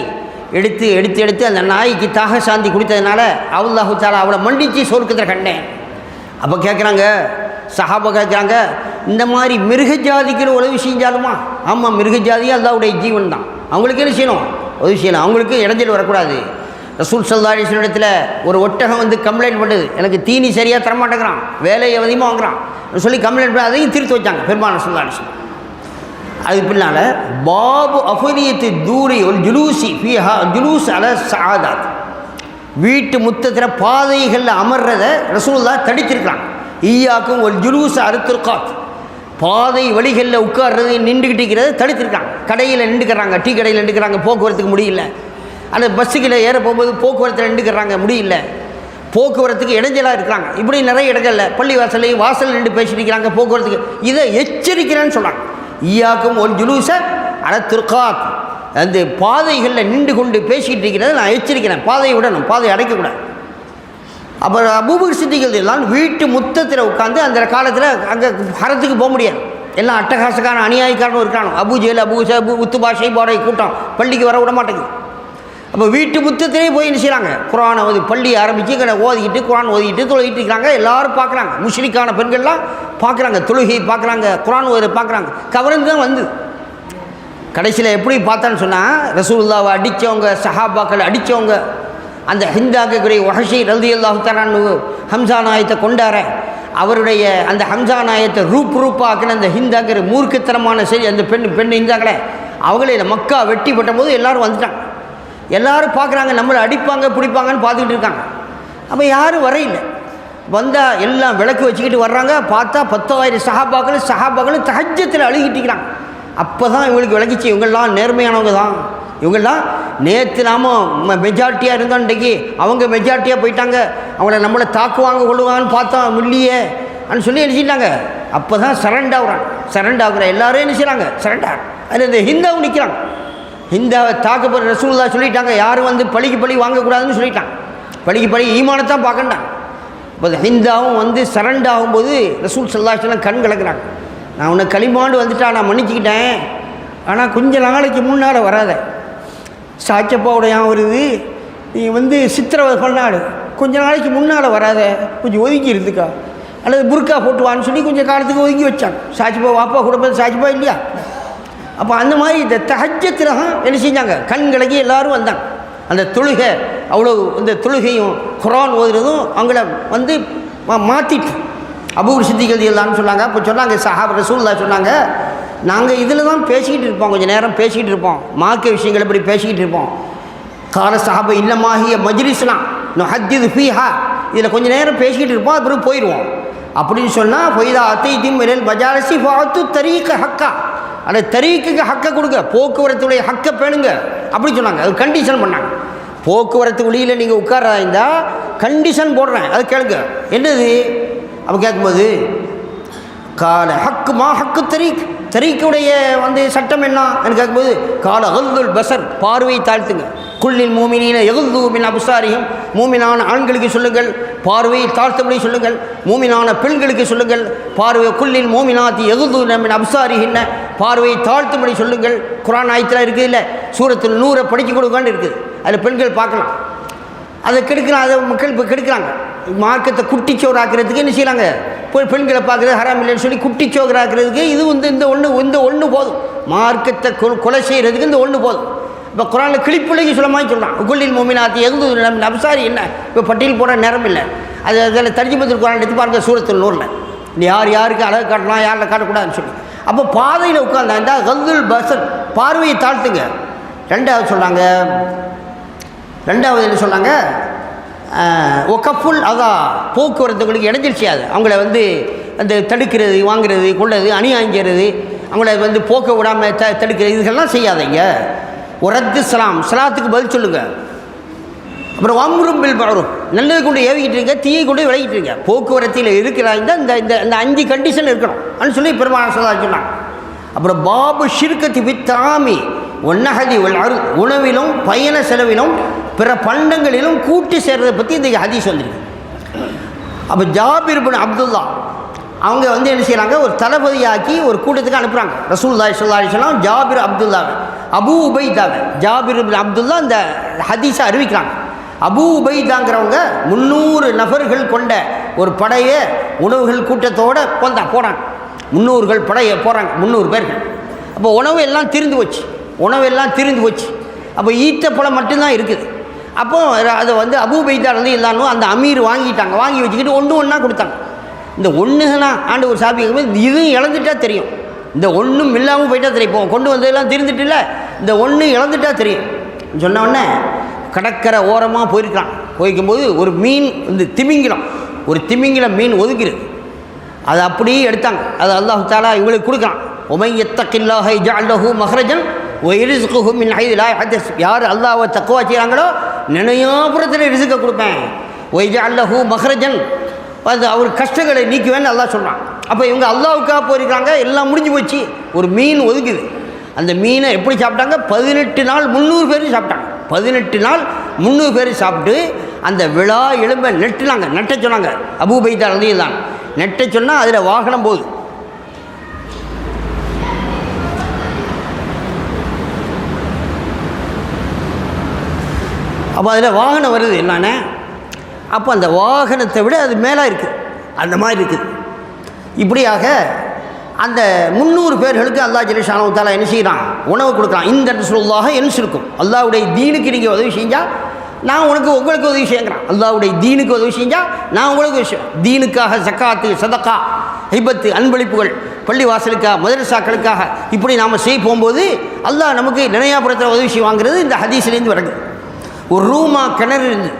எடுத்து அந்த நாய்க்கு தாக சாந்தி கொடுத்ததுனால அல்லாஹு தஆலா அவளை மன்னிச்சு சொர்க்கத்தை கண்டேன். அப்போ கேட்குறாங்க, சஹாபா கேட்குறாங்க, இந்த மாதிரி மிருக ஜாதிக்கு உதவி செஞ்சாலுமா? ஆமாம், மிருக ஜாதியாக அல்லாஹ்வுடைய ஜீவன் தான், அவங்களுக்கு என்ன செய்யணும், உதவி செய்யணும், அவங்களுக்கு இடைஞ்சல் வரக்கூடாது. ரசூல் ஸல்லல்லாஹு அலைஹி வஸல்லம் இடத்துல ஒரு ஒட்டகம் வந்து கம்ப்ளைண்ட் பண்ணுது, எனக்கு தீனி சரியாக தரமாட்டேங்கிறான், வேலையை அதிகமாக வாங்குறான் சொல்லி கம்ப்ளைண்ட் பண்ணி அதையும் திருத்தி வச்சாங்க பெருமானார் ஸல்லல்லாஹு அலைஹி வஸல்லம். அது பின்னால் பாபு அஃபதியத்து தூரி ஒரு ஜுலூசி ஃபீஹா ஜுலூஸ் அல சஆதாத். வீட்டு முத்தத்தில் பாதைகளில் அமர்றதை ரசூலுல்லாஹ் தடுத்திருக்கிறாங்க. ஈயாக்கும் ஒரு ஜுலூஸ் அறுத்துருக்காத், பாதை வழிகளில் உட்கார்றது நின்றுக்கிட்டு இருக்கிறத தடுத்திருக்காங்க. கடையில் நின்றுக்கிறாங்க, டீ கடையில் நின்றுக்கிறாங்க, போக்குவரத்துக்கு முடியல. அந்த பஸ்ஸுக்கில் ஏற போகும்போது போக்குவரத்தில் நின்றுக்கிறாங்க, முடியல, போக்குவரத்துக்கு இடைஞ்சலாக இருக்கிறாங்க. இப்படி நிறைய இடங்களில் பள்ளி வாசல் நின்று பேசிட்டு இருக்கிறாங்க போக்குவரத்துக்கு. இதை எச்சரிக்கிறேன்னு சொல்கிறாங்க. ஈயாக்கும் ஒரு ஜுலூஸ அறுத்துருக்காத், அந்த பாதைகளில் நின்று கொண்டு பேசிக்கிட்டு இருக்கிறத நான் எச்சரிக்கிறேன், பாதையை விடணும், பாதையை அடைக்கக்கூடாது. அப்புறம் அபூபக்கர் சித்திக் எல்லாம் வீட்டு முத்தத்தில் உட்காந்து அந்த காலத்தில் அங்கே ஹரத்துக்கு போக முடியாது, எல்லாம் அட்டகாசக்கான அநியாயக்காரனும் இருக்கானோ, அபூஜேல் உத்துபா ஷைபாடைய கூட்டம் பள்ளிக்கு வர விட மாட்டேங்குது. அப்போ வீட்டு முத்தத்திலே போய் என்ன செய்கிறாங்க, குர்ஆனை ஓதி பள்ளியை ஆரம்பித்து ஓதிக்கிட்டு குர்ஆன் ஓதிக்கிட்டு தொழுகிட்டு இருக்கிறாங்க. எல்லோரும் பார்க்குறாங்க, முஸ்லிக்கான பெண்கள்லாம் பார்க்குறாங்க, தொழுகை பார்க்குறாங்க, குர்ஆன் ஓதி பார்க்குறாங்க. கவர்ந்து தான் வந்து கடைசியில் எப்படி பார்த்தான்னு சொன்னால், ரசூலுல்லாவை அடித்தவங்க, சஹாபாக்கள் அடித்தவங்க, அந்த ஹிந்தாக்கக்கூடிய வஹஷி ரலியல்லாஹு தஆலா ஹம்சா நாயத்தை கொண்டார அவருடைய அந்த ஹம்சா நாயத்தை ரூப்பாக்கின அந்த ஹிந்தாக்கிற மூர்க்கத்தனமான சரி அந்த பெண் ஹிந்தாக்களை அவங்களே மக்கா வெட்டி பட்ட போது எல்லோரும் வந்துட்டாங்க. எல்லோரும் பார்க்குறாங்க, நம்மளை அடிப்பாங்க பிடிப்பாங்கன்னு பார்த்துக்கிட்டு இருக்காங்க. அப்போ யாரும் வரையில்லை. வந்தால் எல்லாம் விளக்கு வச்சுக்கிட்டு வர்றாங்க. பார்த்தா 10,000 சஹாபாக்களும் தஹஜ்ஜத்தில் அழுகிட்டிக்கிறாங்க. அப்போ தான் இவங்களுக்கு விளக்கிச்சு, இவங்கெல்லாம் நேர்மையானவங்க தான், இவங்கெல்லாம் நேற்று நாம மெஜாரிட்டியாக இருந்தோம், இன்றைக்கி அவங்க மெஜாரிட்டியாக போயிட்டாங்க, அவங்கள நம்மளை தாக்குவாங்க கொள்ளுவாங்கன்னு பார்த்தோம் இல்லையே அப்படின்னு சொல்லி நினச்சிட்டாங்க. அப்போ தான் சரண்டாகுற எல்லோரும் என்ன செய்கிறாங்க, சரண்டா. அதில் இந்த ஹிந்தாவும் நிற்கிறாங்க. ஹிந்தாவை தாக்க போகிற ரசூலுல்லாஹ் சொல்லிட்டாங்க, யாரும் வந்து பழி வாங்கக்கூடாதுன்னு சொல்லிட்டாங்க. பழி ஈமானத்தான் பார்க்கண்டாங்க. இப்போ ஹிந்தாவும் வந்து சரண்டாகும்போது ரசூல் ஸல்லல்லாஹு அலைஹி வஸல்லம் கண் கலக்குறாங்க. நான் உன்னை களிமாண்டு வந்துட்டா, நான் மன்னிச்சிக்கிட்டேன், ஆனால் கொஞ்சம் நாளைக்கு முன்னால் வராத, சாச்சப்பாவோட வருது, நீ வந்து சித்திரவதை பண்ணாடு, கொஞ்சம் நாளைக்கு முன்னால் வராத, கொஞ்சம் ஒதுக்கி இருந்துக்கா, அல்லது புர்கா போட்டுவான்னு சொல்லி கொஞ்சம் காலத்துக்கு ஒதுக்கி வச்சாங்க. சாட்சிப்பா வாப்பா கொடுப்பது சாட்சிப்பா இல்லையா? அப்போ அந்த மாதிரி இந்த தஹஜ்ஜத்தில் என்ன செஞ்சாங்க, கண் கலக்கி எல்லோரும் வந்தாங்க. அந்த தொழுகை அவ்வளோ, இந்த தொழுகையும் குர்ஆன் ஓதுறதும் அவங்கள வந்து மாற்றிட்டு அபூ சித்திக் ரலியல்லாஹு சொன்னாங்க. அப்போ சொன்னாங்க சஹாபா ரசூலுல்லாஹ் சொன்னாங்க, நாங்கள் இதில் தான் பேசிக்கிட்டு இருப்போம், கொஞ்சம் நேரம் பேசிக்கிட்டு இருப்போம், மார்க்க விஷயங்கள் இப்படி பேசிக்கிட்டு இருப்போம். கால சஹாபா இல்லமாகிய மஜ்லிஸ்லாம் நுஹத்திது ஃபீஹா, இதில் கொஞ்சம் நேரம் பேசிக்கிட்டு இருப்போம், அப்புறம் போயிடுவோம் அப்படின்னு சொன்னால் ஃபைதா அத்தைதிம் மினல் மஜாலிஸி ஃபஅத்து தரீக ஹக்கா, அந்த தரீக்குக்கு ஹக்கை கொடுங்க, போக்குவரத்துடைய ஹக்கை பேணுங்க அப்படின்னு சொன்னாங்க. அது கண்டிஷன் பண்ணாங்க. போக்குவரத்து வழியில் நீங்கள் உட்கார்றதா இருந்தால் கண்டிஷன் போடுறேன், அது கேளுங்க. என்னது அப்போ கேட்கும்போது கால ஹக்கு தரீக்குடைய வந்து சட்டம் என்ன கேட்கும்போது கால அகல்துல் பசர், பார்வை தாழ்த்துங்க. குல்லில் மூமினீன யகுது மின் அப்சாரிஹிம், மூமினான ஆண்களுக்கு சொல்லுங்கள் பார்வையை தாழ்த்தபடி சொல்லுங்கள், மூமினான பெண்களுக்கு சொல்லுங்கள் பார்வை, குல்லில் மூமினாத்தி யகுது மின் அப்சாரிஹின்ன, பார்வையை தாழ்த்தும்படி சொல்லுங்கள். குர்ஆன் ஆயத்தில் இருக்குது இல்லை, சூரத்துல் நூரை படிக்க கொடுக்கான்னு இருக்குது, அதில் பெண்கள் பார்க்கலாம். அதை கெடுக்கிறாங்க, அதை மக்கள் இப்போ கெடுக்கிறாங்க. மார்க்கத்தை குட்டிச்சோறாக்குறதுக்கு என்ன செய்யறாங்க, போய் பெண்களை பார்க்குறது ஹராம் இல்லைன்னு சொல்லி குட்டிச்சோறாக்குறதுக்கு இது வந்து இந்த ஒன்று போதும். மார்க்கத்தை கொலை செய்கிறதுக்கு இந்த ஒன்று போதும். இப்போ குர்ஆனில் கிளிப்பிள்ளைக்கு சொல்ல மாதிரி சொல்கிறான், குல்லில் மோமினாத்தி எகுது அப்சாரி என்ன, இப்போ பட்டியல் போட நேரம் இல்லை. அது அதில் தர்ஜுமத்துல் குர்ஆன் எடுத்து பாருங்க, சூரத்துல் நூரில் யாருக்கு அழகு காட்டலாம், யாரில் காட்டக்கூடாதுன்னு சொல்லி. அப்போ பாதையில் உட்கார்ந்தா இந்த கல்துல் பசர், பார்வையை தாழ்த்துங்க. ரெண்டாவது சொல்கிறாங்க, ரெண்டாவது என்ன சொன்னாங்க, ஒக்கஃபுல் அதான் போக்குவரத்துகளுக்கு இடைஞ்சல் செய்யாது, அவங்கள வந்து அந்த தடுக்கிறது, வாங்கிறது, கொள்வது, அணியாங்கிறது, அவங்கள வந்து போக்க விடாமல் தடுக்கிறது, இதுகள்லாம் செய்யாதீங்க. ஒரத்து சலாத்துக்கு பதில் சொல்லுங்கள். அப்புறம் வம்ரும் பில் மஅரூஃப், நல்லது கொண்டு ஏவிக்கிட்டு இருங்க, தீயை கொண்டு விலகிட்டு இருங்க. போக்குவரத்தில் இருக்கிறாங்க இந்த இந்த 5 கண்டிஷன் இருக்கணும் அப்படின்னு சொல்லி பெருமானார் ஸல்லல்லாஹு அலைஹி வஸல்லம் சொன்னாங்க. அப்புறம் பாபு ஷிர்கத்தி பித்தாமி ஒன்னஹதி ஒல் உணவிலும் பயண செலவிலும் பிற பண்டங்களிலும் கூட்டி சேர்றதை பற்றி இந்த ஹதீஸ் வந்துருக்கு. அப்போ ஜாபிர் இப்னு அப்துல்லா அவங்க வந்து என்ன செய்கிறாங்க, ஒரு தளபதியாக்கி ஒரு கூட்டத்துக்கு அனுப்புகிறாங்க. ரசூலுல்லாஹி ஸல்லல்லாஹு அலைஹி வஸல்லம் ஜாபிர் அப்துல்லாவை, அபூ உபைதாவை, ஜாபிர் இப்னு அப்துல்லா இந்த ஹதீஸை அறிவிக்கிறாங்க. அபூ உபைதாங்கிறவங்க 300 நபர்கள் கொண்ட ஒரு படையை உணவுகள் கூட்டத்தோடு போகிறாங்க. 300 படையை போகிறாங்க, 300 பேர்கள். அப்போ உணவு எல்லாம் திரிந்து போச்சு. அப்போ ஈட்ட பழம் மட்டும்தான் இருக்குது. அப்போது அதை வந்து அபூ உபைதா ரலியல்லாஹு அந்த அமீர் வாங்கிட்டாங்க, வாங்கி வச்சுக்கிட்டு ஒன்றா கொடுத்தாங்க. இந்த ஒன்றுனா ஆண்டு ஒரு சாப்பி கேட்கும்போது இதுவும் இழந்துட்டா தெரியும், இந்த ஒன்றும் இல்லாமல் போயிட்டா தெரியும். இப்போ கொண்டு வந்ததெல்லாம் தெரிஞ்சுட்டு இல்லை, இந்த ஒன்று இழந்துட்டா தெரியும் சொன்ன உடனே கடற்கரை ஓரமாக போயிருக்கும்போது ஒரு மீன் வந்து திமிங்கிலம் மீன் ஒதுக்கிறது, அதை அப்படியே எடுத்தாங்க. அது அல்லாஹ் தஆலா இவங்களுக்கு கொடுக்குறான். ஒமன் யத்தகில்லாஹ யஜ்அல் லஹு மஹ்ரஜன் வ யர்ஸுகுஹு மின் ஹைஸு லா யஹ்தஸிப், யார் அல்லாஹ்வை தக்வா செய்கிறாங்களோ நினையாபுரத்தில் ரிஸ்கை கொடுப்பேன். வ யஜ்அல் லஹு மஹ்ரஜன், அது அவர் கஷ்டங்களை நீக்குவேன்னு அல்லாஹ் சொல்கிறான். அப்போ இவங்க அல்லாஹ்வுக்காக போயிருக்காங்க, எல்லாம் முடிஞ்சு போச்சு, ஒரு மீன் ஒதுக்குது. அந்த மீனை எப்படி சாப்பிட்டாங்க, 18 நாள் 300 பேர் சாப்பிட்டாங்க. 18 நாள் 300 பேர் சாப்பிட்டு அந்த விழா எலும்பை நெட்ட சொன்னாங்க. அபூ உபைதா ரலியல்லாஹு நெட்ட சொன்னால் அதில் வாகனம் போகுது. அப்போ அதில் வாகனம் வருது என்னென்ன, அப்போ அந்த வாகனத்தை விட அது மேலே இருக்குது, அந்த மாதிரி இருக்குது. இப்படியாக அந்த 300 பேர்களுக்கு அல்லாஹ் ஜல்ல ஷானஹு தஆலா என்ன செய்கிறான், உணவு கொடுக்குறான். இந்த ரசூலுல்லாஹ் என்சிருக்கும், அல்லாஹ்வுடைய தீனுக்கு நீங்கள் உதவி செஞ்சால் நான் உங்களுக்கு உதவி செய்யுங்கிறான். அல்லாஹ்வுடைய தீனுக்கு உதவி செஞ்சால் நான் உங்களுக்கு விஷயம். தீனுக்காக ஜக்காத்து, சதக்கா, ஹிபத்து, அன்பளிப்புகள், பள்ளி வாசலுக்காக, மதரசாக்களுக்காக இப்படி நாம் செய்ய போகும்போது அல்லாஹ் நமக்கு நினையாபுரத்தில் உதவி செய்வாங்கிறது இந்த ஹதீஸ்லேருந்து வருது. ஒரு ரூமா கிணறு இருந்தது.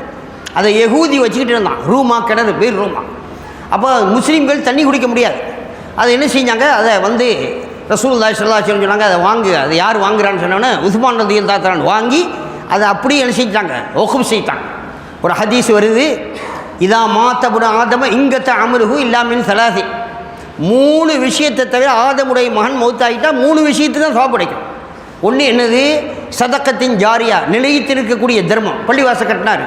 அதை யகூதி வச்சுக்கிட்டு இருந்தான். ரூமா கிணறு பேர் ரூமா. அப்போ முஸ்லீம்கள் தண்ணி குடிக்க முடியாது. அதை என்ன செஞ்சாங்க, அதை வந்து ரசூலுல்லாஹி ஸல்லல்லாஹு அலைஹி வஸல்லம் சொன்னாங்க, அதை வாங்கு. அதை யார் வாங்குறான்னு சொன்னோன்னே உஸ்மான் ரலியல்லாஹு தஆலா வாங்கி அதை அப்படியே என்ன செஞ்சாங்க, ஒகுப் செய்தாங்க. ஒரு ஹதீஸ் வருது, இதா மாத்தபுன ஆதம இங்கத்த அமருஹு இல்லாமின் சலாசி. 3 விஷயத்தை தவிர ஆதமுடைய மகன் மௌத்தாகிட்டா 3 விஷயத்துக்கு தான் சவாப் கிடைக்கும். ஒன்று என்னது, சதக்கத்தின் ஜாரியா, நிலையத்திருக்கக்கூடிய தர்மம். பள்ளிவாசல் கட்டினார்,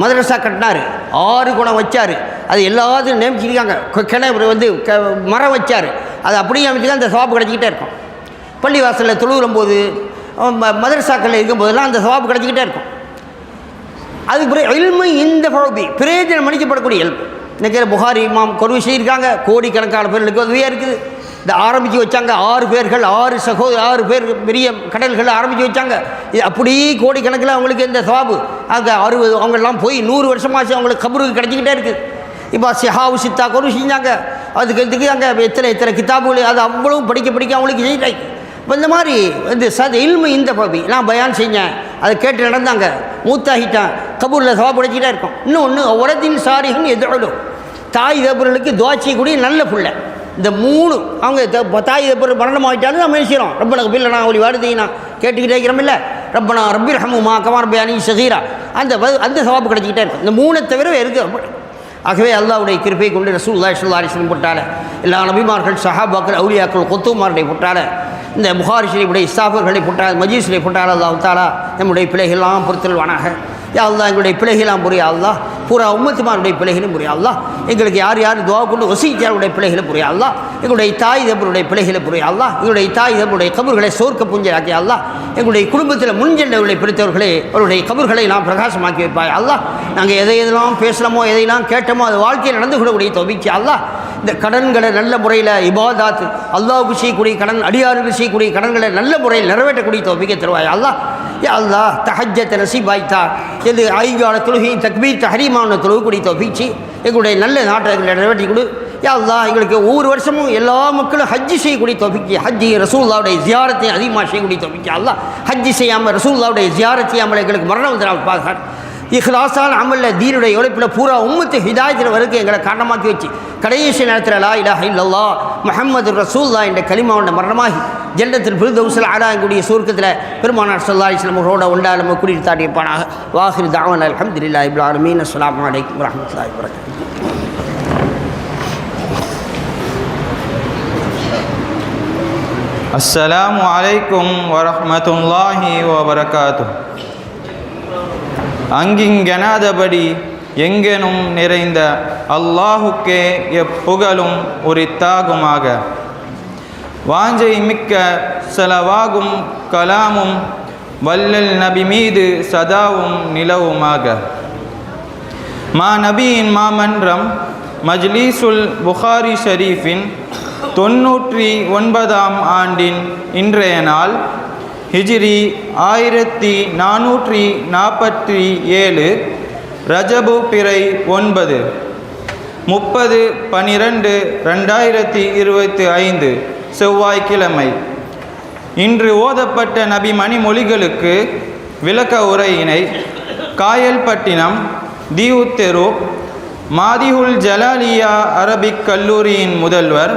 மதரசா கட்டினார், 6 குணம் வச்சார், அது எல்லாத்தையும் நியமிச்சிருக்காங்க. கிணறு வந்து மரம் வச்சார், அது அப்படியே அமைச்சு அந்த சவாப்பு கிடைச்சிக்கிட்டே இருக்கும். பள்ளிவாசலில் தொழுகிற போது, மதரசாக்களில் இருக்கும்போதெல்லாம் அந்த சவாப்பு கிடைச்சிக்கிட்டே இருக்கும். அதுக்கு பிறகு இல்மு இந்த பழபி பிரயோஜனம் மன்னிக்கப்படக்கூடிய இல்மு. இன்றைக்கி புகாரி இமாம் கொர்வி செய்திருக்காங்க. கோடிக்கணக்கான பேர்களுக்கு உதவியாக இருக்குது. இந்த ஆரம்பித்து வச்சாங்க 6 பேர்கள், 6 பேர் பெரிய கடல்கள் ஆரம்பித்து வச்சாங்க. இது அப்படியே கோடிக்கணக்கில் அவங்களுக்கு இந்த சவாபு அங்கே 60 அவங்கெல்லாம் போய் 100 வருஷமாச்சு அவங்களுக்கு கபருக்கு கிடச்சிக்கிட்டே இருக்குது. இப்போ சிஹாவு சித்தா கொரு செஞ்சாங்க. அதுக்கு அங்கே எத்தனை கிதாபுகள் அது அவ்வளவும் படிக்க அவங்களுக்கு செய்தாங்க. இப்போ இந்த மாதிரி இந்த இல்மு இந்த பகுதி நான் பயான் செஞ்சேன், அதை கேட்டு நடந்தாங்க, மூத்தாகிட்டான், கபூரில் சவாப் படிச்சுக்கிட்டே இருக்கும். இன்னொன்று உரத்தின் சாரிகன் எதிரும் தாய் தப்புகளுக்கு துவாச்சிக்கூடிய நல்ல பிள்ளை. இந்த 3 அவங்க தாய் தப்பு மரணமாகிட்டாலும் நம்ம செய்கிறோம். ரப்பனுக்கு பிள்ளை நான் ஒளி வாடுதீனா கேட்டுக்கிட்டே இருக்கிறோம் இல்லை, ரப்பனா ரப்பிர் ஹம்முமா கமார் பயானி சகீரா, அந்த சவாப்பு கிடைச்சிக்கிட்டே இருக்கும். இந்த 3 தவிர இருக்குது. ஆகவே அல்லாஹ்வுடைய கிருபை கொண்டு ரசூலுல்லாஹி ஸல்லல்லாஹு அலைஹி வஸல்லம் போட்டால எல்லா நபிமார்கள், சஹாபாக்கள், அவுலியாக்கள், குத்துமார்களை போட்டால இந்த புகாரி ஷரீஃபுடைய இஸ்தாஃபர்களை போட்டால், மஜீஸ்களை போட்டால் அல்லாஹ் தஆலா நம்முடைய பிழைகள்லாம் பொறுத்தல்வானாக. யா அல்லாஹ் எங்களுடைய பிழைகளாம் புரியா அல்லாஹ், பூரா உம்மத்துமாருடைய பிழைகளும் புரியா அல்லாஹ். எங்களுக்கு யார் துவா கொண்டு வசீச்சாருடைய பிழைகளை புரியா அல்லாஹ். எங்களுடைய தாய் தப்பருடைய பிழைகளை புரியா அல்லாஹ். எங்களுடைய தாய் தப்பருடைய கபர்களை சோர்க்க புஞ்சலாக்கி அல்லாஹ். எங்களுடைய குடும்பத்தில் முன்ஜெண்டவர்களை பிடித்தவர்களே அவருடைய கபர்களை நாம் பிரகாசமாக்கி வைப்பாய் அல்லாஹ். நாங்கள் எதையெல்லாம் பேசலாமோ, எதையெல்லாம் கேட்டோமோ அது வாழ்க்கையில் நடந்து கொள்ளக்கூடிய தௌபீக் அல்லாஹ். இந்த கடன்களை நல்ல முறையில் இபாதாத் அல்லாஹ்வுக்கு செய்யக்கூடிய கடன், அடியாருக்கு செய்யக்கூடிய கடன்களை நல்ல முறையில் நிறைவேற்றக்கூடிய தௌபீக்கை தருவாய் அல்லாஹ். யா அல்லாஹ் தஹஜ்ஜத் நசீபாய்த்தா எது ஐங்கால தொழுகை தக்பீர் தஹரீமான தொழுகக்கூடிய தௌபீக் எங்களுடைய நல்ல நாட்டை நிறைவேற்றி கொடு. யா அல்லாஹ் எங்களுக்கு ஒவ்வொரு வருஷமும் எல்லா மக்களும் ஹஜ்ஜி செய்யக்கூடிய தௌபீக், ஹஜ்ஜி ரசூலுல்லாஹ்வுடைய ஜியாரத்தை அதிகமாக செய்யக்கூடிய தௌபீக் அல்லாஹ். ஹஜ்ஜி செய்யாமல் ரசூலுல்லாஹ்வுடைய ஜியாரத் செய்யாமல் எங்களுக்கு மரணம் வந்துடாமல் பாதுகார். இஹ்லாஸான அமலில் தீனுடைய உழைப்பில் பூரா உம்மத்து ஹிதாயத்தில் வரைக்கும் எங்களை காரணமாக்கி வச்சு கடைசி நேரத்தில் லா இலாஹ இல்லல்லாஹ் முஹம்மது ரசூலுல்லாஹ் என்ற கலிமாவோட மரணமாகி ஜன்னத்துல் ஃபிர்தௌஸில் ஆலா எங்களுடைய சுவர்க்கத்தில் பெருமானார் ஸல்லல்லாஹு அலைஹி வஸல்லம் அவர்களோட உண்டா நம்ம கூட்டிட்டு தாட்டியிருப்பானாக. வாஹிர் தஅவானா அல்ஹம்துலில்லாஹி ரப்பில் ஆலமீன். அஸ்ஸலாமு அலைக்கும் வரஹ்மத்துல்லாஹி வபரகாத்துஹு. அஸ்ஸலாமு அலைக்கும் வரஹ்மத்துல்லாஹி வபரகாத்துஹு. அங்கிங்கெனாதபடி எங்கெனும் நிறைந்த அல்லாஹுக்கே எப்புகழும் உரித்தாகுமாக. வாஞ்சை மிக்க செலவாகும் கலாமும் வல்லல் நபி மீது சதாவும் நிலவுமாக. நபியின் மாமன்றம் மஜ்லிஸுல் புகாரி ஷரீஃபின் 99ஆம் ஆண்டின் இன்றைய நாள் ஹிஜ்ரி 1447 ரஜபு பிறை 9 30/12/2025 செவ்வாய்க்கிழமை. இன்று ஓதப்பட்ட நபி மணிமொழிகளுக்கு விளக்க உரையினை காயல்பட்டினம் தீவுத்தெரு மாதிஹுல் ஜலாலியா அரபிக் கல்லூரியின் முதல்வர்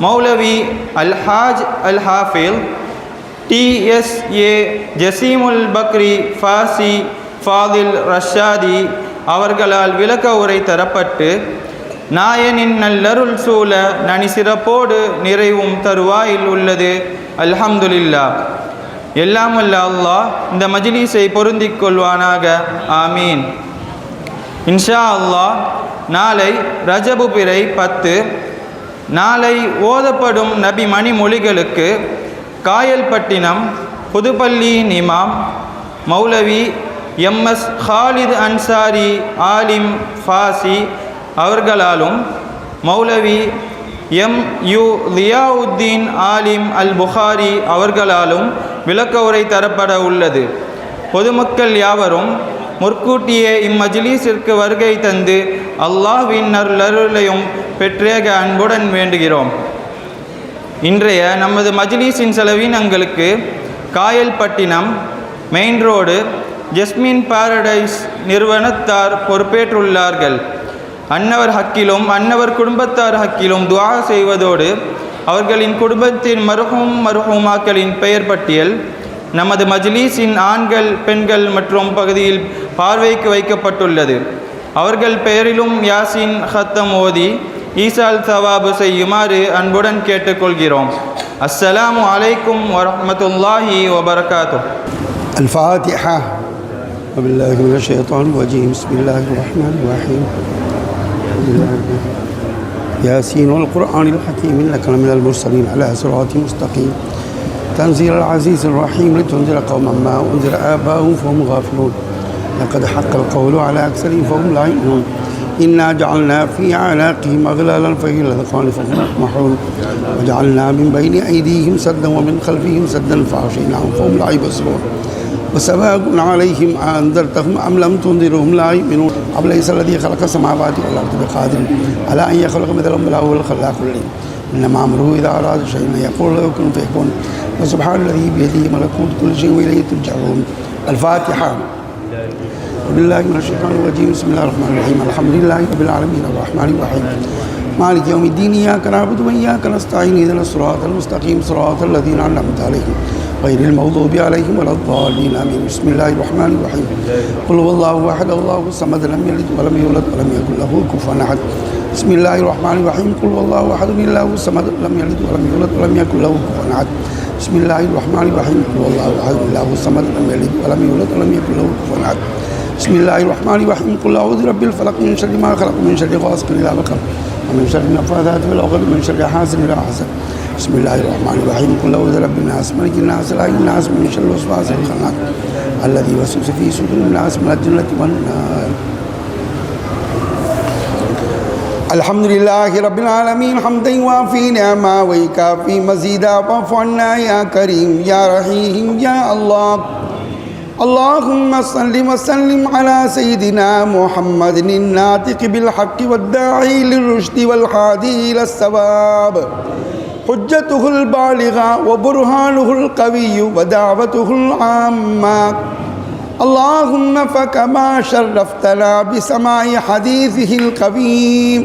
மௌலவி அல்ஹாஜ் அல் ஹாஃபில் TSA ஜசீமுல் பக்ரி ஃபாசி ஃபாதில் ரஷாதி அவர்களால் விளக்க உரை தரப்பட்டு நாயனின் நல்லருள் சூழ நனி சிறப்போடு நிறைவும் தருவாயில் உள்ளது. அல்ஹம்துலில்லாஹ். எல்லாம் வல்ல அல்லாஹ் இந்த மஜ்லிஸை பொருந்திக் கொள்வானாக. ஆமீன். இன்ஷா அல்லாஹ் நாளை ரஜபு பிறை 10. நாளை ஓதப்படும் நபி மணிமொழிகளுக்கு காயல்பட்டினம் புதுப்பள்ளியின் இமாம் மௌலவி MS ஹாலித் அன்சாரி ஆலிம் ஃபாசி அவர்களாலும் மௌலவி MU லியாவுத்தீன் ஆலிம் அல் புகாரி அவர்களாலும் விளக்க உரை தரப்பட உள்ளது. பொதுமக்கள் யாவரும் முற்கூட்டியே இம்மஜ்லிஸிற்கு வருகை தந்து அல்லாஹ்வின் அருளையும் பெற்றேக அன்புடன் வேண்டுகிறோம். இன்றைய நமது மஜ்லிஸின் செலவினங்களுக்கு Kayalpattinam main road jasmine paradise நிறுவனத்தார் பொறுப்பேற்றுள்ளார்கள். அன்னவர் ஹக்கிலும் அன்னவர் குடும்பத்தார் ஹக்கிலும் துஆ செய்வதோடு அவர்களின் குடும்பத்தின் மர்ஹூமாக்களின் பெயர் பட்டியல் நமது மஜ்லிஸின் ஆண்கள் பெண்கள் மற்றும் பகுதியில் பார்வைக்கு வைக்கப்பட்டுள்ளது. அவர்கள் பெயரிலும் யாசின் ஹத்தம் ஓதி ஈசால் சவாபு செய்யுமாறு அன்புடன் கேட்டுக்கொள்கிறோம். அஸ்ஸலாமு அலைக்கும் வரஹ்மத்துல்லாஹி வபரகாத்துஹ். الفاتحة. وبالله من الشيطان الرجيم. بسم الله الرحمن الرحيم. ياسين والقرآن الحكيم إنك لمن المرسلين على صراط مستقيم تنزيل العزيز الرحيم لتنذر قوما ما أنذر آباؤهم فهم غافلون لقد حق القول على أكثرهم فهم لا يؤمنون إنا جعلنا في أعناقهم أغلالا فهي الأذقان فهم يطمحون وجعلنا من بين أيديهم سدا ومن خلفهم سدا فأغشيناهم فهم لا يبصرون وسواء عليهم أنذرتهم أم لم تنذرهم لا يؤمنون أليس الذي خلق السماوات والأرض بقادر على أن يخلق مثلهم بل هو الخلاق العليم إنما أمره إذا أراد شيئا يقول له كن فيكون وسبحان الذي بيده ملكوت كل شيء وإليه ترجعون. الفاتحة. بالله من الشيطان الرجيم. بسم الله الرحمن الرحيم. الحمد لله رب العالمين الرحمن الرحيم مالك يوم الدين إياك نعبد وإياك نستعين اهدنا الصراط المستقيم صراط الذين أنعمت عليهم غير المغضوب عليهم ولا الضالين آمين. بسم الله الرحمن الرحيم. قل هو الله أحد الله الصمد لم يلد ولم يولد ولم يكن له كفوا أحد. بسم الله الرحمن الرحيم. قل هو الله أحد الله الصمد لم يلد ولم يولد ولم يكن له كفوا أحد. بسم الله الرحمن الرحيم. قل هو الله أحد الله الصمد لم يلد ولم يولد ولم يكن له كفوا أحد. بسم الله الرحمن الرحيم. قل أعوذ برب الفلق من شر ما خلق من شر غاسق إذا وقب ومن شر النفاثات في العقد من شر حاسد إذا حسد. بسم الله الرحمن الرحيم. قل أعوذ برب الناس ملك الناس إله الناس من شر الوسواس الخناس الذي يوسوس في صدور الناس من الجنة والنار. الحمد لله رب العالمين حمدا يوافي نعما ويكافي مزيدا واعف عنا يا كريم يا رحيم يا الله. اللهم صل وسلم على سيدنا محمد الناطق بالحق والداعي للرشد والهادي إلى الصواب حجته البالغة وبرهانه القوي ودعوته العامة. اللهم فكما شرفتنا بسماع حديثه القويم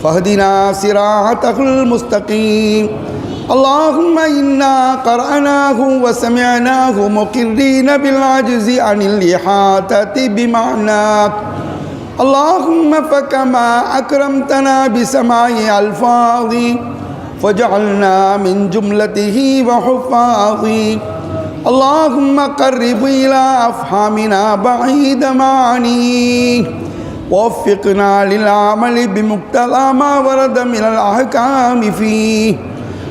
فاهدنا صراطه المستقيم. اللهم إنا قرأناه وسمعناه مقرين بالعجز عن الإحاطة بمعناك. اللهم فكما أكرمتنا بسماع ألفاظ فجعلنا من جملته وحفاظه. اللهم قرب إلى أفهامنا بعيد معانيه ووفقنا للعمل بمقتضى ما ورد من الأحكام فيه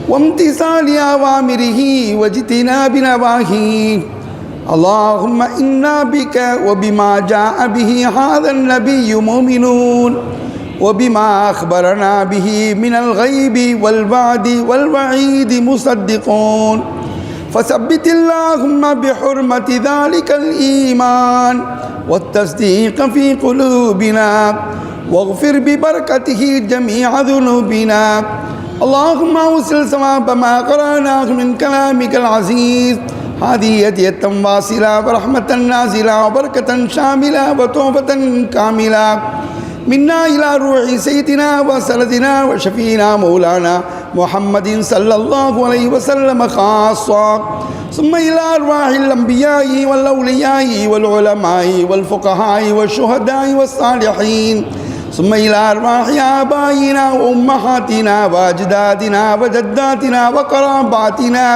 وامتثال أوامره واجتناب نواهيه. اللهم إنا بك وبما جاء به هذا النبي مؤمنون وبما أخبرنا به من الغيب والوعد والوعيد مصدقون. فثبت اللهم بحرمة ذلك الإيمان والتصديق في قلوبنا واغفر ببركته جميع ذنوبنا. اللهم أوصل ثواب ما قرأناه من كلامك العزيز هذه هدية واصلة ورحمة نازلة وبركة شاملة وتوبة كاملة منا إلى روح سيدنا وسندنا وشفينا مولانا محمد صلى الله عليه وسلم خاصة ثم إلى أرواح الأنبياء والأولياء والعلماء والفقهاء والشهداء والصالحين ثم إلى أرواح آبائنا وأمهاتنا وأجدادنا وجداتنا وقراباتنا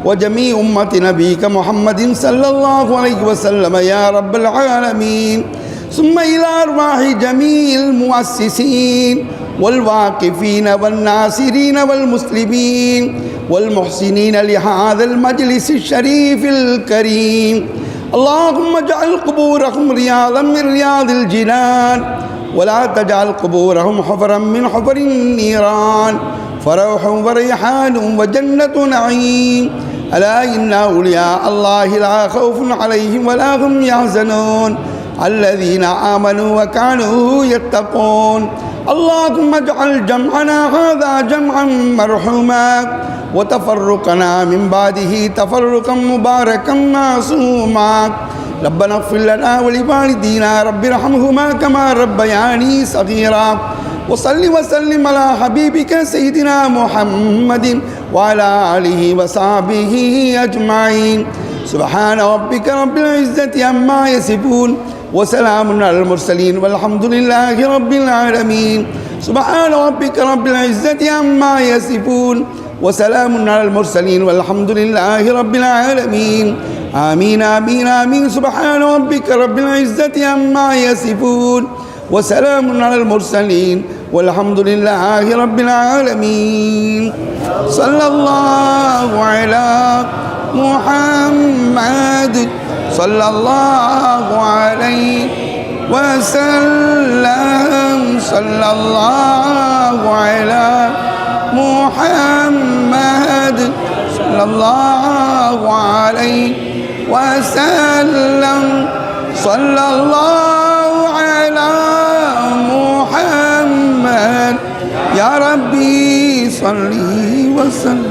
وجميع أمة نبيك محمد صلى الله عليه وسلم يا رب العالمين. ثم إلى أرواح جميع المؤسسين والواقفين والناصرين والمسلمين والمحسنين لهذا المجلس الشريف الكريم. اللهم اجعل قبورهم رياضا من رياض الجنان ولا تجعل قبورهم حفرا من حفر النيران فروح وريحان وجنة نعيم. ألا إن أولياء الله لا خوف عليهم ولا هم يحزنون الذين آمنوا وكانوا يتقون. اللهم اجعل جمعنا هذا جمعا مرحوما وتفرقنا من بعده تفرقا مباركا معصوما ربنا اغفر لنا ولوالدينا رب ارحمهما كما ربياني صغيرا وصل وسلم على حبيبك سيدنا محمد وعلى آله وصحبه أجمعين سبحان ربك رب العزة عما يصفون وسلام على المرسلين والحمد لله رب العالمين سبحان ربك رب العزة عما يصفون وسلام على المرسلين والحمد لله رب العالمين آمين آمين آمين سبحان ربك رب العزة عما يصفون وسلام على المرسلين والحمد لله رب العالمين صلى الله على محمد صلى الله عليه وسلم صلى الله على محمد صلى الله عليه وسلم صلى الله على محمد يا ربي صل وسلم